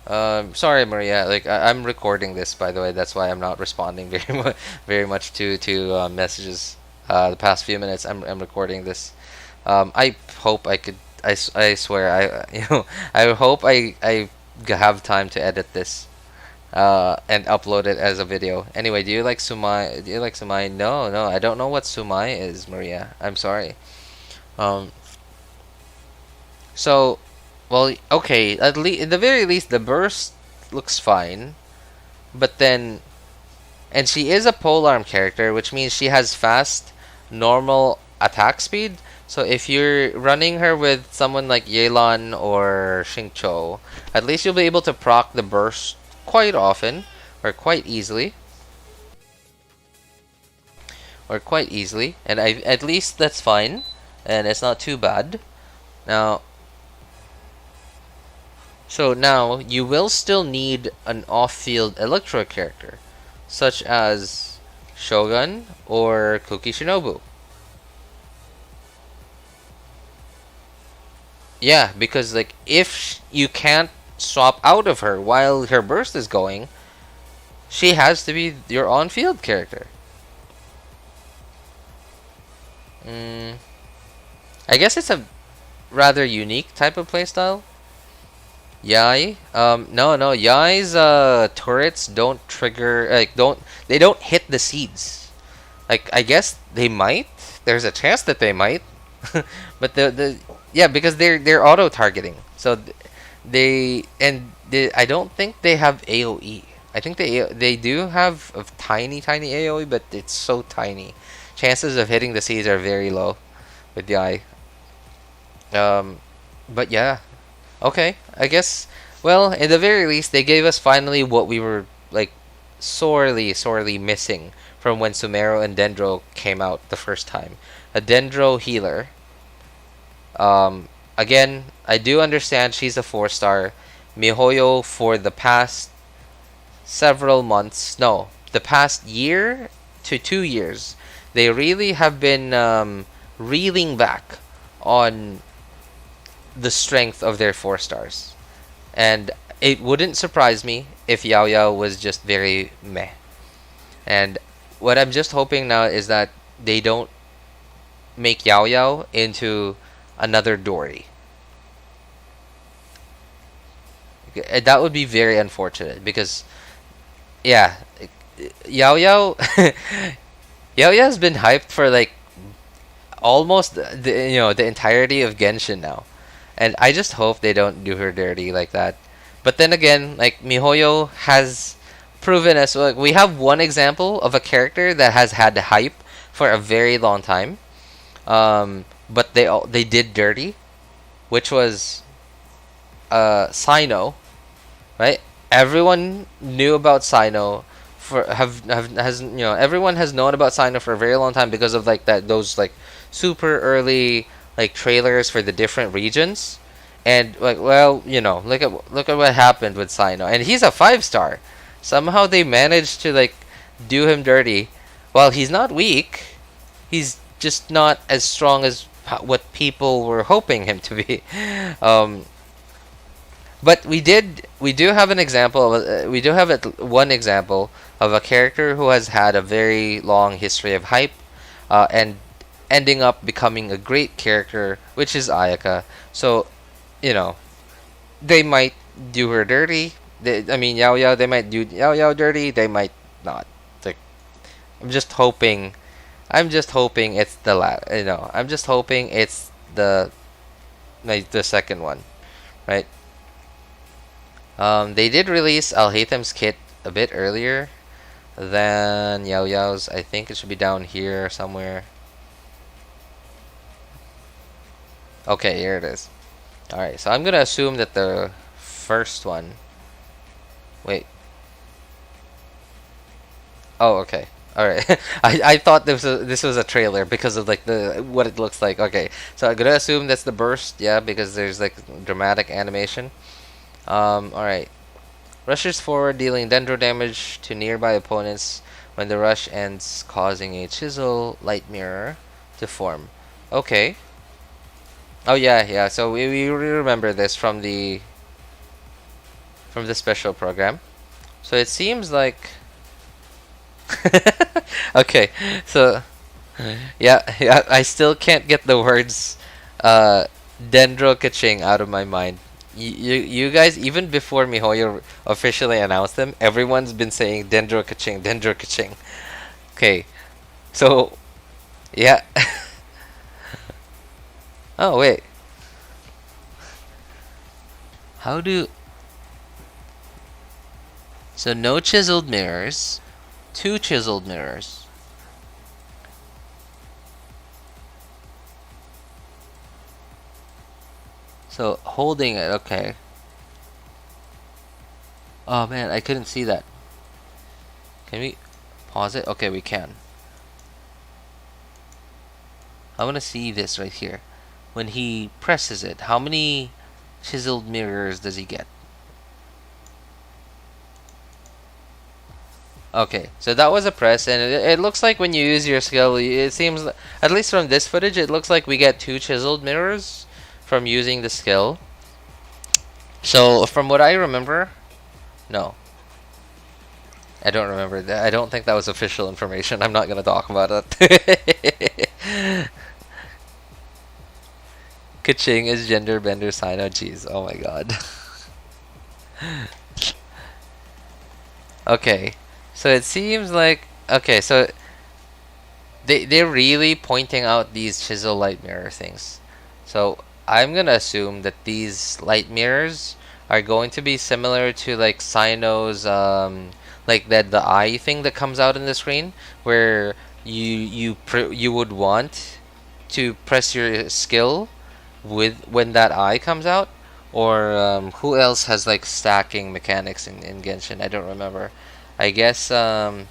Sorry, Maria. Like I'm recording this, by the way. That's why I'm not responding very much to messages. The past few minutes, I'm recording this. I hope I could. I swear I I hope have time to edit this. And upload it as a video. Anyway, do you like Sumai? Do you like Sumai? No, no, I don't know what Sumai is, Maria. I'm sorry. Um, so, well, okay. At least, at the very least, the burst looks fine. But then, and she is a polearm character, which means she has fast, normal attack speed. So if you're running her with someone like Yelan or Xingqiu, at least you'll be able to proc the burst quite often, or quite easily. And at least that's fine, and it's not too bad. Now, so now you will still need an off-field Electro character, such as Shogun or Kuki Shinobu. Yeah, because like if you can't swap out of her while her burst is going, she has to be your on-field character. I guess it's a rather unique type of playstyle. Yai, no, Yai's turrets don't trigger, like they don't hit the seeds. Like I guess they might. There's a chance that they might, but yeah, because they're auto targeting. So I don't think they have AOE. I think they do have a tiny AOE, but it's so tiny. Chances of hitting the seeds are very low with the eye. But yeah, okay. I guess. Well, at the very least, they gave us finally what we were like sorely missing from when Sumeru and Dendro came out the first time. A Dendro healer. Again, I do understand she's a 4-star. MiHoYo for the past several months, no, the past year to 2 years, they really have been reeling back on the strength of their 4-stars. And it wouldn't surprise me if YaoYao was just very meh. And what I'm just hoping now is that they don't make YaoYao into another Dory. That would be very unfortunate because, yeah, YaoYao, YaoYao's been hyped for like almost the entirety of Genshin now, and I just hope they don't do her dirty like that. But then again, like MiHoYo has proven us, like we have one example of a character that has had hype for a very long time, but they did dirty, which was Sino, right? Everyone knew about Sino everyone has known about Sino for a very long time because of like those like super early like trailers for the different regions. And like, well, look at what happened with Sino, and he's a 5-star. Somehow they managed to like do him dirty. While he's not weak, he's just not as strong as what people were hoping him to be. But we do have an example of one example of a character who has had a very long history of hype, and ending up becoming a great character, which is Ayaka. So, they might do her dirty. YaoYao, they might do YaoYao dirty. They might not. Like, I'm just hoping it's I'm just hoping it's the second one, right? They did release Alhaitham's kit a bit earlier than YaoYao's. I think it should be down here somewhere. Okay, here it is. Alright, so I'm gonna assume that the first one... Wait. Oh, okay. Alright. I thought this was a trailer because of like what it looks like. Okay, so I'm gonna assume that's the burst, yeah, because there's like dramatic animation. Alright. Rushes forward, dealing dendro damage to nearby opponents when the rush ends, causing a chisel light mirror to form. Okay. Oh yeah, so we remember this from the from the special program. So it seems like okay, so yeah, I still can't get the words Dendro Kaching out of my mind. You guys, even before MiHoYo officially announced them, everyone's been saying Dendro Kaching, Dendro Kaching. Okay, so yeah. Oh wait, how do? So no chiseled mirrors, 2 chiseled mirrors. So holding it, okay. Oh man, I couldn't see that. Can we pause it? Okay, we can. I want to see this right here. When he presses it, how many chiseled mirrors does he get? Okay, so that was a press, and it looks like when you use your skill, it seems, at least from this footage, it looks like we get 2 chiseled mirrors from using the skill. So from what I remember, no, I don't remember that. I don't think that was official information. I'm not gonna talk about it. Kaching is gender bender sign. Oh jeez. Oh my god. Okay, so it seems like, okay, so they're really pointing out these chisel light mirror things. So I'm gonna assume that these light mirrors are going to be similar to like Sino's like the eye thing that comes out in the screen, where you would want to press your skill with when that eye comes out. Or who else has like stacking mechanics in Genshin? I don't remember. I guess I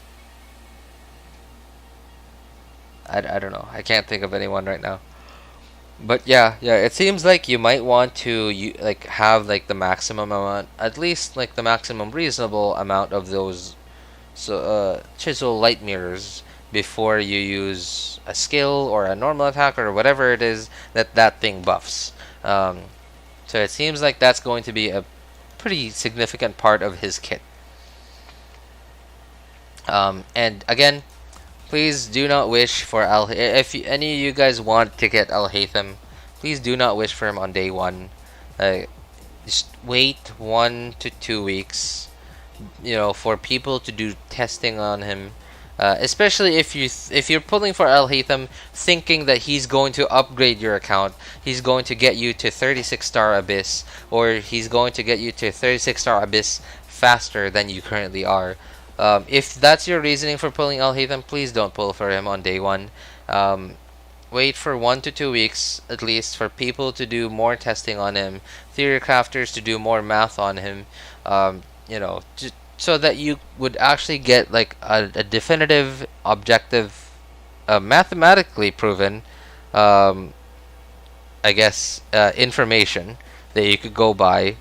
don't know. I can't think of anyone right now. But yeah, it seems like you might want to like have like the maximum amount, at least like the maximum reasonable amount of those chisel light mirrors before you use a skill or a normal attack or whatever it is that thing buffs. So it seems like that's going to be a pretty significant part of his kit. And again, please do not wish for if any of you guys want to get Alhaitham, please do not wish for him on day 1. Just wait 1 to 2 weeks, for people to do testing on him. Especially if you're pulling for Alhaitham thinking that he's going to upgrade your account, he's going to get you to 36-star Abyss, or he's going to get you to 36-star Abyss faster than you currently are. If that's your reasoning for pulling Alhaitham, please don't pull for him on day 1. Wait for 1 to 2 weeks at least for people to do more testing on him, theory crafters to do more math on him, just so that you would actually get like a definitive, objective, mathematically proven, I guess, information that you could go by,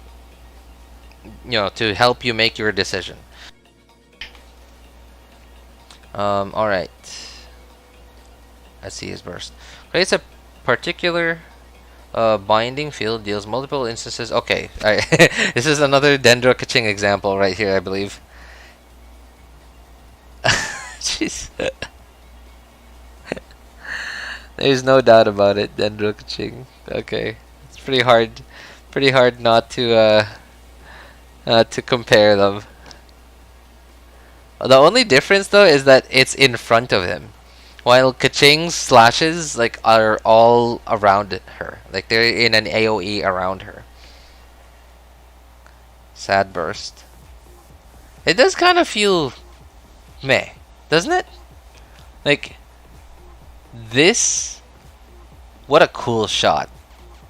to help you make your decision. Alright. Let's see his burst. Creates a particular binding field, deals multiple instances. Okay, this is another Dendro Kaching example right here, I believe. Jeez. There's no doubt about it, Dendro Kaching. Okay, it's pretty hard not to compare them. The only difference though is that it's in front of him, while Kaching's slashes like are all around her, like they're in an AOE around her. Sad burst. It does kind of feel meh, doesn't it? Like this, what a cool shot,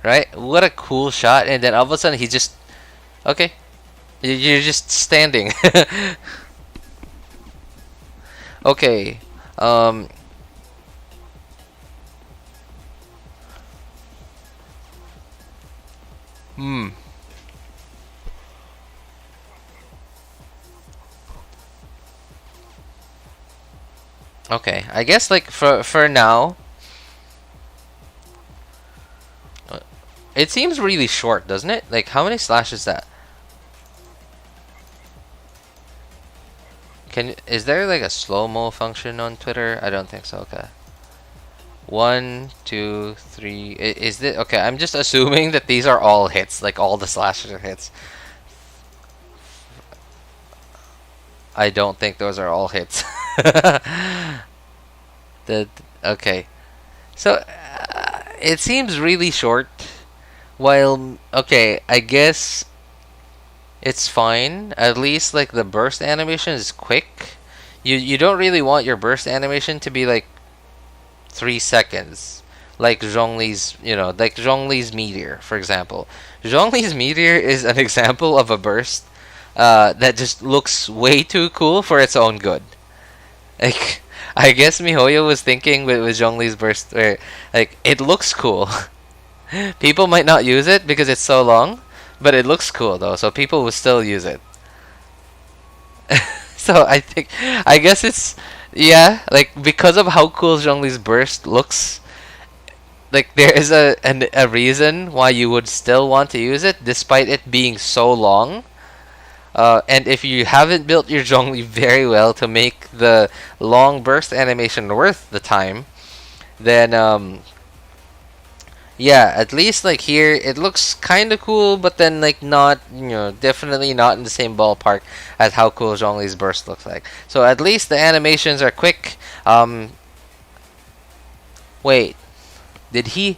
right? What a cool shot, and then all of a sudden he just, okay, you're just standing. Okay, Okay, I guess like for now, it seems really short, doesn't it? Like how many slashes is that? is there like a slow-mo function on Twitter? I don't think so. Okay. 1, 2, 3. Is this okay? I'm just assuming that these are all hits, like all the slashes are hits. I don't think those are all hits. Okay. So it seems really short. While okay, I guess it's fine. At least like the burst animation is quick. You don't really want your burst animation to be like 3 seconds. Like Zhongli's, like Zhongli's meteor, for example. Zhongli's meteor is an example of a burst that just looks way too cool for its own good. Like, I guess MiHoYo was thinking with Zhongli's burst, where like it looks cool. People might not use it because it's so long, but it looks cool though, so people will still use it. So I guess it's yeah, like because of how cool Zhongli's burst looks, like there is a reason why you would still want to use it despite it being so long. And if you haven't built your Zhongli very well to make the long burst animation worth the time, then yeah, at least like here it looks kind of cool, but then like not, definitely not in the same ballpark as how cool Zhongli's burst looks like. So at least the animations are quick. Wait, did he?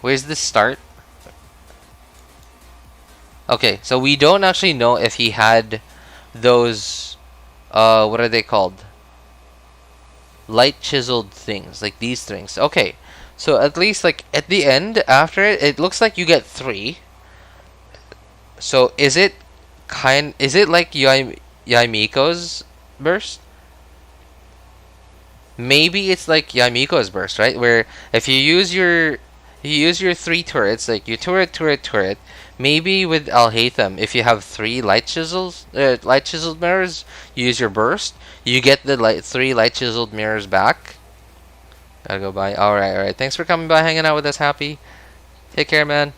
Where's the start? Okay, so we don't actually know if he had those, what are they called? Light chiseled things, like these things. Okay, so at least like at the end, after it, it looks like you get 3. So is it like Yaimiko's burst? Maybe it's like Yaimiko's burst, right? Where if you use your 3 turrets, like you turret, maybe with Alhaitham, if you have 3 light chiseled mirrors, you use your burst, you get the 3 light chiseled mirrors back. Gotta go by. Alright. Thanks for coming by, hanging out with us, Happy. Take care, man.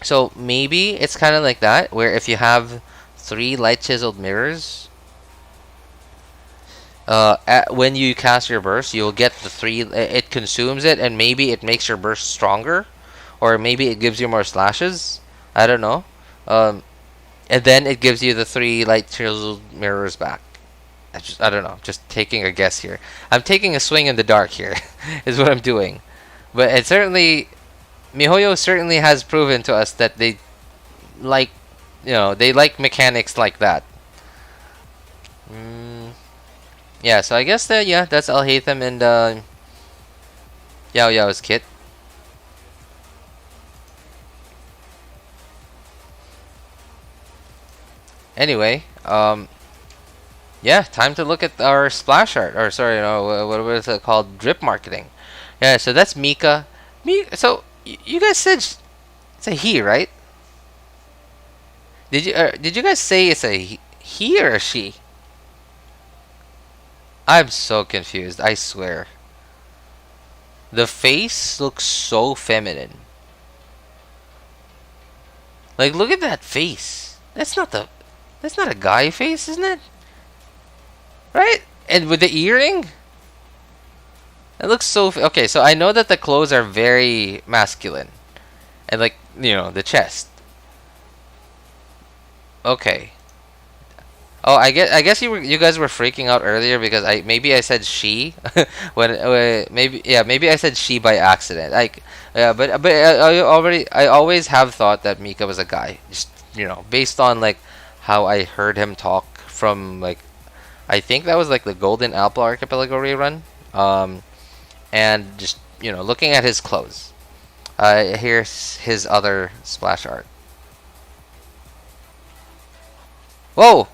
So maybe it's kind of like that, where if you have 3 light chiseled mirrors, when you cast your burst, you'll get the 3. It consumes it, and maybe it makes your burst stronger, or maybe it gives you more slashes. I don't know. And then it gives you the 3 light chiseled mirrors back. I don't know. Just taking a guess here. I'm taking a swing in the dark here, is what I'm doing. But it certainly, MiHoYo certainly has proven to us that they like, they like mechanics like that. Yeah, so I guess that, that's Alhaitham and YaoYao's kit. Anyway, yeah, time to look at our splash art, or sorry, what was it called? Drip marketing. Yeah, so that's Mika. So you guys said it's a he, right? Did you guys say it's a he or a she? I'm so confused, I swear. The face looks so feminine. Like, look at that face. That's not a guy face, isn't it? Right? And with the earring? It looks so... Okay, so I know that the clothes are very masculine. And like, the chest. Okay. Oh, I guess you guys were freaking out earlier because maybe I said she when maybe I said she by accident. Like but I always have thought that Mika was a guy. Just based on like how I heard him talk from like I think that was like the Golden Apple Archipelago rerun. And just looking at his clothes. Here's his other splash art. Whoa.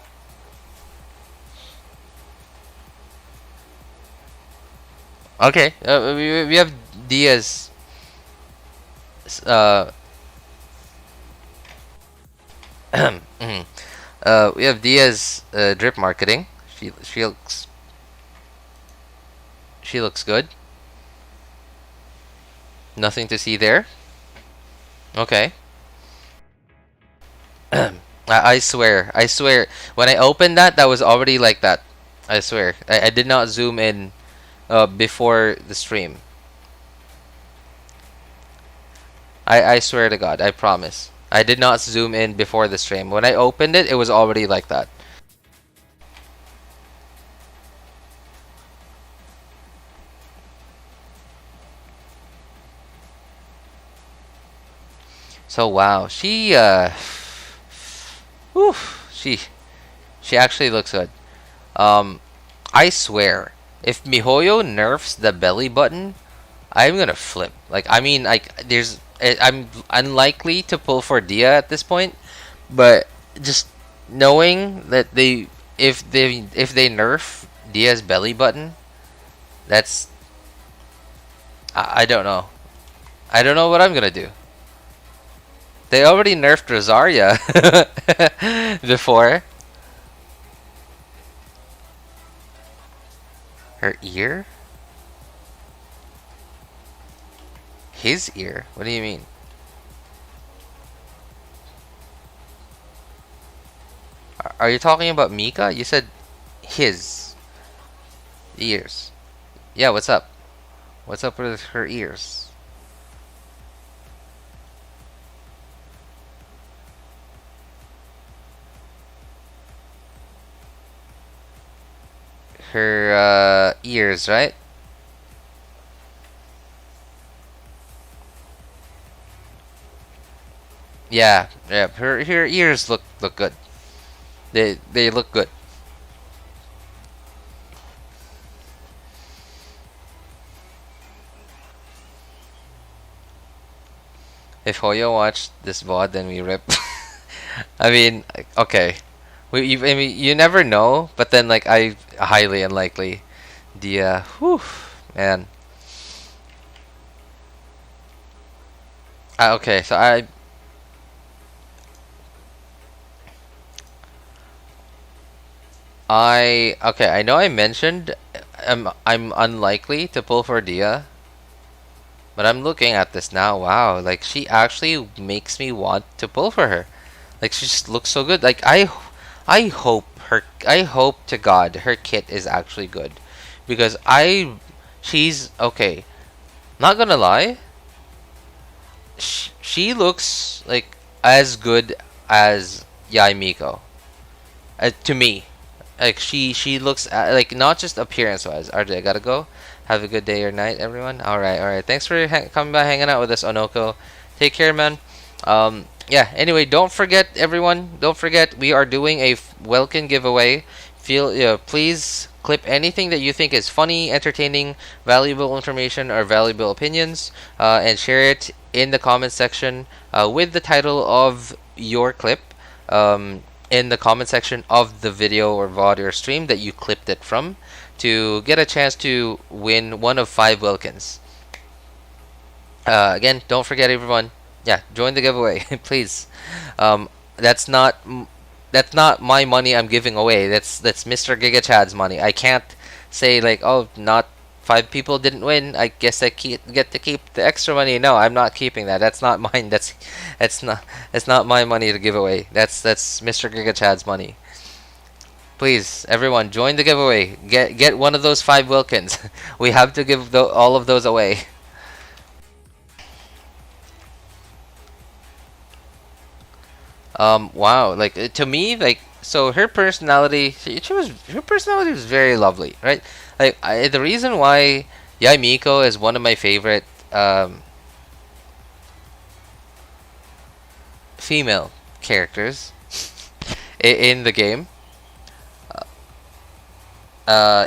Okay, we have Diaz. We have Diaz drip marketing. She looks good. Nothing to see there. Okay. I swear, I swear. When I opened that, that was already like that. I swear. I did not zoom in before the stream. I swear to God, I promise. I did not zoom in before the stream. When I opened it, it was already like that. So wow, whew, she actually looks good. Um, I swear, if MiHoYo nerfs the belly button, I'm gonna flip. Like, I mean, like, I'm unlikely to pull for Dia at this point, but just knowing that if they nerf Dia's belly button, that's I don't know. I don't know what I'm gonna do. They already nerfed Rosaria before. Her ear? His ear? What do you mean? Are you talking about Mika? You said his ears. Yeah, what's up? What's up with her ears? Her ears, right? Yeah, yeah. Her ears look good. They look good. If Hoyo watched this VOD, then we rip. I mean, okay. I mean, you never know, but then like I highly unlikely. The whew, man. Okay, so okay. I know I mentioned I'm unlikely to pull for Dia, but I'm looking at this now. Wow, like she actually makes me want to pull for her. Like she just looks so good. Like I hope to God her kit is actually good, because she's okay. Not gonna lie, she looks like as good as Yai Miko to me. Like she looks like, not just appearance wise. RJ, I gotta go. Have a good day or night, everyone. All right, all right. Thanks for coming by, hanging out with us, Onoko. Take care, man. Yeah. Anyway, don't forget, everyone. Don't forget, we are doing a Welkin giveaway. Please clip anything that you think is funny, entertaining, valuable information, or valuable opinions, and share it in the comment section with the title of your clip. In the comment section of the video or VOD or stream that you clipped it from, to get a chance to win one of 5 Wilkins. Again, don't forget, everyone. Yeah, join the giveaway, please. That's not my money I'm giving away. That's Mr. GigaChad's money. I can't say like, oh, not 5 people didn't win, I guess I get to keep the extra money. No, I'm not keeping that. That's not mine. That's not my money to give away. That's Mr. GigaChad's money. Please, everyone, join the giveaway. Get one of those 5 Wilkins. We have to give all of those away. Wow, like to me, like, so her personality, her personality was very lovely, right? Like the reason why Yai Miko is one of my favorite female characters in the game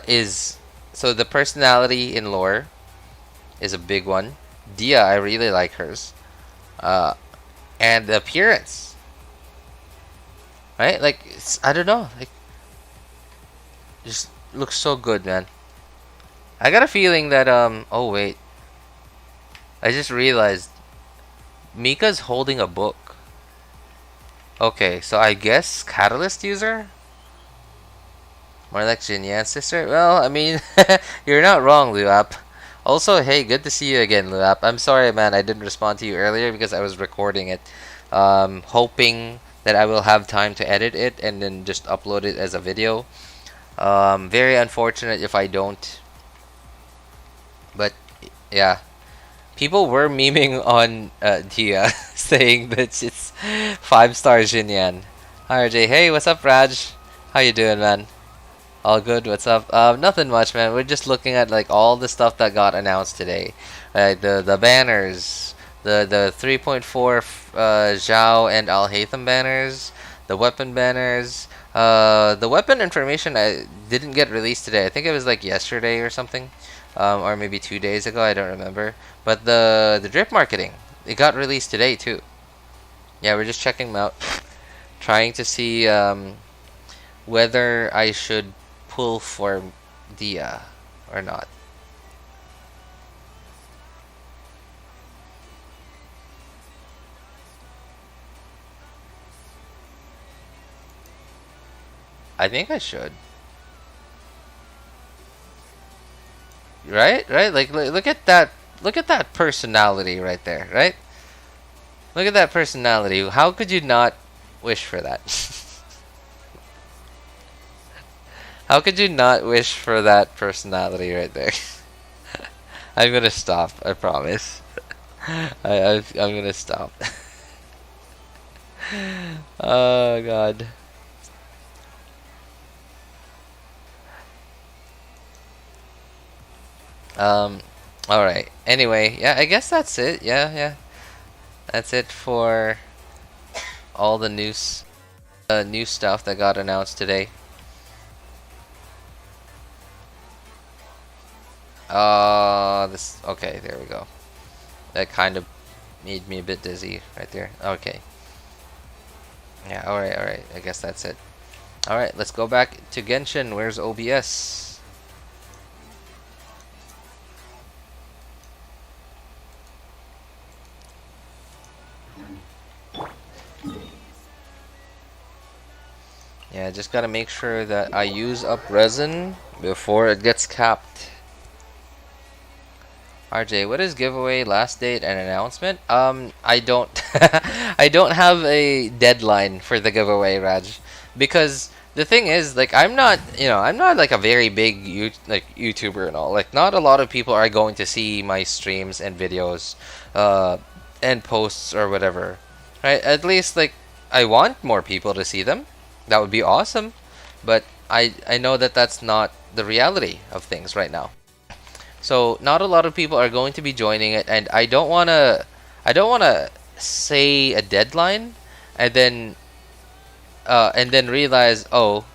is, so the personality in lore is a big one. Dia, I really like hers, and the appearance, right? Like I don't know, like just looks so good, man. I got a feeling that oh wait, I just realized Mika's holding a book. Okay, so I guess Catalyst user? More like Jinyan's sister? Well, I mean, you're not wrong, Luap. Also, hey, good to see you again, Luap. I'm sorry, man, I didn't respond to you earlier because I was recording it. Hoping that I will have time to edit it and then just upload it as a video. Very unfortunate if I don't. But yeah, people were memeing on Dia saying that it's 5-star Jinyan. Hi RJ, hey, what's up Raj? How you doing, man? All good, what's up? Nothing much, man. We're just looking at like all the stuff that got announced today. The banners, the 3.4 Xiao and Alhaitham banners, the weapon banners. The weapon information didn't get released today. I think it was like yesterday or something, or maybe 2 days ago. I don't remember. But the drip marketing, it got released today too. Yeah, we're just checking them out, trying to see whether I should pull for Dia or not. I think I should. Right? Right? Like look at that. Look at that personality right there, right? Look at that personality. How could you not wish for that? How could you not wish for that personality right there? I'm gonna stop. I promise. I'm gonna stop. Oh God. All right. Anyway, yeah, I guess that's it. Yeah. That's it for all the new stuff that got announced today. This okay, there we go. That kind of made me a bit dizzy right there. Okay. Yeah, alright. I guess that's it. Alright, let's go back to Genshin. Where's OBS? Yeah, just gotta make sure that I use up resin before it gets capped. RJ, what is giveaway last date and announcement? I don't I don't have a deadline for the giveaway, Raj, because the thing is, like, I'm not like a very big YouTuber and all. Like, not a lot of people are going to see my streams and videos and posts or whatever. Right? At least, like, I want more people to see them. That would be awesome, but I know that that's not the reality of things right now. So not a lot of people are going to be joining it, and I don't wanna say a deadline and then realize, oh,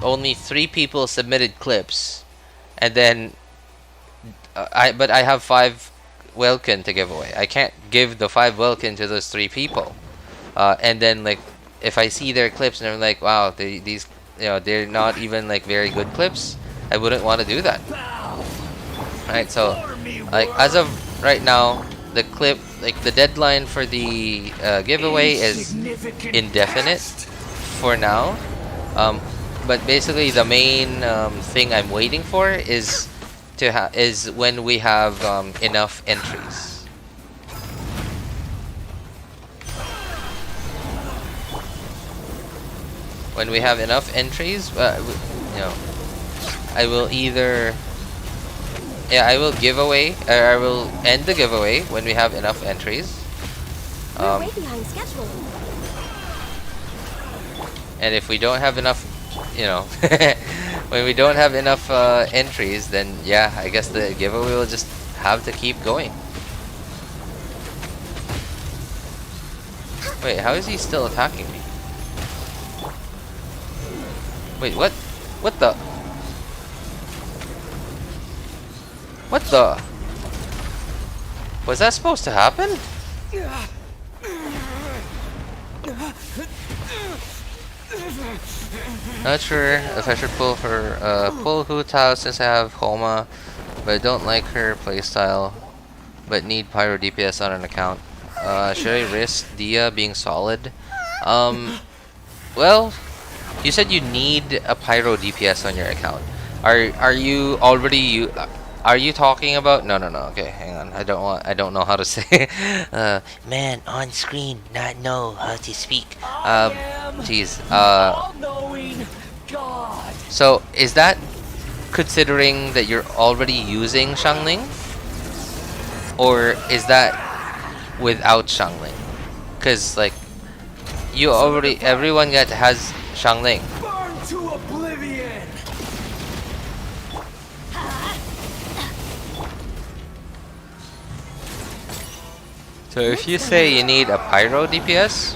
only 3 people submitted clips, and then but I have 5 Welkin to give away. I can't give the 5 Welkin to those 3 people, and then, like, if I see their clips and I'm like, wow, these they're not even like very good clips, I wouldn't want to do that. Right, so like as of right now, the deadline for the giveaway is indefinite for now. But basically the main thing I'm waiting for is when we have enough entries. When we have enough entries, I will either, I will give away, or I will end the giveaway when we have enough entries. We're way behind schedule. And if we don't have enough, when we don't have enough entries, then yeah, I guess the giveaway will just have to keep going. Wait, how is he still attacking me? Wait, what? What the? What the? Was that supposed to happen? Not sure if I should pull Hutao since I have Homa, but I don't like her playstyle, but need Pyro DPS on an account. Should I risk Dia being solid? Well, you said you need a Pyro DPS on your account. Are you already Are you talking about? No, no, no. Okay, hang on. I don't know how to say. Man on screen, not know how to speak. Jeez. All-knowing God. So is that considering that you're already using Xiangling, or is that without Xiangling? Cause like you already everyone that has Xiangling. Burn to oblivion. So if you say you need a pyro DPS,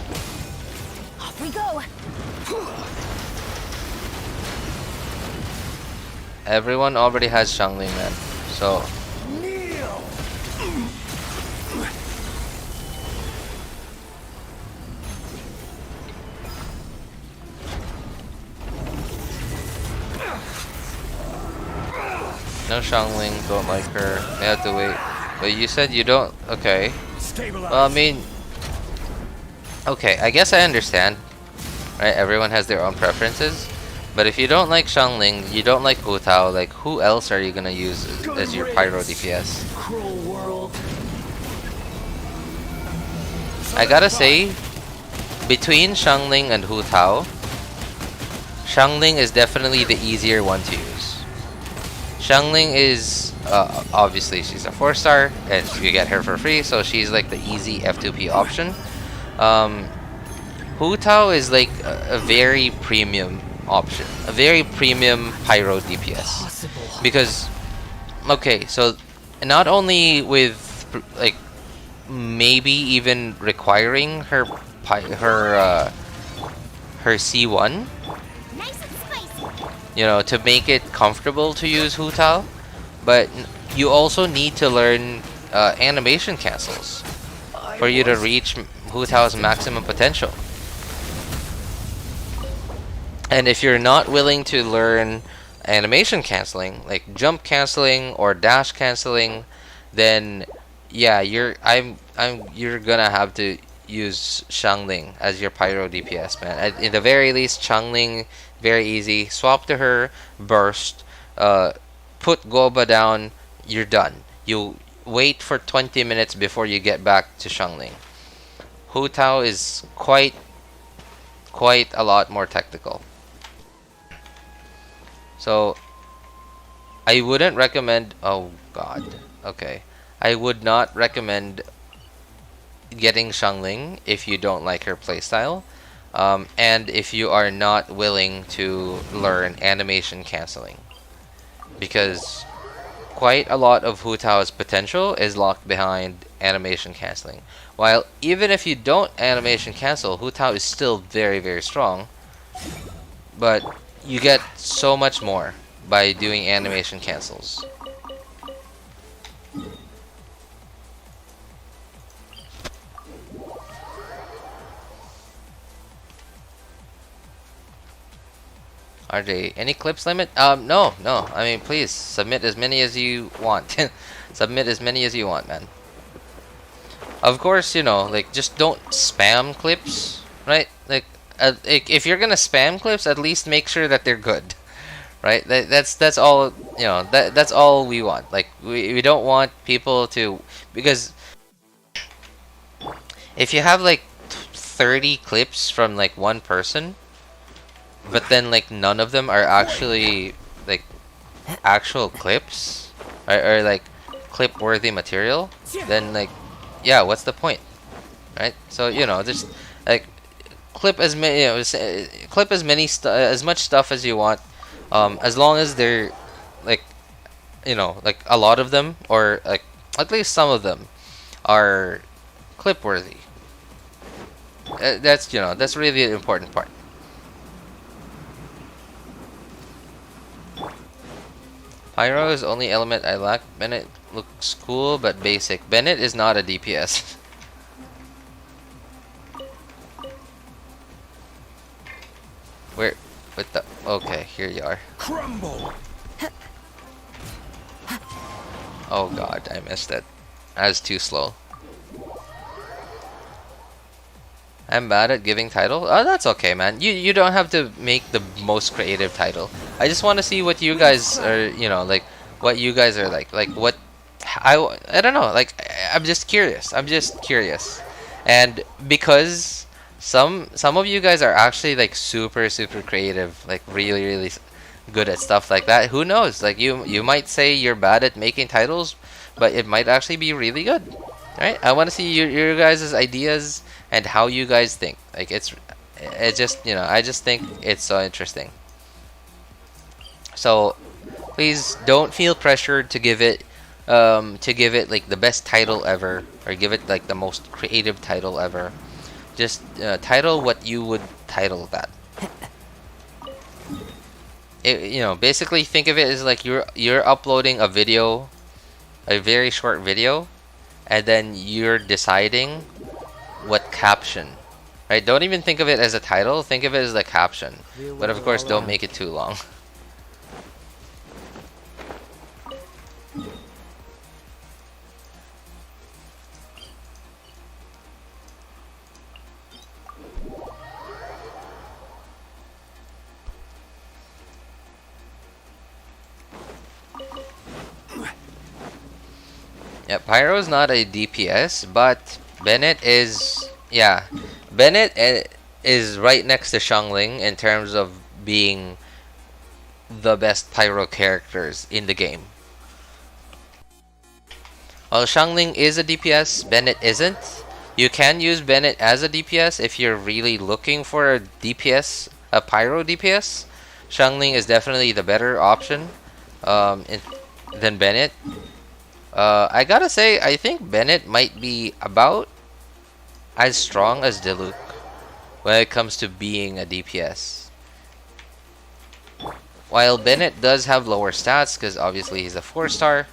Off we go. everyone already has Xiangling, man. So Kneel. no Xiangling, don't like her. They have to wait. But you said you don't. Okay. Stabilize. Well, I mean, okay. I guess I understand. Right? Everyone has their own preferences. But if you don't like Xiangling, you don't like Hutao, like who else are you gonna use as your pyro DPS? Cruel world. I gotta say, between Xiangling and Hutao, Xiangling is definitely the easier one to use. Xiangling is obviously she's a 4-star and you get her for free, so she's like the easy F2P option. Hutao is like a very premium option, a very premium pyro DPS, Possible. because okay, so not only with like maybe even requiring her her C1, Nice and spicy. you know, to make it comfortable to use Hutao, but you also need to learn animation cancels for you to reach Hutao's maximum potential. And if you're not willing to learn animation canceling, like jump canceling or dash canceling, then yeah, you're gonna have to use Xiangling as your pyro DPS, man. In the very least, Xiangling, very easy. Swap to her, burst, put Goba down, you're done. You wait for 20 minutes before you get back to Xiangling. Hutao is quite a lot more technical. So I wouldn't recommend, oh god, okay. I would not recommend getting Xiangling if you don't like her playstyle, and if you are not willing to learn animation canceling, because quite a lot of Hutao's potential is locked behind animation canceling. While even if you don't animation cancel, Hutao is still very, very strong, but you get so much more by doing animation cancels. RJ, any clips limit? No. I mean, please submit as many as you want. Submit as many as you want, man. Of course, you know, like just don't spam clips, right? Like if you're gonna spam clips, at least make sure that they're good, right? That's all, you know. That's all we want. Like we don't want people to, because if you have like 30 clips from like one person, but then like none of them are actually like actual clips, or like clip worthy material, then like yeah, what's the point, right? So you know, just like clip as many, you know, clip as many as much stuff as you want, as long as they're like, you know, like a lot of them, or like at least some of them are clip worthy. That's, you know, that's really the important part. Pyro is only element I lack. Bennett looks cool but basic. Bennett is not a DPS. Where? With the? Okay, here you are. Crumble. Oh god, I missed it. I was too slow. I'm bad at giving title. Oh, that's okay, man. You don't have to make the most creative title. I just want to see what you guys are, you know, like what you guys are like. Like what I don't know. Like I'm just curious. I'm just curious, and because some of you guys are actually like super creative, like really good at stuff like that. Who knows? Like you might say you're bad at making titles, but it might actually be really good. Right? I want to see your guys' ideas and how you guys think. Like it just, you know, I just think it's so interesting. So please don't feel pressured to give it like the best title ever, or give it like the most creative title ever. Just title what you would title that. You know, basically think of it as like you're uploading a video, a very short video, and then you're deciding what caption. Right? Don't even think of it as a title. Think of it as the caption. But of course, don't make it too long. Yeah, Pyro is not a DPS, but Bennett is, yeah, Bennett is right next to Xiangling in terms of being the best Pyro characters in the game. While Xiangling is a DPS, Bennett isn't. You can use Bennett as a DPS if you're really looking for a DPS, a Pyro DPS. Xiangling is definitely the better option than Bennett. I gotta say, I think Bennett might be about as strong as Diluc when it comes to being a DPS. While Bennett does have lower stats, because obviously he's a 4-star,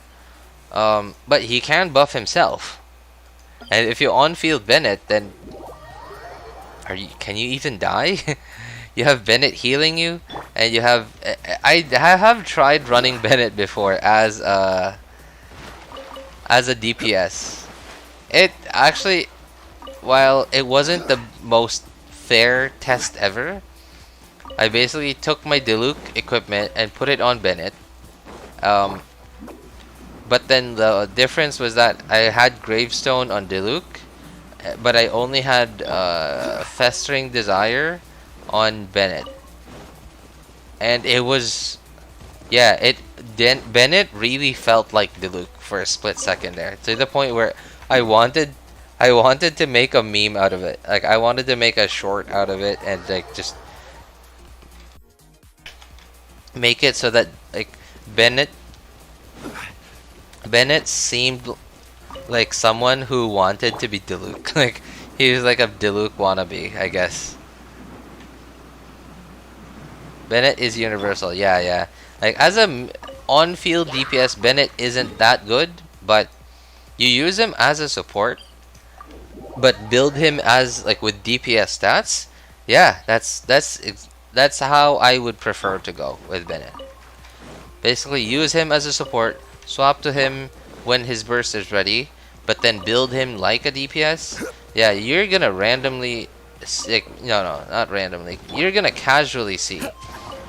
but he can buff himself. And if you on-field Bennett, then can you even die? You have Bennett healing you, and you have... I have tried running Bennett before as a DPS. It actually, while it wasn't the most fair test ever, I basically took my Diluc equipment and put it on Bennett. But then the difference was that I had Gravestone on Diluc, but I only had Festering Desire on Bennett. And it was, yeah, Bennett really felt like Diluc for a split second there, to the point where I wanted to make a meme out of it. Like I wanted to make a short out of it and like just make it so that like Bennett seemed like someone who wanted to be Diluc. Like he was like a Diluc wannabe, I guess. Bennett is universal. Yeah. Like as a on-field DPS, Bennett isn't that good, but you use him as a support, but build him as like with DPS stats. Yeah, that's how I would prefer to go with Bennett. Basically, use him as a support, swap to him when his burst is ready, but then build him like a DPS. Yeah, you're gonna randomly, no, not randomly. You're gonna casually see,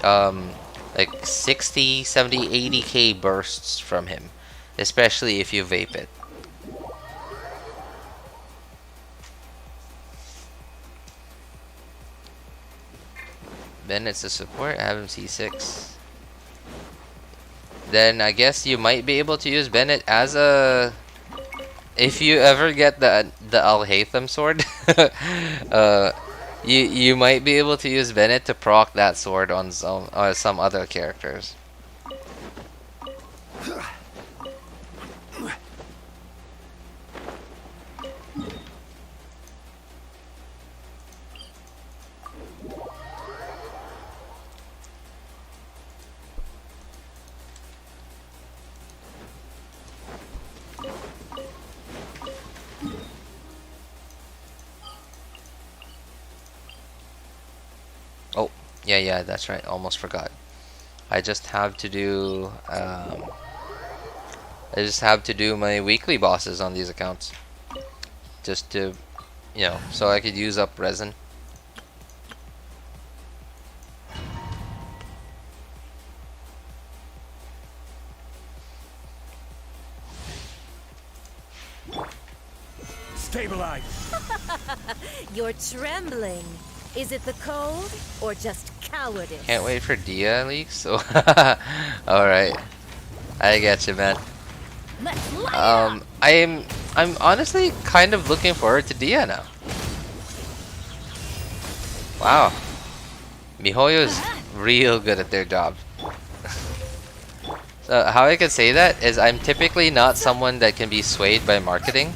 like 60, 70, 80k bursts from him, especially if you vape it. Bennett's a support. I have him C6. Then I guess you might be able to use Bennett as a... If you ever get the Alhaitham sword, you might be able to use Bennett to proc that sword on some other characters. Oh, yeah, that's right. Almost forgot. I just have to do my weekly bosses on these accounts, just to, so I could use up resin. Stabilize. You're trembling. Is it the cold or just cowardice? Can't wait for Dia leaks. All right, I get you, man. Let's light it up. I'm honestly kind of looking forward to Dia now. Wow, MiHoYo's real good at their job. So how I can say that is I'm typically not someone that can be swayed by marketing.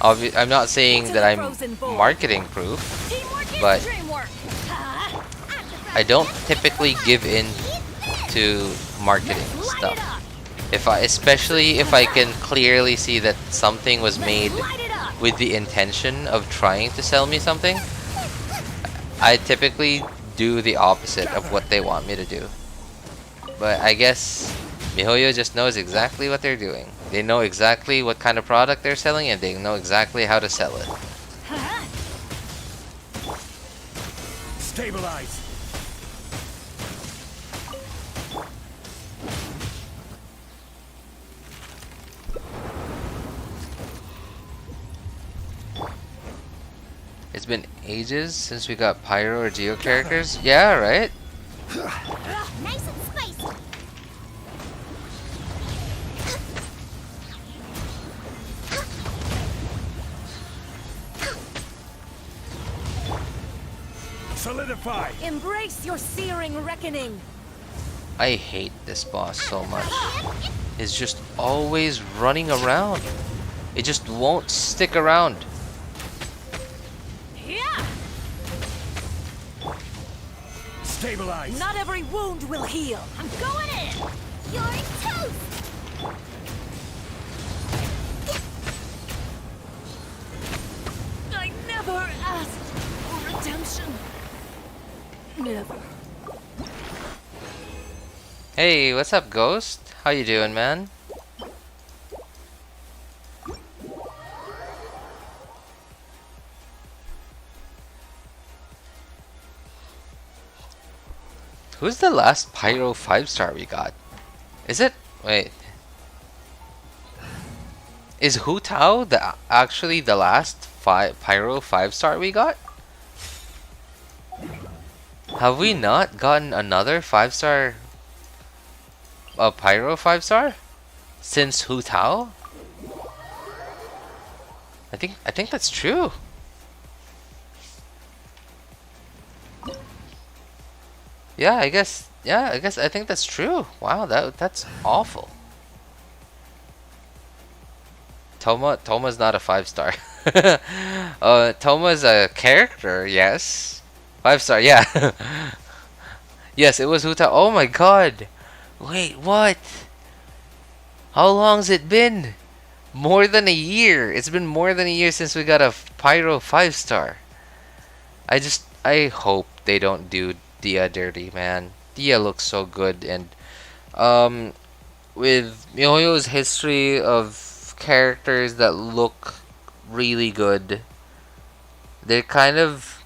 I'm not saying that I'm marketing proof, Teamwork is but dreamwork. I don't typically give in to marketing Light stuff. it up. Especially if I can clearly see that something was made Light it up. with the intention of trying to sell me something, I typically do the opposite of what they want me to do. But I guess MiHoYo just knows exactly what they're doing. They know exactly what kind of product they're selling, and they know exactly how to sell it. Stabilize. It's been ages since we got Pyro or Geo characters. Yeah, right? Nice and spicy. Solidify. Embrace your searing reckoning. I hate this boss so much. It's just always running around. It just won't stick around. Yeah. Stabilize. Not every wound will heal. I'm going in. You're toast. I never asked for redemption. Never. Hey, what's up, Ghost? How you doing, man? Who's the last Pyro 5-star we got? Is it? Wait. Is Hutao actually the last Pyro 5-star we got? Have we not gotten another 5-star Pyro 5-star since Hutao? I think that's true. Yeah, I guess I think that's true. Wow, that's awful. Toma's not a 5-star. Toma's a character, yes. 5-star, yeah. Yes, it was Hutao. Oh my god. Wait, what? How long's it been? More than a year. It's been more than a year since we got a Pyro 5-star. I hope they don't do Dia dirty, man. Dia looks so good, and with MiHoYo's history of characters that look really good, they're kind of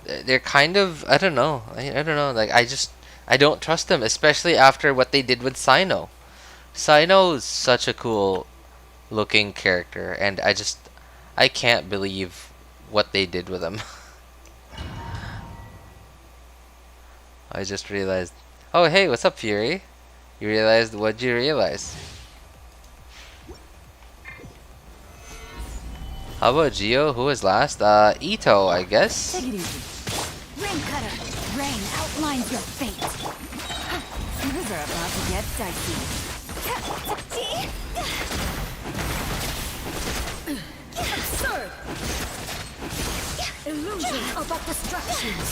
they're kind of I don't know. I don't know. Like I don't trust them, especially after what they did with Sino. Sino is such a cool looking character, and I can't believe what they did with him. I just realized. Oh, hey, what's up, Fury? You realized? What'd you realize? How about Geo? Who was last? Ito, I guess. Take it easy. Rain cutter. Rain outlines your fate. Things are about to get dicey. Absurd. Illusions are but distractions.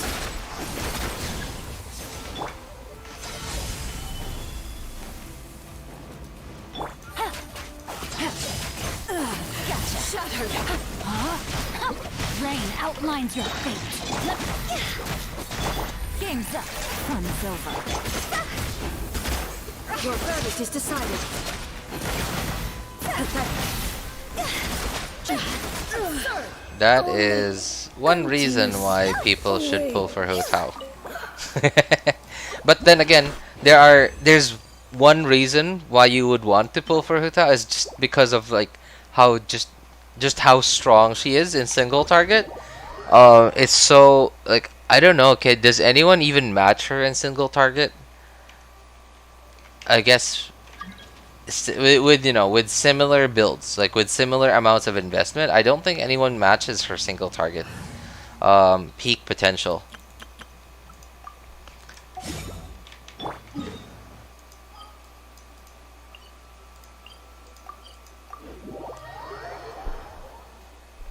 Gotcha. Shattered. Huh? Rain outlines your fate. Game's up. Fun's over. Your verdict is decided. That is one reason why people should pull for Hutao. But then again, there's one reason why you would want to pull for Hutao is just because of like how just how strong she is in single target. It's so like I don't know. Okay, does anyone even match her in single target? I guess with with similar builds, like with similar amounts of investment, I don't think anyone matches her single target peak potential.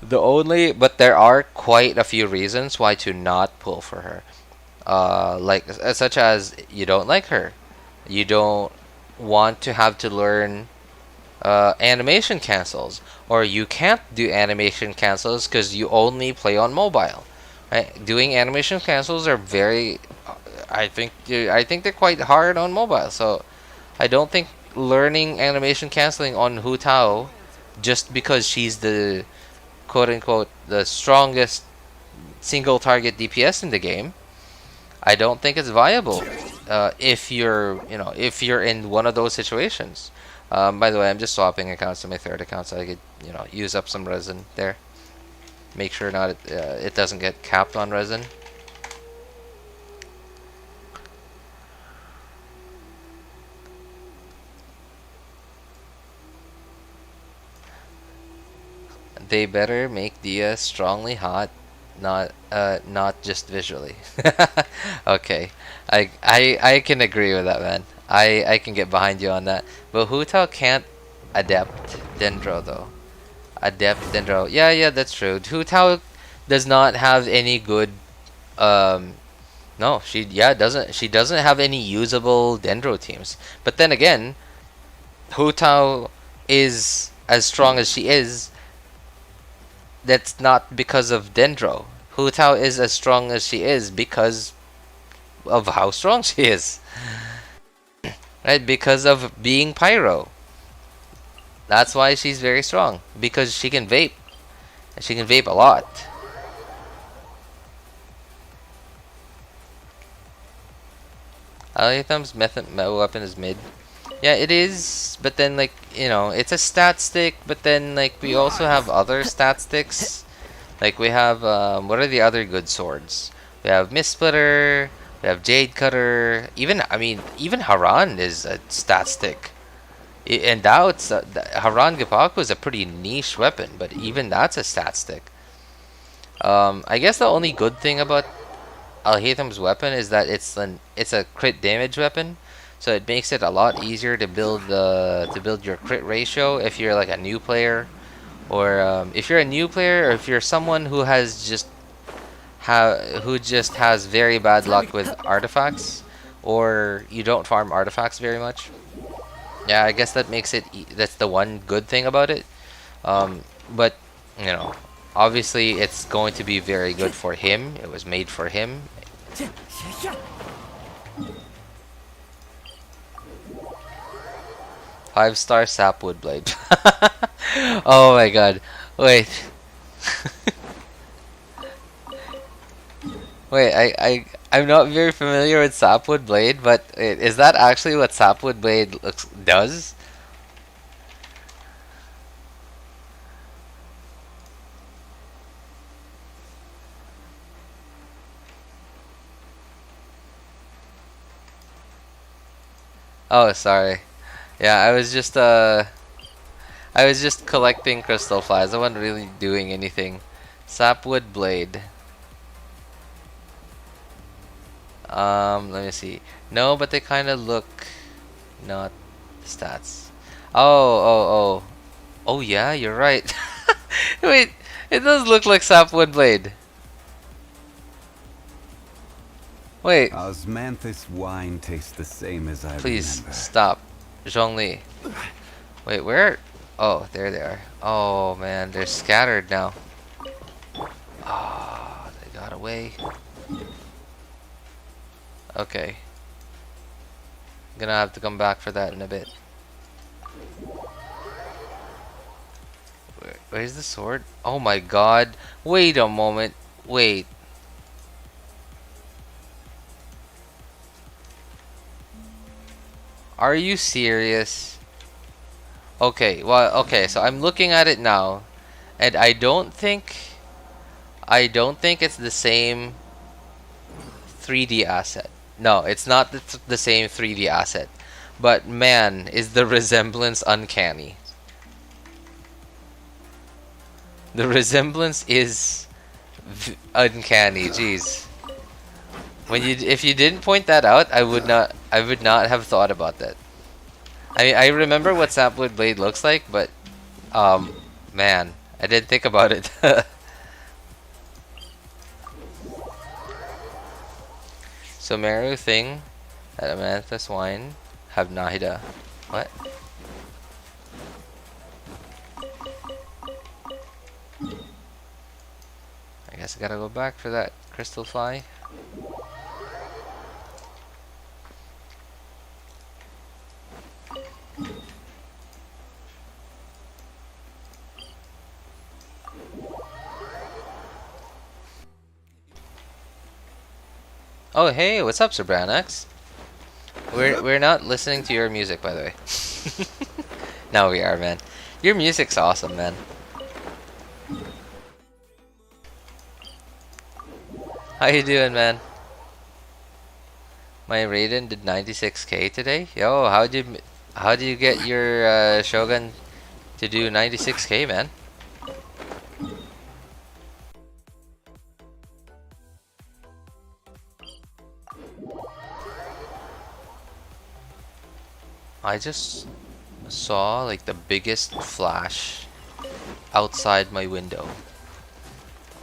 But there are quite a few reasons why to not pull for her. Like such as you don't like her, you don't want to have to learn animation cancels, or you can't do animation cancels because you only play on mobile. Right? Doing animation cancels are very, I think they're quite hard on mobile. So I don't think learning animation canceling on Hu Tao just because she's the quote unquote the strongest single target DPS in the game, I don't think it's viable if you're in one of those situations. By the way, I'm just swapping accounts to my third account so I could use up some resin there. Make sure it doesn't get capped on resin. They better make Dia strongly hot, not just visually. Okay, I can agree with that, man. I can get behind you on that. But Hutao can't adept Dendro though. Adept Dendro. Yeah, that's true. Hutao does not have any good. No, she doesn't have any usable Dendro teams. But then again, Hutao is as strong as she is. That's not because of Dendro. Hutao is as strong as she is because of how strong she is. Right? Because of being Pyro. That's why she's very strong. Because she can vape. And she can vape a lot. Alhaitham's weapon is mid. Yeah, it is, but then like, it's a stat stick, but then like we also have other stat sticks. Like we have what are the other good swords? We have Mist Splitter, we have Jade Cutter, even Haran is a stat stick. And now Haran Gapaku is a pretty niche weapon, but even that's a stat stick. I guess the only good thing about Alhaitham's weapon is that it's a crit damage weapon. So it makes it a lot easier to build your crit ratio if you're like a new player, or if you're a new player, or if you're someone who just has very bad luck with artifacts, or you don't farm artifacts very much. Yeah, I guess that makes it. That's the one good thing about it. But obviously it's going to be very good for him. It was made for him. 5-star sapwood blade. Oh my god. Wait. Wait, I'm not very familiar with sapwood blade, but is that actually what sapwood blade does? Oh, sorry. Yeah, I was just collecting crystal flies. I wasn't really doing anything. Sapwood blade. Let me see. No, but they kind of look not stats. Oh. Oh yeah, you're right. Wait, it does look like sapwood blade. Wait. Osmanthus wine tastes the same as I Please remember. stop. Zhongli. Wait, where? Oh, there they are. Oh man, they're scattered now. Ah, they got away. Okay. Gonna have to come back for that in a bit. Where's the sword? Oh my god. Wait a moment. Wait. Are you serious? Okay, well, okay, so I'm looking at it now, and I don't think it's the same 3D asset. No, it's not the same 3D asset. But man, is the resemblance uncanny. The resemblance is uncanny, jeez. If you didn't point that out, I would not have thought about that. I mean, I remember what Sapwood Blade looks like, but man, I didn't think about it. Sumeru thing at Amanthus wine have Nahida. What? I guess I gotta go back for that crystal fly. Oh hey, what's up, Sybranax? We're not listening to your music, by the way. Now we are, man. Your music's awesome, man. How you doing, man? My Raiden did 96k today. Yo, how do you get your Shogun to do 96k, man? I just saw like the biggest flash outside my window.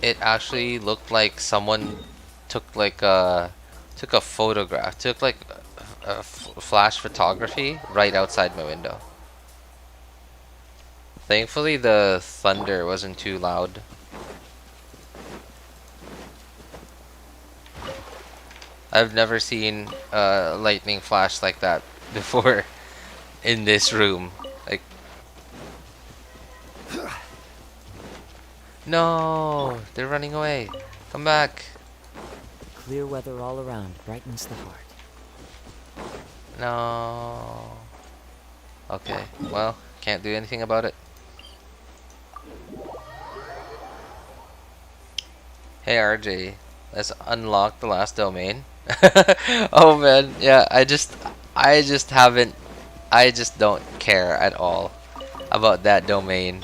It actually looked like someone took like a photograph, took like a flash photography right outside my window. Thankfully the thunder wasn't too loud. I've never seen lightning flash like that before in this room. Like, no, they're running away. Come back. Clear weather all around brightens the heart. No. Okay, well, can't do anything about it. Hey RJ, let's unlock the last domain. Oh man, yeah, I just don't care at all about that domain.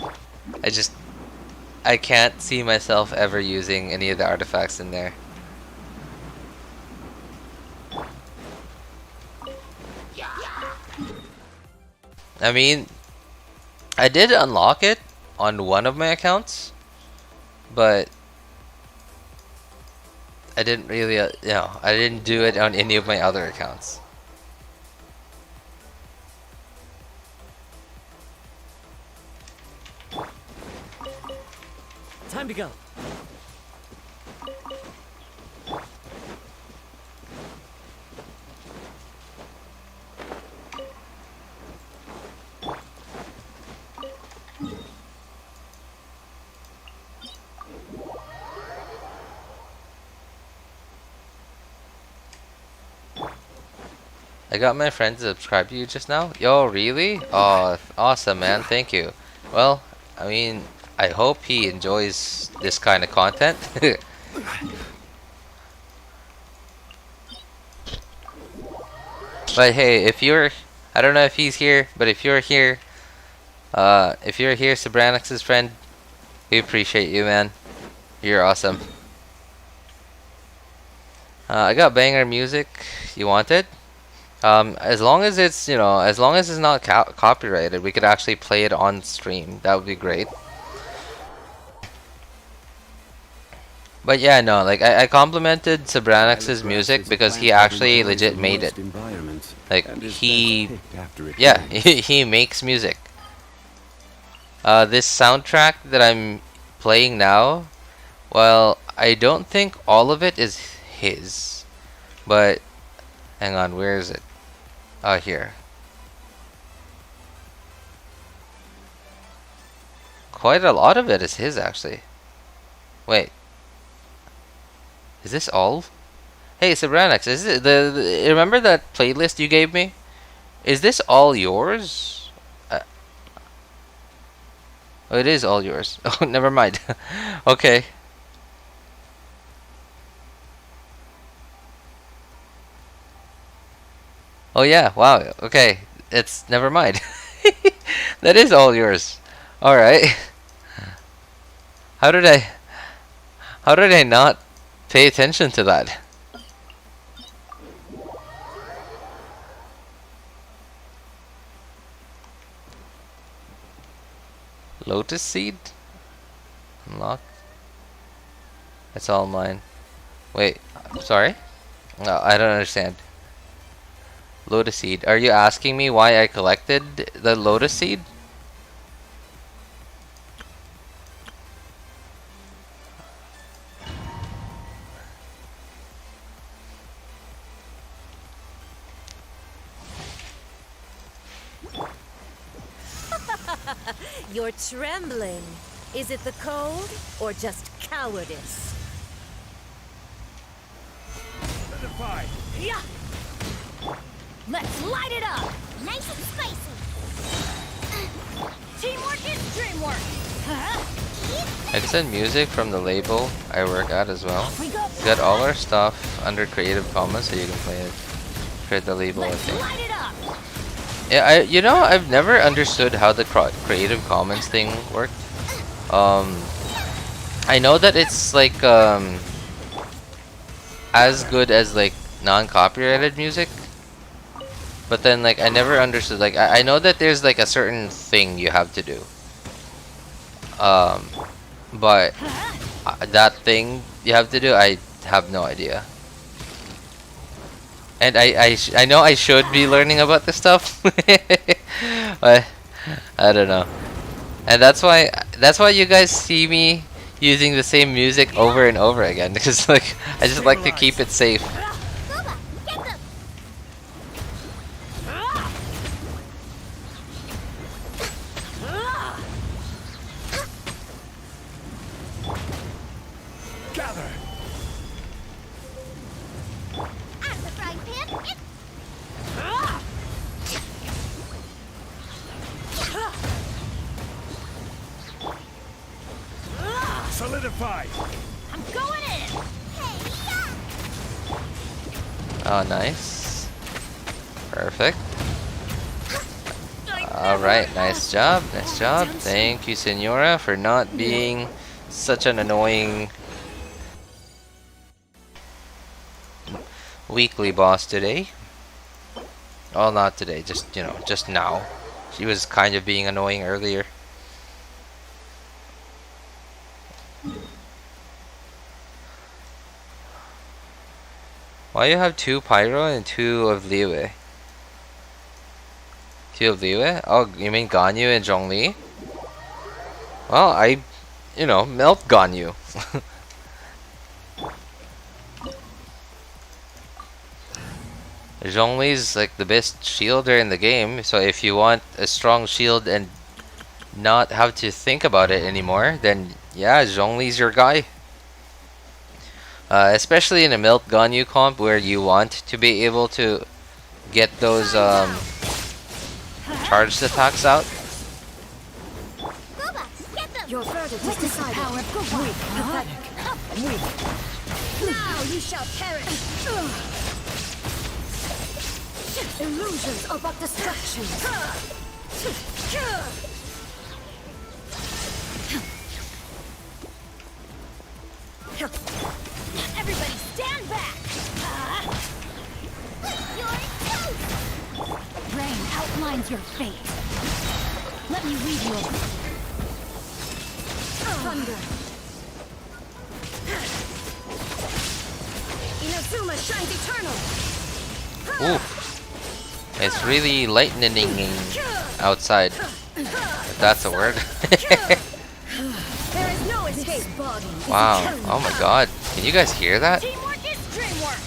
I can't see myself ever using any of the artifacts in there. I mean, I did unlock it on one of my accounts, but I didn't really, I didn't do it on any of my other accounts. Time to go. I got my friend to subscribe to you just now. Yo, really? Oh, awesome, man. Thank you. Well, I mean, I hope he enjoys this kind of content. But hey, I don't know if he's here, but if you're here, Sybranax's friend, we appreciate you, man. You're awesome. I got banger music. You want it? As long as it's, as long as it's not copyrighted, we could actually play it on stream. That would be great. But yeah, no, like I complimented Sybranax's music because he actually legit made it. Like he makes music. This soundtrack that I'm playing now, well, I don't think all of it is his, but hang on, where is it? Oh, here. Quite a lot of it is his, actually. Wait. Is this all? Hey, Sybranax, is it remember that playlist you gave me? Is this all yours? Oh, it is all yours. Oh, never mind. Okay. Oh yeah, wow. Okay. It's never mind. That is all yours. All right. How did I not pay attention to that? Lotus seed? Unlock. It's all mine. Wait, sorry? No, I don't understand. Lotus seed. Are you asking me why I collected the lotus seed? You're trembling. Is it the cold or just cowardice? Solidify. Yeah. Let's light it up. Nice and spicy. Teamwork is dreamwork. I can send music from the label I work at as well. We go. We got all our stuff under Creative Commons, so you can play it. Create the label, I Let's think. light it up. Yeah, you know, I've never understood how the Creative Commons thing worked. I know that it's like as good as like non-copyrighted music, but then like I never understood. Like I know that there's like a certain thing you have to do, but that thing you have to do, I have no idea. And I know I should be learning about this stuff, but I don't know. And that's why you guys see me using the same music over and over again, because like I just like to keep it safe. Gooba, get them. Gather. Out of the frying pan. Solidify. I'm going in. Hey, Oh, nice. Perfect. Alright, nice job, nice job. Thank you, Senora, for not being such an annoying weekly boss today. Well, not today, just, you know, just now. She was kind of being annoying earlier. Why you have 2 Pyro and 2 of Liyue? 2 of Liyue? Oh, you mean Ganyu and Zhongli? Well, I, you know, melt Ganyu. Zhongli's like the best shielder in the game, so if you want a strong shield and not have to think about it anymore, then yeah, Zhongli's your guy. Especially in a Melt Ganyu comp where you want to be able to get those charged attacks out. Gooba, get them. Your verdict is Witness the decided. power of Gooba. Weak, pathetic. Now you shall perish. Illusions are but distractions. Everybody stand back. You're toast. Rain outlines your fate. Let me lead you. Thunder. Inazuma shines eternal. Ooh, it's really lightning outside. If that's a word. There is no escape. Wow. Oh my god. Can you guys hear that? Teamwork is dreamwork.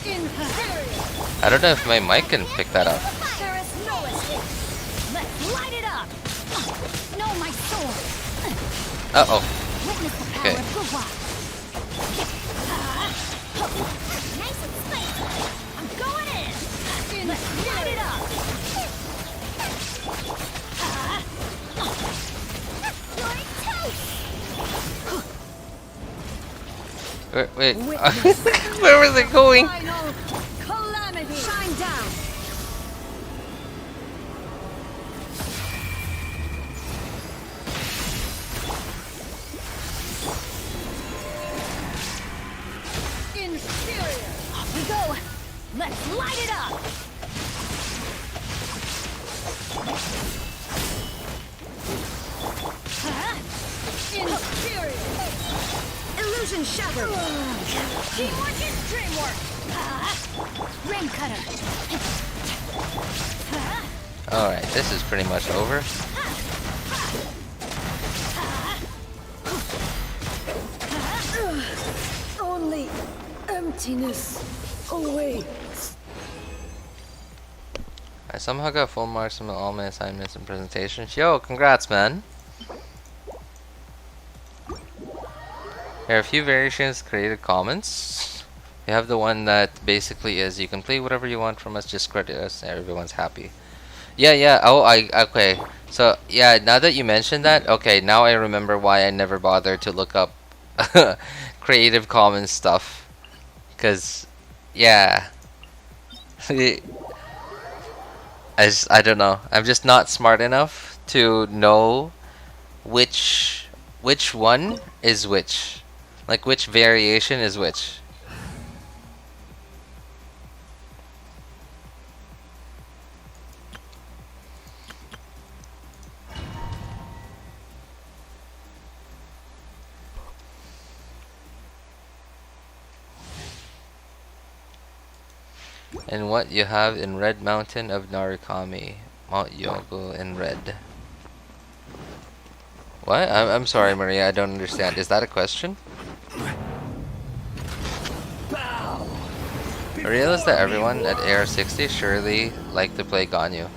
I don't know if my mic can pick that up. There is no escape. Let's light it up. No, my sword. Uh-oh. Witness the power Okay. of Gooba. Nice and spicy. I'm going in. Let's light it up. Wait. Where was it going? Final calamity. Shine down. Inferior. Off we go. Let's light it up. Inferior. Illusion shattered. Teamwork is dreamwork. Ring cutter. Alright, this is pretty much over. Only emptiness awaits. I somehow got full marks on all my assignments and presentations. Yo, congrats, man. There are a few variations created comments. You have the one that basically is you can play whatever you want from us, just credit us, and everyone's happy. Yeah. Oh, okay. So yeah, now that you mentioned that, okay, now I remember why I never bothered to look up Creative Commons stuff. Cause yeah, I don't know. I'm just not smart enough to know which one is which. Like which variation is which. And what you have in Red Mountain of Narukami, Mount Yogo in red. What? I'm sorry, Maria. I don't understand. Is that a question? I realize that everyone at AR60 surely like to play Ganyu.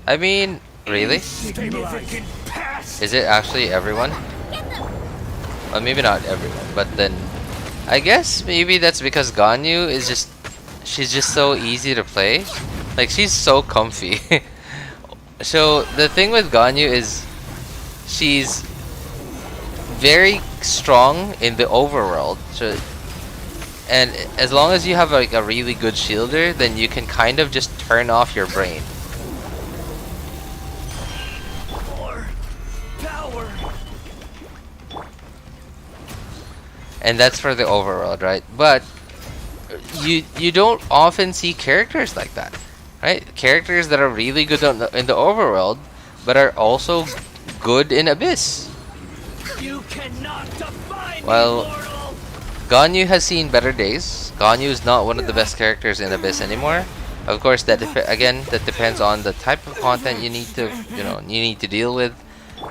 I mean, really? Is it actually everyone? Well, maybe not everyone, but then I guess maybe that's because Ganyu is just she's just so easy to play. Like she's so comfy. So the thing with Ganyu is she's very strong in the overworld. So, and as long as you have like a really good shielder, then you can kind of just turn off your brain. More power. And that's for the overworld, right? But you don't often see characters like that, right? Characters that are really good in the overworld, but are also good in Abyss. You cannot define Well, me, mortal. Ganyu has seen better days. Ganyu is not one of the best characters in Abyss anymore. Of course, that again, that depends on the type of content you need to deal with.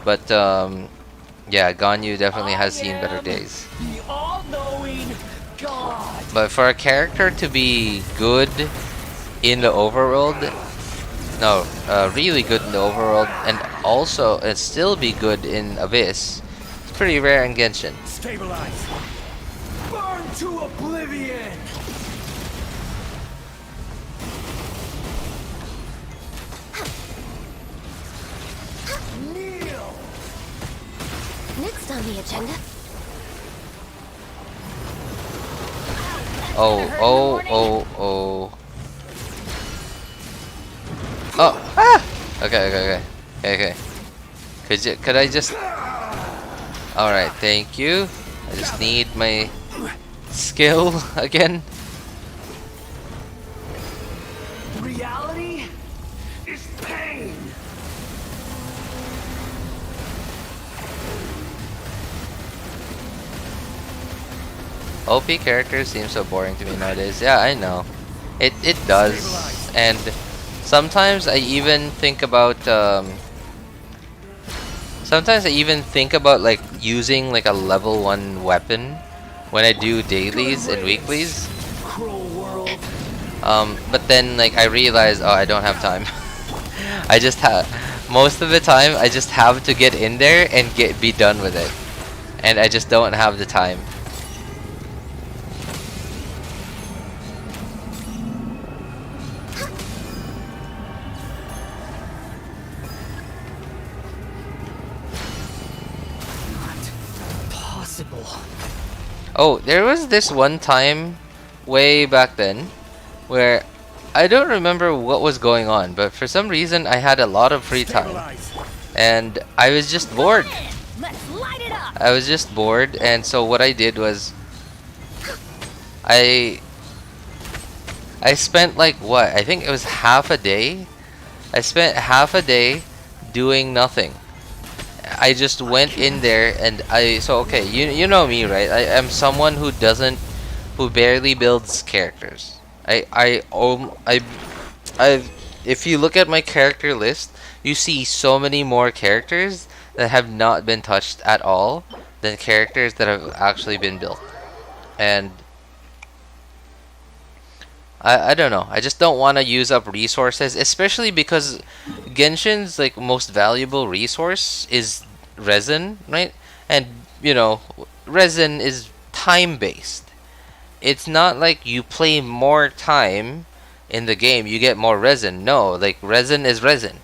But yeah, Ganyu definitely has seen better days. The all-knowing God. But for a character to be good in the overworld, no, really good in the overworld, and also still be good in Abyss, it's pretty rare in Genshin. Stabilize. Burn to oblivion. Kneel. Next on the agenda. Oh. Okay. Could I just? All right, thank you. I just need my skill again. Reality is pain. OP characters seem so boring to me nowadays. Yeah, I know. It does. And sometimes I even think about like using like a level 1 weapon when I do dailies and weeklies. Cruel world. But then like I realize, oh, I don't have time. I just have most of the time I just have to get in there and be done with it. And I just don't have the time. Oh, there was this one time way back then where I don't remember what was going on, but for some reason I had a lot of free time Stabilize. and I was just bored. Let's light it up. I was just bored, and so what I did was I spent like what? I think it was half a day. I spent half a day doing nothing. I just went in there and okay, you know me, right? I am someone who barely builds characters. I if you look at my character list, you see so many more characters that have not been touched at all than characters that have actually been built. And I don't know. I just don't want to use up resources, especially because Genshin's like most valuable resource is resin, right? And you know, resin is time based. It's not like you play more time in the game, you get more resin. No, like resin is resin.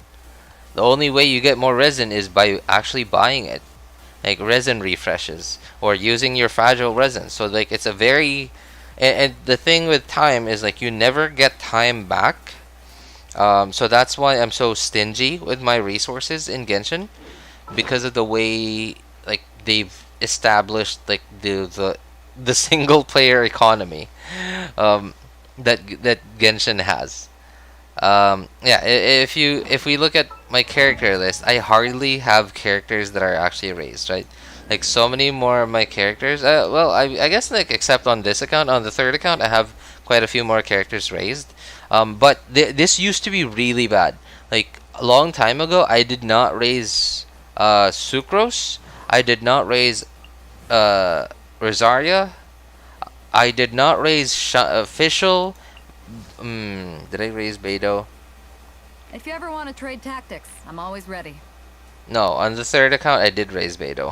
The only way you get more resin is by actually buying it, like resin refreshes or using your fragile resin. So like it's a very and the thing with time is like you never get time back. So that's why I'm so stingy with my resources in Genshin, because of the way like they've established like the single player economy that Genshin has. Yeah, if we look at my character list, I hardly have characters that are actually raised, right? Like so many more of my characters. Well, I guess like except on this account, on the third account, I have quite a few more characters raised. But this used to be really bad. Like a long time ago, I did not raise Sucrose. I did not raise Rosaria. I did not raise Official. Did I raise Beidou? If you ever want to trade tactics, I'm always ready. No, on the third account I did raise Beidou.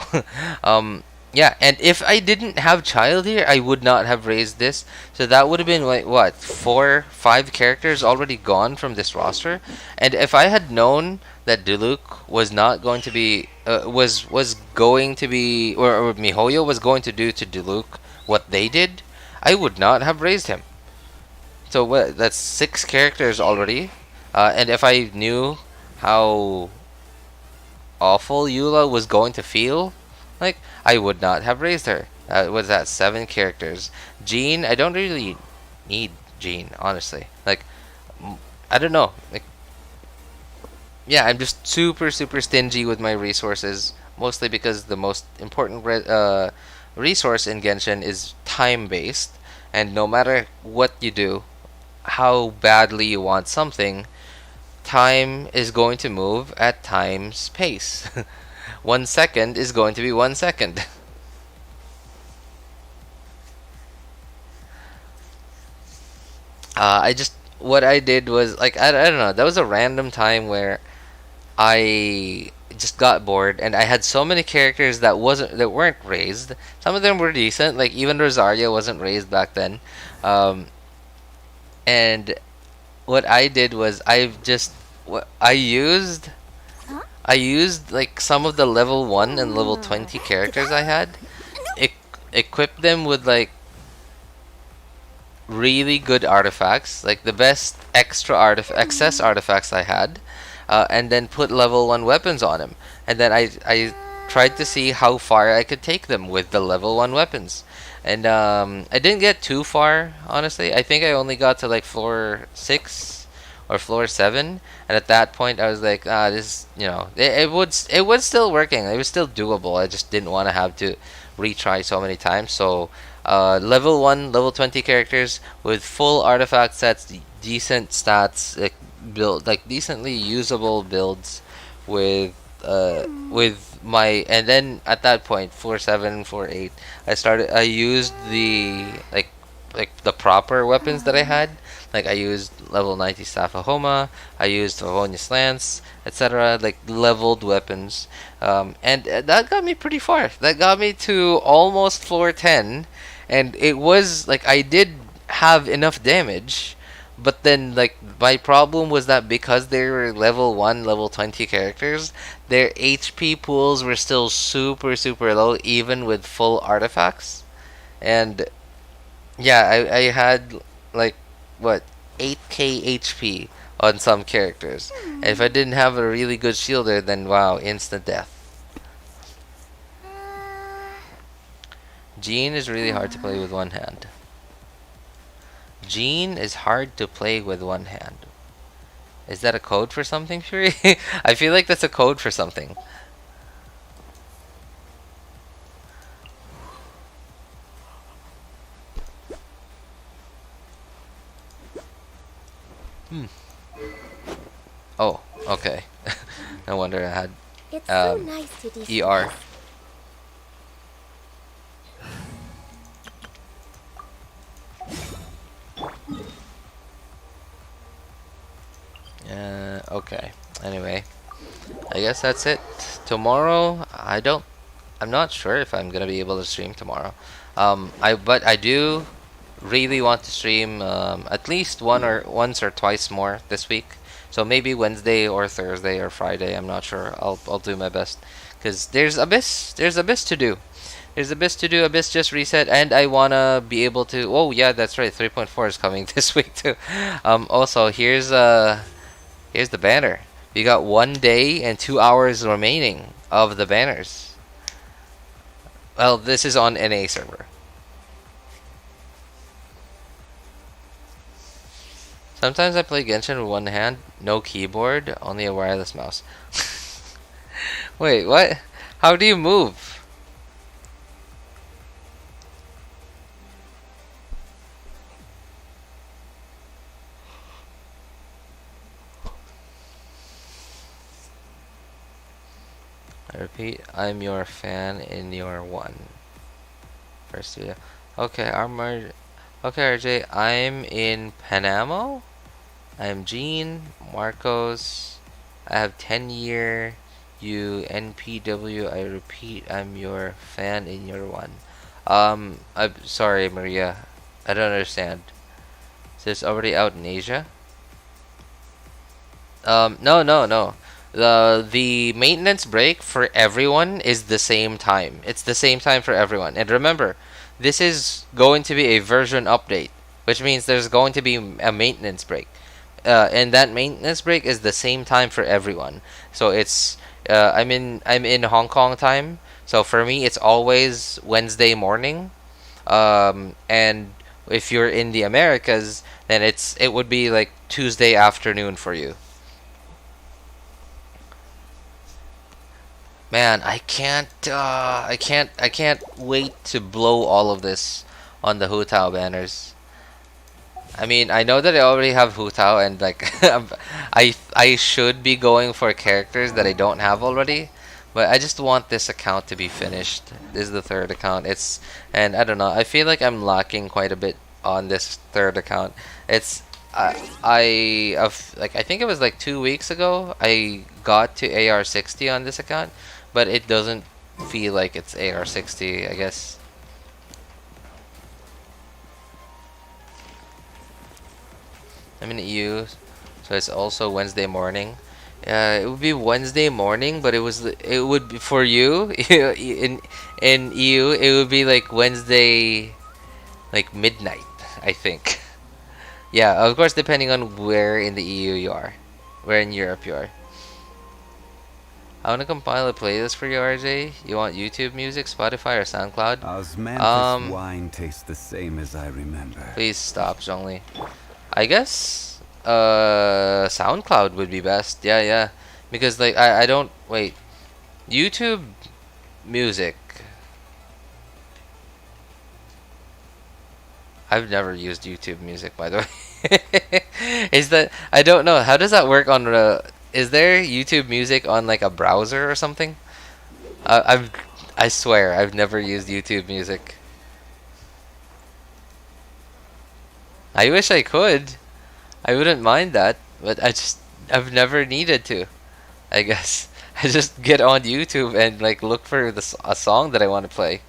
Yeah, and if I didn't have Child here, I would not have raised this. So that would have been like what, 4, 5 characters already gone from this roster. And if I had known that Diluc was not going to be was going to be or MiHoYo was going to do to Diluc what they did, I would not have raised him. So what? That's 6 characters already. And if I knew how awful Eula was going to feel, like I would not have raised her. Was that 7 characters? Jean, I don't really need Jean, honestly. Like, I don't know. Like, yeah, I'm just super stingy with my resources, mostly because the most important resource in Genshin is time based, and no matter what you do, how badly you want something, time is going to move at time's pace. 1 second is going to be 1 second. What I did was like I don't know, that was a random time where I just got bored and I had so many characters that weren't raised. Some of them were decent, like even Rosaria wasn't raised back then. And what I did was I used like some of the level 1 and level 20 characters I had, equipped them with like really good artifacts, like the best excess artifacts I had, and then put level 1 weapons on him. And then I tried to see how far I could take them with the level 1 weapons. And I didn't get too far, honestly. I think I only got to like floor 6 or floor 7, and at that point I was like, this, you know, it was still working. It was still doable. I just didn't want to have to retry so many times. So level 1, level 20 characters with full artifact sets, decent stats, like decently usable builds with my, and then at that point, 4.7, 4.8, I used the like the proper weapons that I had. Like I used level 90 Staff of Homa, I used Favonius Lance, etc. Like leveled weapons, and that got me pretty far. That got me to almost floor 10, and it was like I did have enough damage, but then like my problem was that because they were level 1, level 20 characters, their HP pools were still super low even with full artifacts. And yeah, I had like what 8k HP on some characters. And if I didn't have a really good shielder, then wow, instant death. Jean is really hard to play with one hand. Jean is hard to play with one hand. Is that a code for something, Fury? I feel like that's a code for something. Oh, okay. No wonder I had It's so nice to de ER. Okay. Anyway, I guess that's it. Tomorrow, I'm not sure if I'm gonna be able to stream tomorrow. But I do really want to stream at least once or twice more this week. So maybe Wednesday or Thursday or Friday. I'm not sure. I'll do my best because there's Abyss to do. There's Abyss to do. Abyss just reset, and I wanna be able to. Oh yeah, that's right. 3.4 is coming this week too. Also, here's the banner. We got 1 day and 2 hours remaining of the banners. Well, this is on NA server. Sometimes I play Genshin with one hand, no keyboard, only a wireless mouse. Wait, what? How do you move? I repeat, I'm your fan in your one. First video. Okay, Okay, RJ, I'm in Panamo. I'm Jean, Marcos. I have 10-year UNPW. I repeat, I'm your fan in your one. I'm sorry, Maria. I don't understand. So it's already out in Asia? No. The maintenance break for everyone is the same time. It's the same time for everyone. And remember, this is going to be a version update, which means there's going to be a maintenance break. And that maintenance break is the same time for everyone. So it's I'm in Hong Kong time. So for me it's always Wednesday morning. And if you're in the Americas, then it would be like Tuesday afternoon for you. Man, I can't wait to blow all of this on the Hutao banners. I mean, I know that I already have Hutao and like I should be going for characters that I don't have already, but I just want this account to be finished. This is the third account. And I don't know. I feel like I'm lacking quite a bit on this third account. It's I think it was like 2 weeks ago I got to AR60 on this account, but it doesn't feel like it's AR60, I guess. I'm in EU, so it's also Wednesday morning. It would be Wednesday morning, but it would be for you in EU. It would be like Wednesday, like midnight, I think. Yeah, of course, depending on where in the EU you are, where in Europe you are. I want to compile a playlist for you, RJ. You want YouTube music, Spotify, or SoundCloud? Osmanthus wine tastes the same as I remember. Please stop, Zhongli. I guess SoundCloud would be best. Yeah. Because like I don't wait. YouTube music. I've never used YouTube music, by the way. Is that I don't know. How does that work on is there YouTube music on like a browser or something? I swear I've never used YouTube music. I wish I could. I wouldn't mind that, but I've never needed to. I guess I just get on YouTube and like look for a song that I want to play.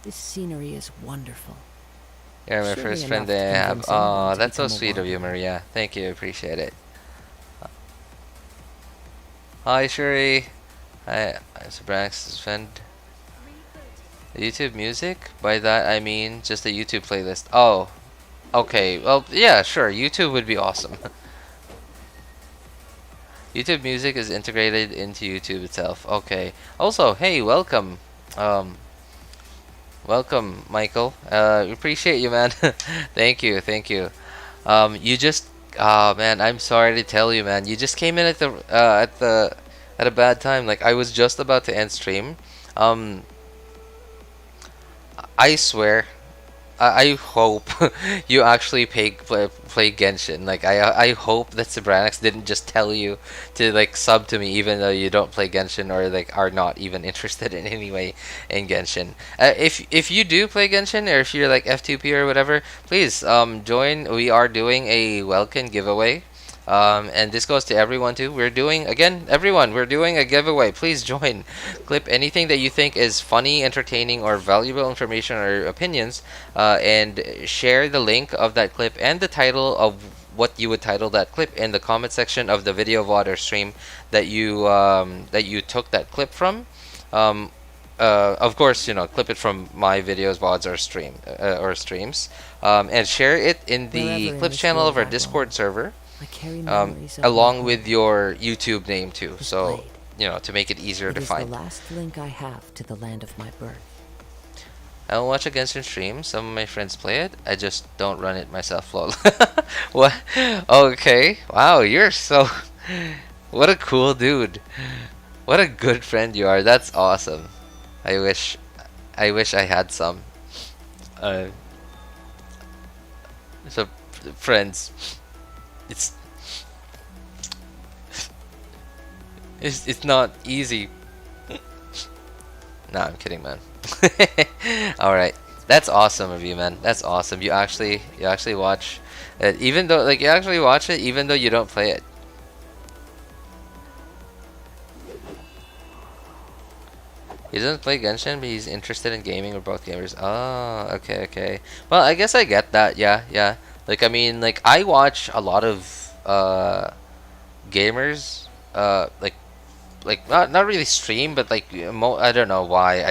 This scenery is wonderful. You're my Surely first friend enough that I to have. convince anyone Oh, to that's so become a sweet of you, warrior. Maria. Thank you, appreciate it. Hi, Shuri. Hi, I'm Sybranax's friend. YouTube music? By that I mean just a YouTube playlist. Oh, okay. Well, yeah, sure. YouTube would be awesome. YouTube music is integrated into YouTube itself. Okay. Also, hey, welcome. Welcome, Michael. Appreciate you, man. Thank you, thank you. You just, oh man, I'm sorry to tell you, man. You just came in at at a bad time. Like I was just about to end stream. Um, I swear, I hope you actually play Genshin. Like I hope that Sybranax didn't just tell you to like sub to me even though you don't play Genshin or like are not even interested in any way in Genshin. If you do play Genshin or if you're like F2P or whatever, please join. We are doing a welcome giveaway. And this goes to everyone too. We're doing, again, everyone, we're doing a giveaway. Please join. Clip anything that you think is funny, entertaining, or valuable information or opinions, and share the link of that clip and the title of what you would title that clip in the comment section of the video VOD or stream that you took that clip from. Of course, you know, clip it from my videos, VODs, or streams, and share it in the clips channel of our Discord server. I carry memories of Along my with your YouTube name too, This so blade. you know, to make it easier It to is find. the last link I have to the land of my birth. I don't watch a Genshin stream. Some of my friends play it. I just don't run it myself. Lol. What? Okay. Wow, you're so. What a cool dude. What a good friend you are. That's awesome. I wish I had some. So friends. It's it's not easy. Nah, I'm kidding, man. All right, that's awesome of you, man. That's awesome. You actually watch it, even though like you actually watch it, even though you don't play it. He doesn't play Genshin, but he's interested in gaming. We're both gamers. Oh, okay, okay. Well, I guess I get that. Yeah, yeah. Like, I mean, like, I watch a lot of gamers, like not really stream, but like, I don't know why.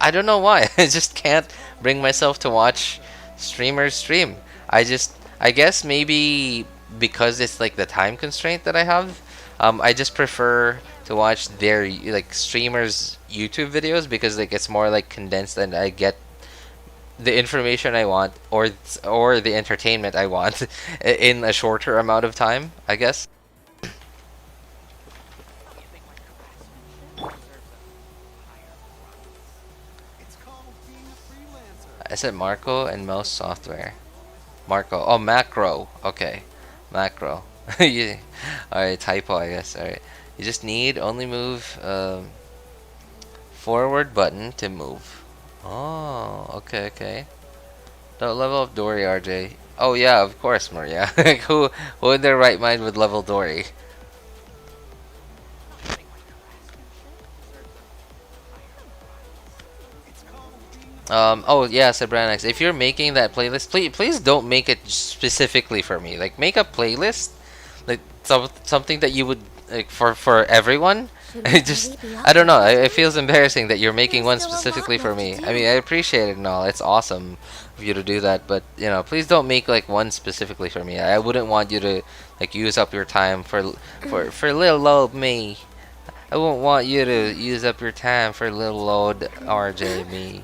I don't know why. I just can't bring myself to watch streamers stream. I guess maybe because it's like the time constraint that I have. I just prefer to watch their like streamers YouTube videos because like it's more like condensed and I get the information I want or the entertainment I want in a shorter amount of time, I guess. I said Marco and Mouse Software. Marco. Oh, Macro. Okay. Macro. Yeah. Alright, typo, I guess. Alright. You just need only move forward button to move. Oh, okay, okay. Don't level up Dory, RJ. Oh yeah, of course, Maria. who in their right mind would level Dory? Oh yeah, Sybranax. If you're making that playlist, please don't make it specifically for me. Like make a playlist, like something that you would like for everyone. I don't know. It feels embarrassing that you're making one specifically for me. I mean, I appreciate it and all. It's awesome of you to do that, but you know, please don't make like one specifically for me. I wouldn't want you to like use up your time for little old me. I won't want you to use up your time for little old RJ me.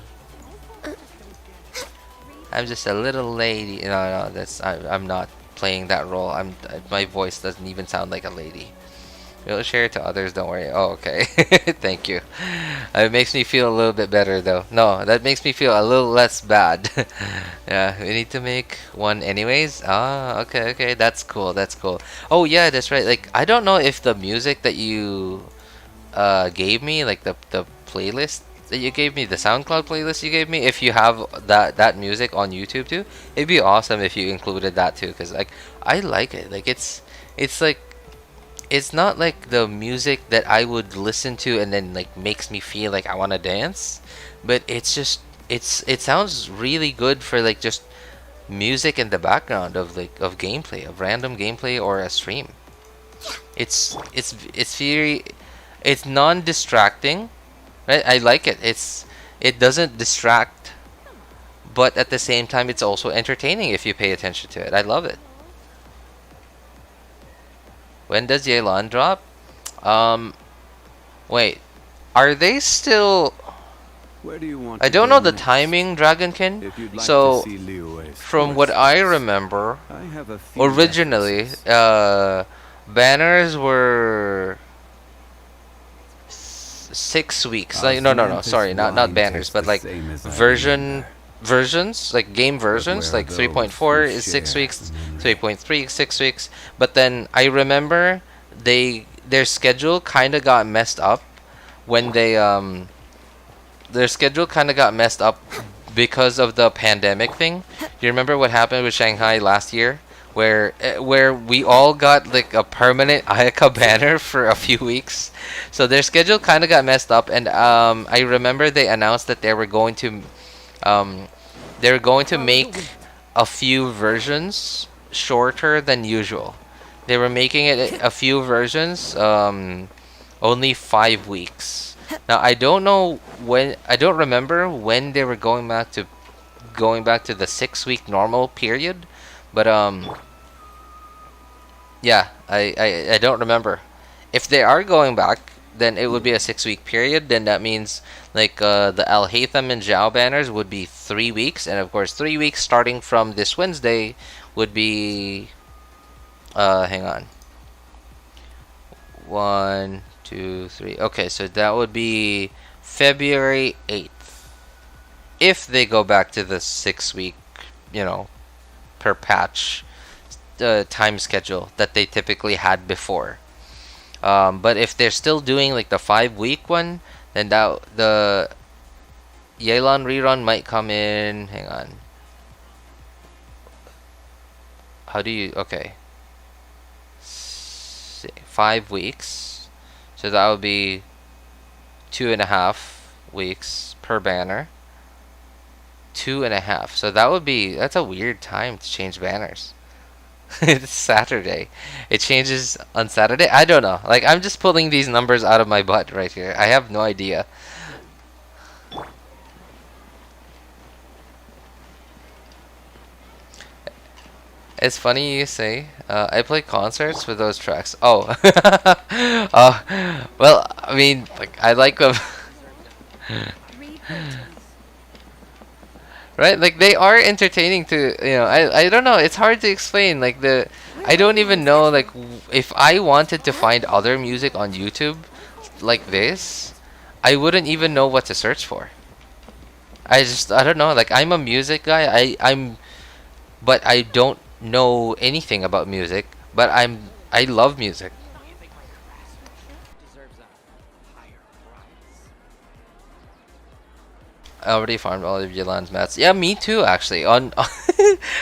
I'm just a little lady. No, I'm not playing that role. My voice doesn't even sound like a lady. We'll share it to others, don't worry. Oh, okay. Thank you. It makes me feel a little bit better, though. No, that makes me feel a little less bad. Yeah, we need to make one anyways. Ah, okay, okay. That's cool, that's cool. Oh, yeah, that's right. Like, I don't know if the music that you gave me, like the playlist that you gave me, the SoundCloud playlist you gave me, if you have that music on YouTube too, it'd be awesome if you included that too, because like, I like it. Like, it's like, it's not like the music that I would listen to and then like makes me feel like I want to dance, but it's just it sounds really good for like just music in the background of like of gameplay, of random gameplay or a stream. It's very, it's non-distracting, right? I like it. It doesn't distract, but at the same time, it's also entertaining if you pay attention to it. I love it. When does Yelan drop? Wait, are they still? Where do you want I to don't go know the next? timing, Dragonkin. If you'd like So, to see Liyue's from what forest I sights, remember, I have a few originally, references. banners were 6 weeks. Like, no. Sorry, not banners, but like versions, like game versions. Like 3.4 is 6 weeks, 3.3 6 weeks. But then I remember their schedule kind of got messed up when their schedule kind of got messed up because of the pandemic thing. You remember what happened with Shanghai last year, where we all got like a permanent Ayaka banner for a few weeks. So their schedule kind of got messed up, and I remember they announced that they were going to make a few versions shorter than usual. They were making it a few versions, only 5 weeks. Now I don't know when. I don't remember when they were going back to the 6 week normal period, but yeah, I don't remember. If they are going back, then it would be a 6 week period. Then that means like the Alhaitham and Xiao banners would be 3 weeks, and of course 3 weeks starting from this Wednesday would be hang on. 1, 2, 3. Okay, so that would be February 8th. If they go back to the 6 week, per patch time schedule that they typically had before. But if they're still doing like the 5 week one, then the Yelan rerun might come in. Hang on. How do you? Okay. 5 weeks. So that would be 2.5 weeks per banner. 2.5. So that's a weird time to change banners. It's Saturday. It changes on Saturday. I don't know. Like, I'm just pulling these numbers out of my butt right here. I have no idea. It's funny you say. I play concerts with those tracks. Oh. Well, I mean, like, I like them. Right? Like, they are entertaining to, I don't know. It's hard to explain. Like, I don't even know, like, if I wanted to find other music on YouTube like this, I wouldn't even know what to search for. I don't know. Like, I'm a music guy. But I don't know anything about music, but I love music. I already farmed all of Yelan's mats. Yeah, me too, actually. On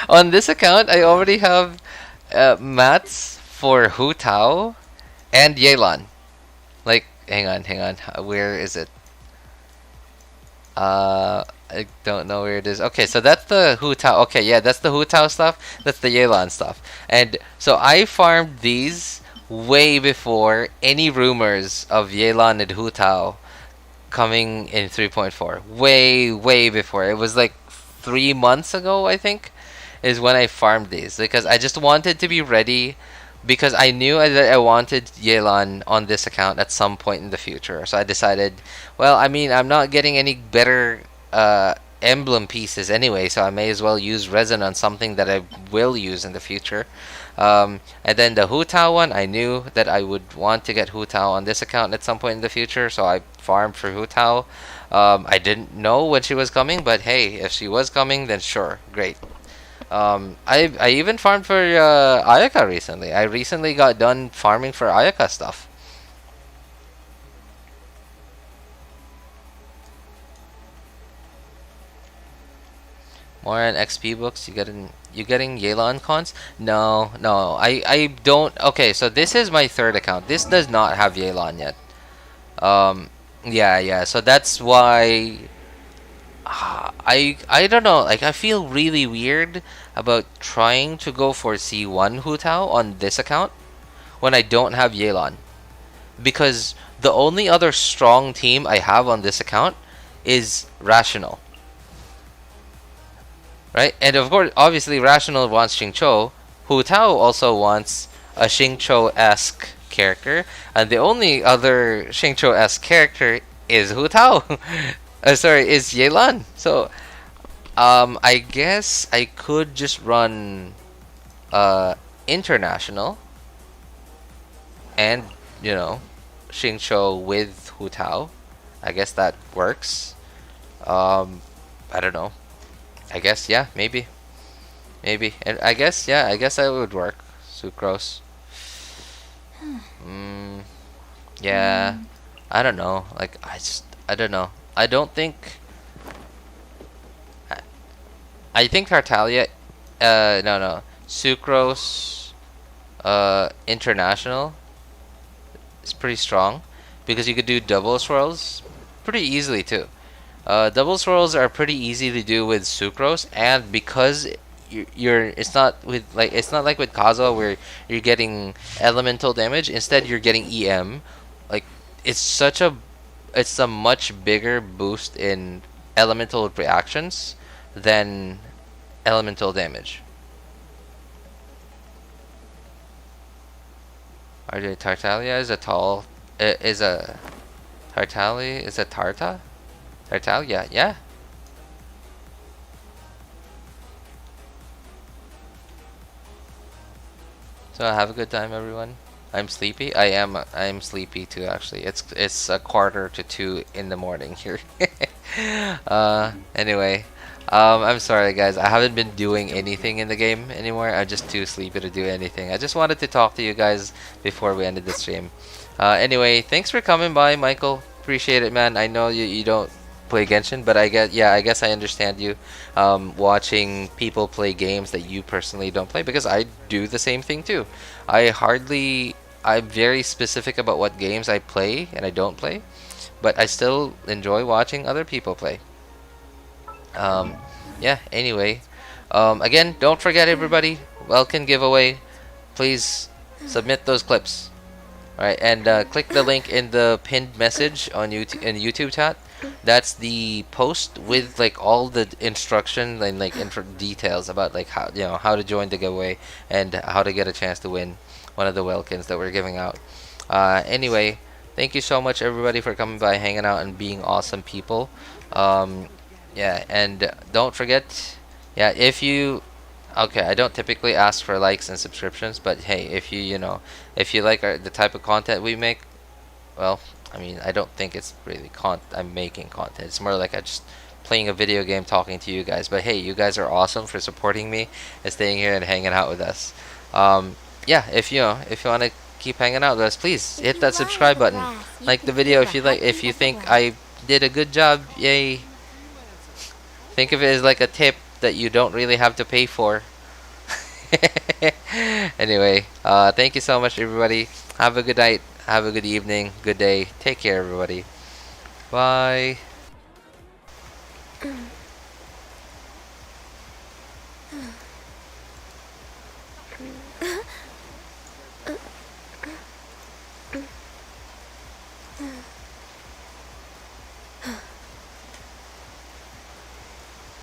on this account, I already have mats for Hutao and Yelan. Like, hang on. Where is it? I don't know where it is. Okay, so that's the Hutao. Okay, yeah, that's the Hutao stuff. That's the Yelan stuff. And so I farmed these way before any rumors of Yelan and Hutao coming in 3.4. Way before. It was like 3 months ago, I think, is when I farmed these. Because I just wanted to be ready, because I knew that I wanted Yelan on this account at some point in the future. So I decided, well, I mean, I'm not getting any better emblem pieces anyway, so I may as well use resin on something that I will use in the future. And then the Hutao one, I knew that I would want to get Hutao on this account at some point in the future, so I farmed for Hutao. I didn't know when she was coming, but hey, if she was coming, then sure, great. I even farmed for Ayaka recently. I recently got done farming for Ayaka stuff. More on XP books. You getting Yelan cons? No. I don't. Okay, so this is my third account. This does not have Yelan yet. Yeah. So that's why I don't know. Like, I feel really weird about trying to go for C1 Hutao on this account when I don't have Yelan. because the only other strong team I have on this account is Rational. Right? And of course, obviously, Rational wants Xingqiu. Hutao also wants a Xingqiu-esque character. And the only other Xingqiu-esque character is Hutao. Sorry, is Yelan. So, I guess I could just run International and, you know, Xingqiu with Hutao. I guess that works. I don't know. I guess, yeah, maybe. Maybe. And I guess, yeah, I guess that would work. Sucrose. Yeah. I don't know. Like, I don't know. I don't think... I think Tartaglia... no. Sucrose... International... is pretty strong. Because you could do double swirls pretty easily, too. Double swirls are pretty easy to do with Sucrose, and because it's not like with Kazuha where you're getting elemental damage. Instead, you're getting EM. Like, it's a much bigger boost in elemental reactions than elemental damage. Tartaglia is a Tartaglia is a Tarta? Tartaglia, yeah. So have a good time, everyone. I'm sleepy. I'm sleepy too, actually. It's 1:45 in the morning here. Anyway, I'm sorry, guys. I haven't been doing anything in the game anymore. I'm just too sleepy to do anything. I just wanted to talk to you guys before we ended the stream. Anyway, thanks for coming by, Michael. Appreciate it, man. I know you don't play Genshin, but I guess I understand you watching people play games that you personally don't play, because I do the same thing too. I'm very specific about what games I play and I don't play, but I still enjoy watching other people play. Yeah, anyway, again, don't forget, everybody, Welkin giveaway. Please submit those clips. Alright, and click the link in the pinned message on YouTube chat. That's the post with like all the instruction and like details about like how to join the giveaway and how to get a chance to win one of the Welkins that we're giving out. Anyway, thank you so much, everybody, for coming by, hanging out, and being awesome people. Yeah, and don't forget, yeah, okay, I don't typically ask for likes and subscriptions, but hey, if you like the type of content we make, well, I mean, I don't think it's really I'm making content. It's more like I'm just playing a video game, talking to you guys. But hey, you guys are awesome for supporting me and staying here and hanging out with us. Yeah, if you want to keep hanging out with us, please hit that subscribe button. Like the video if you think I did a good job. Yay! Think of it as like a tip that you don't really have to pay for. Anyway, thank you so much, everybody. Have a good night. Have a good evening. Good day. Take care, everybody. Bye.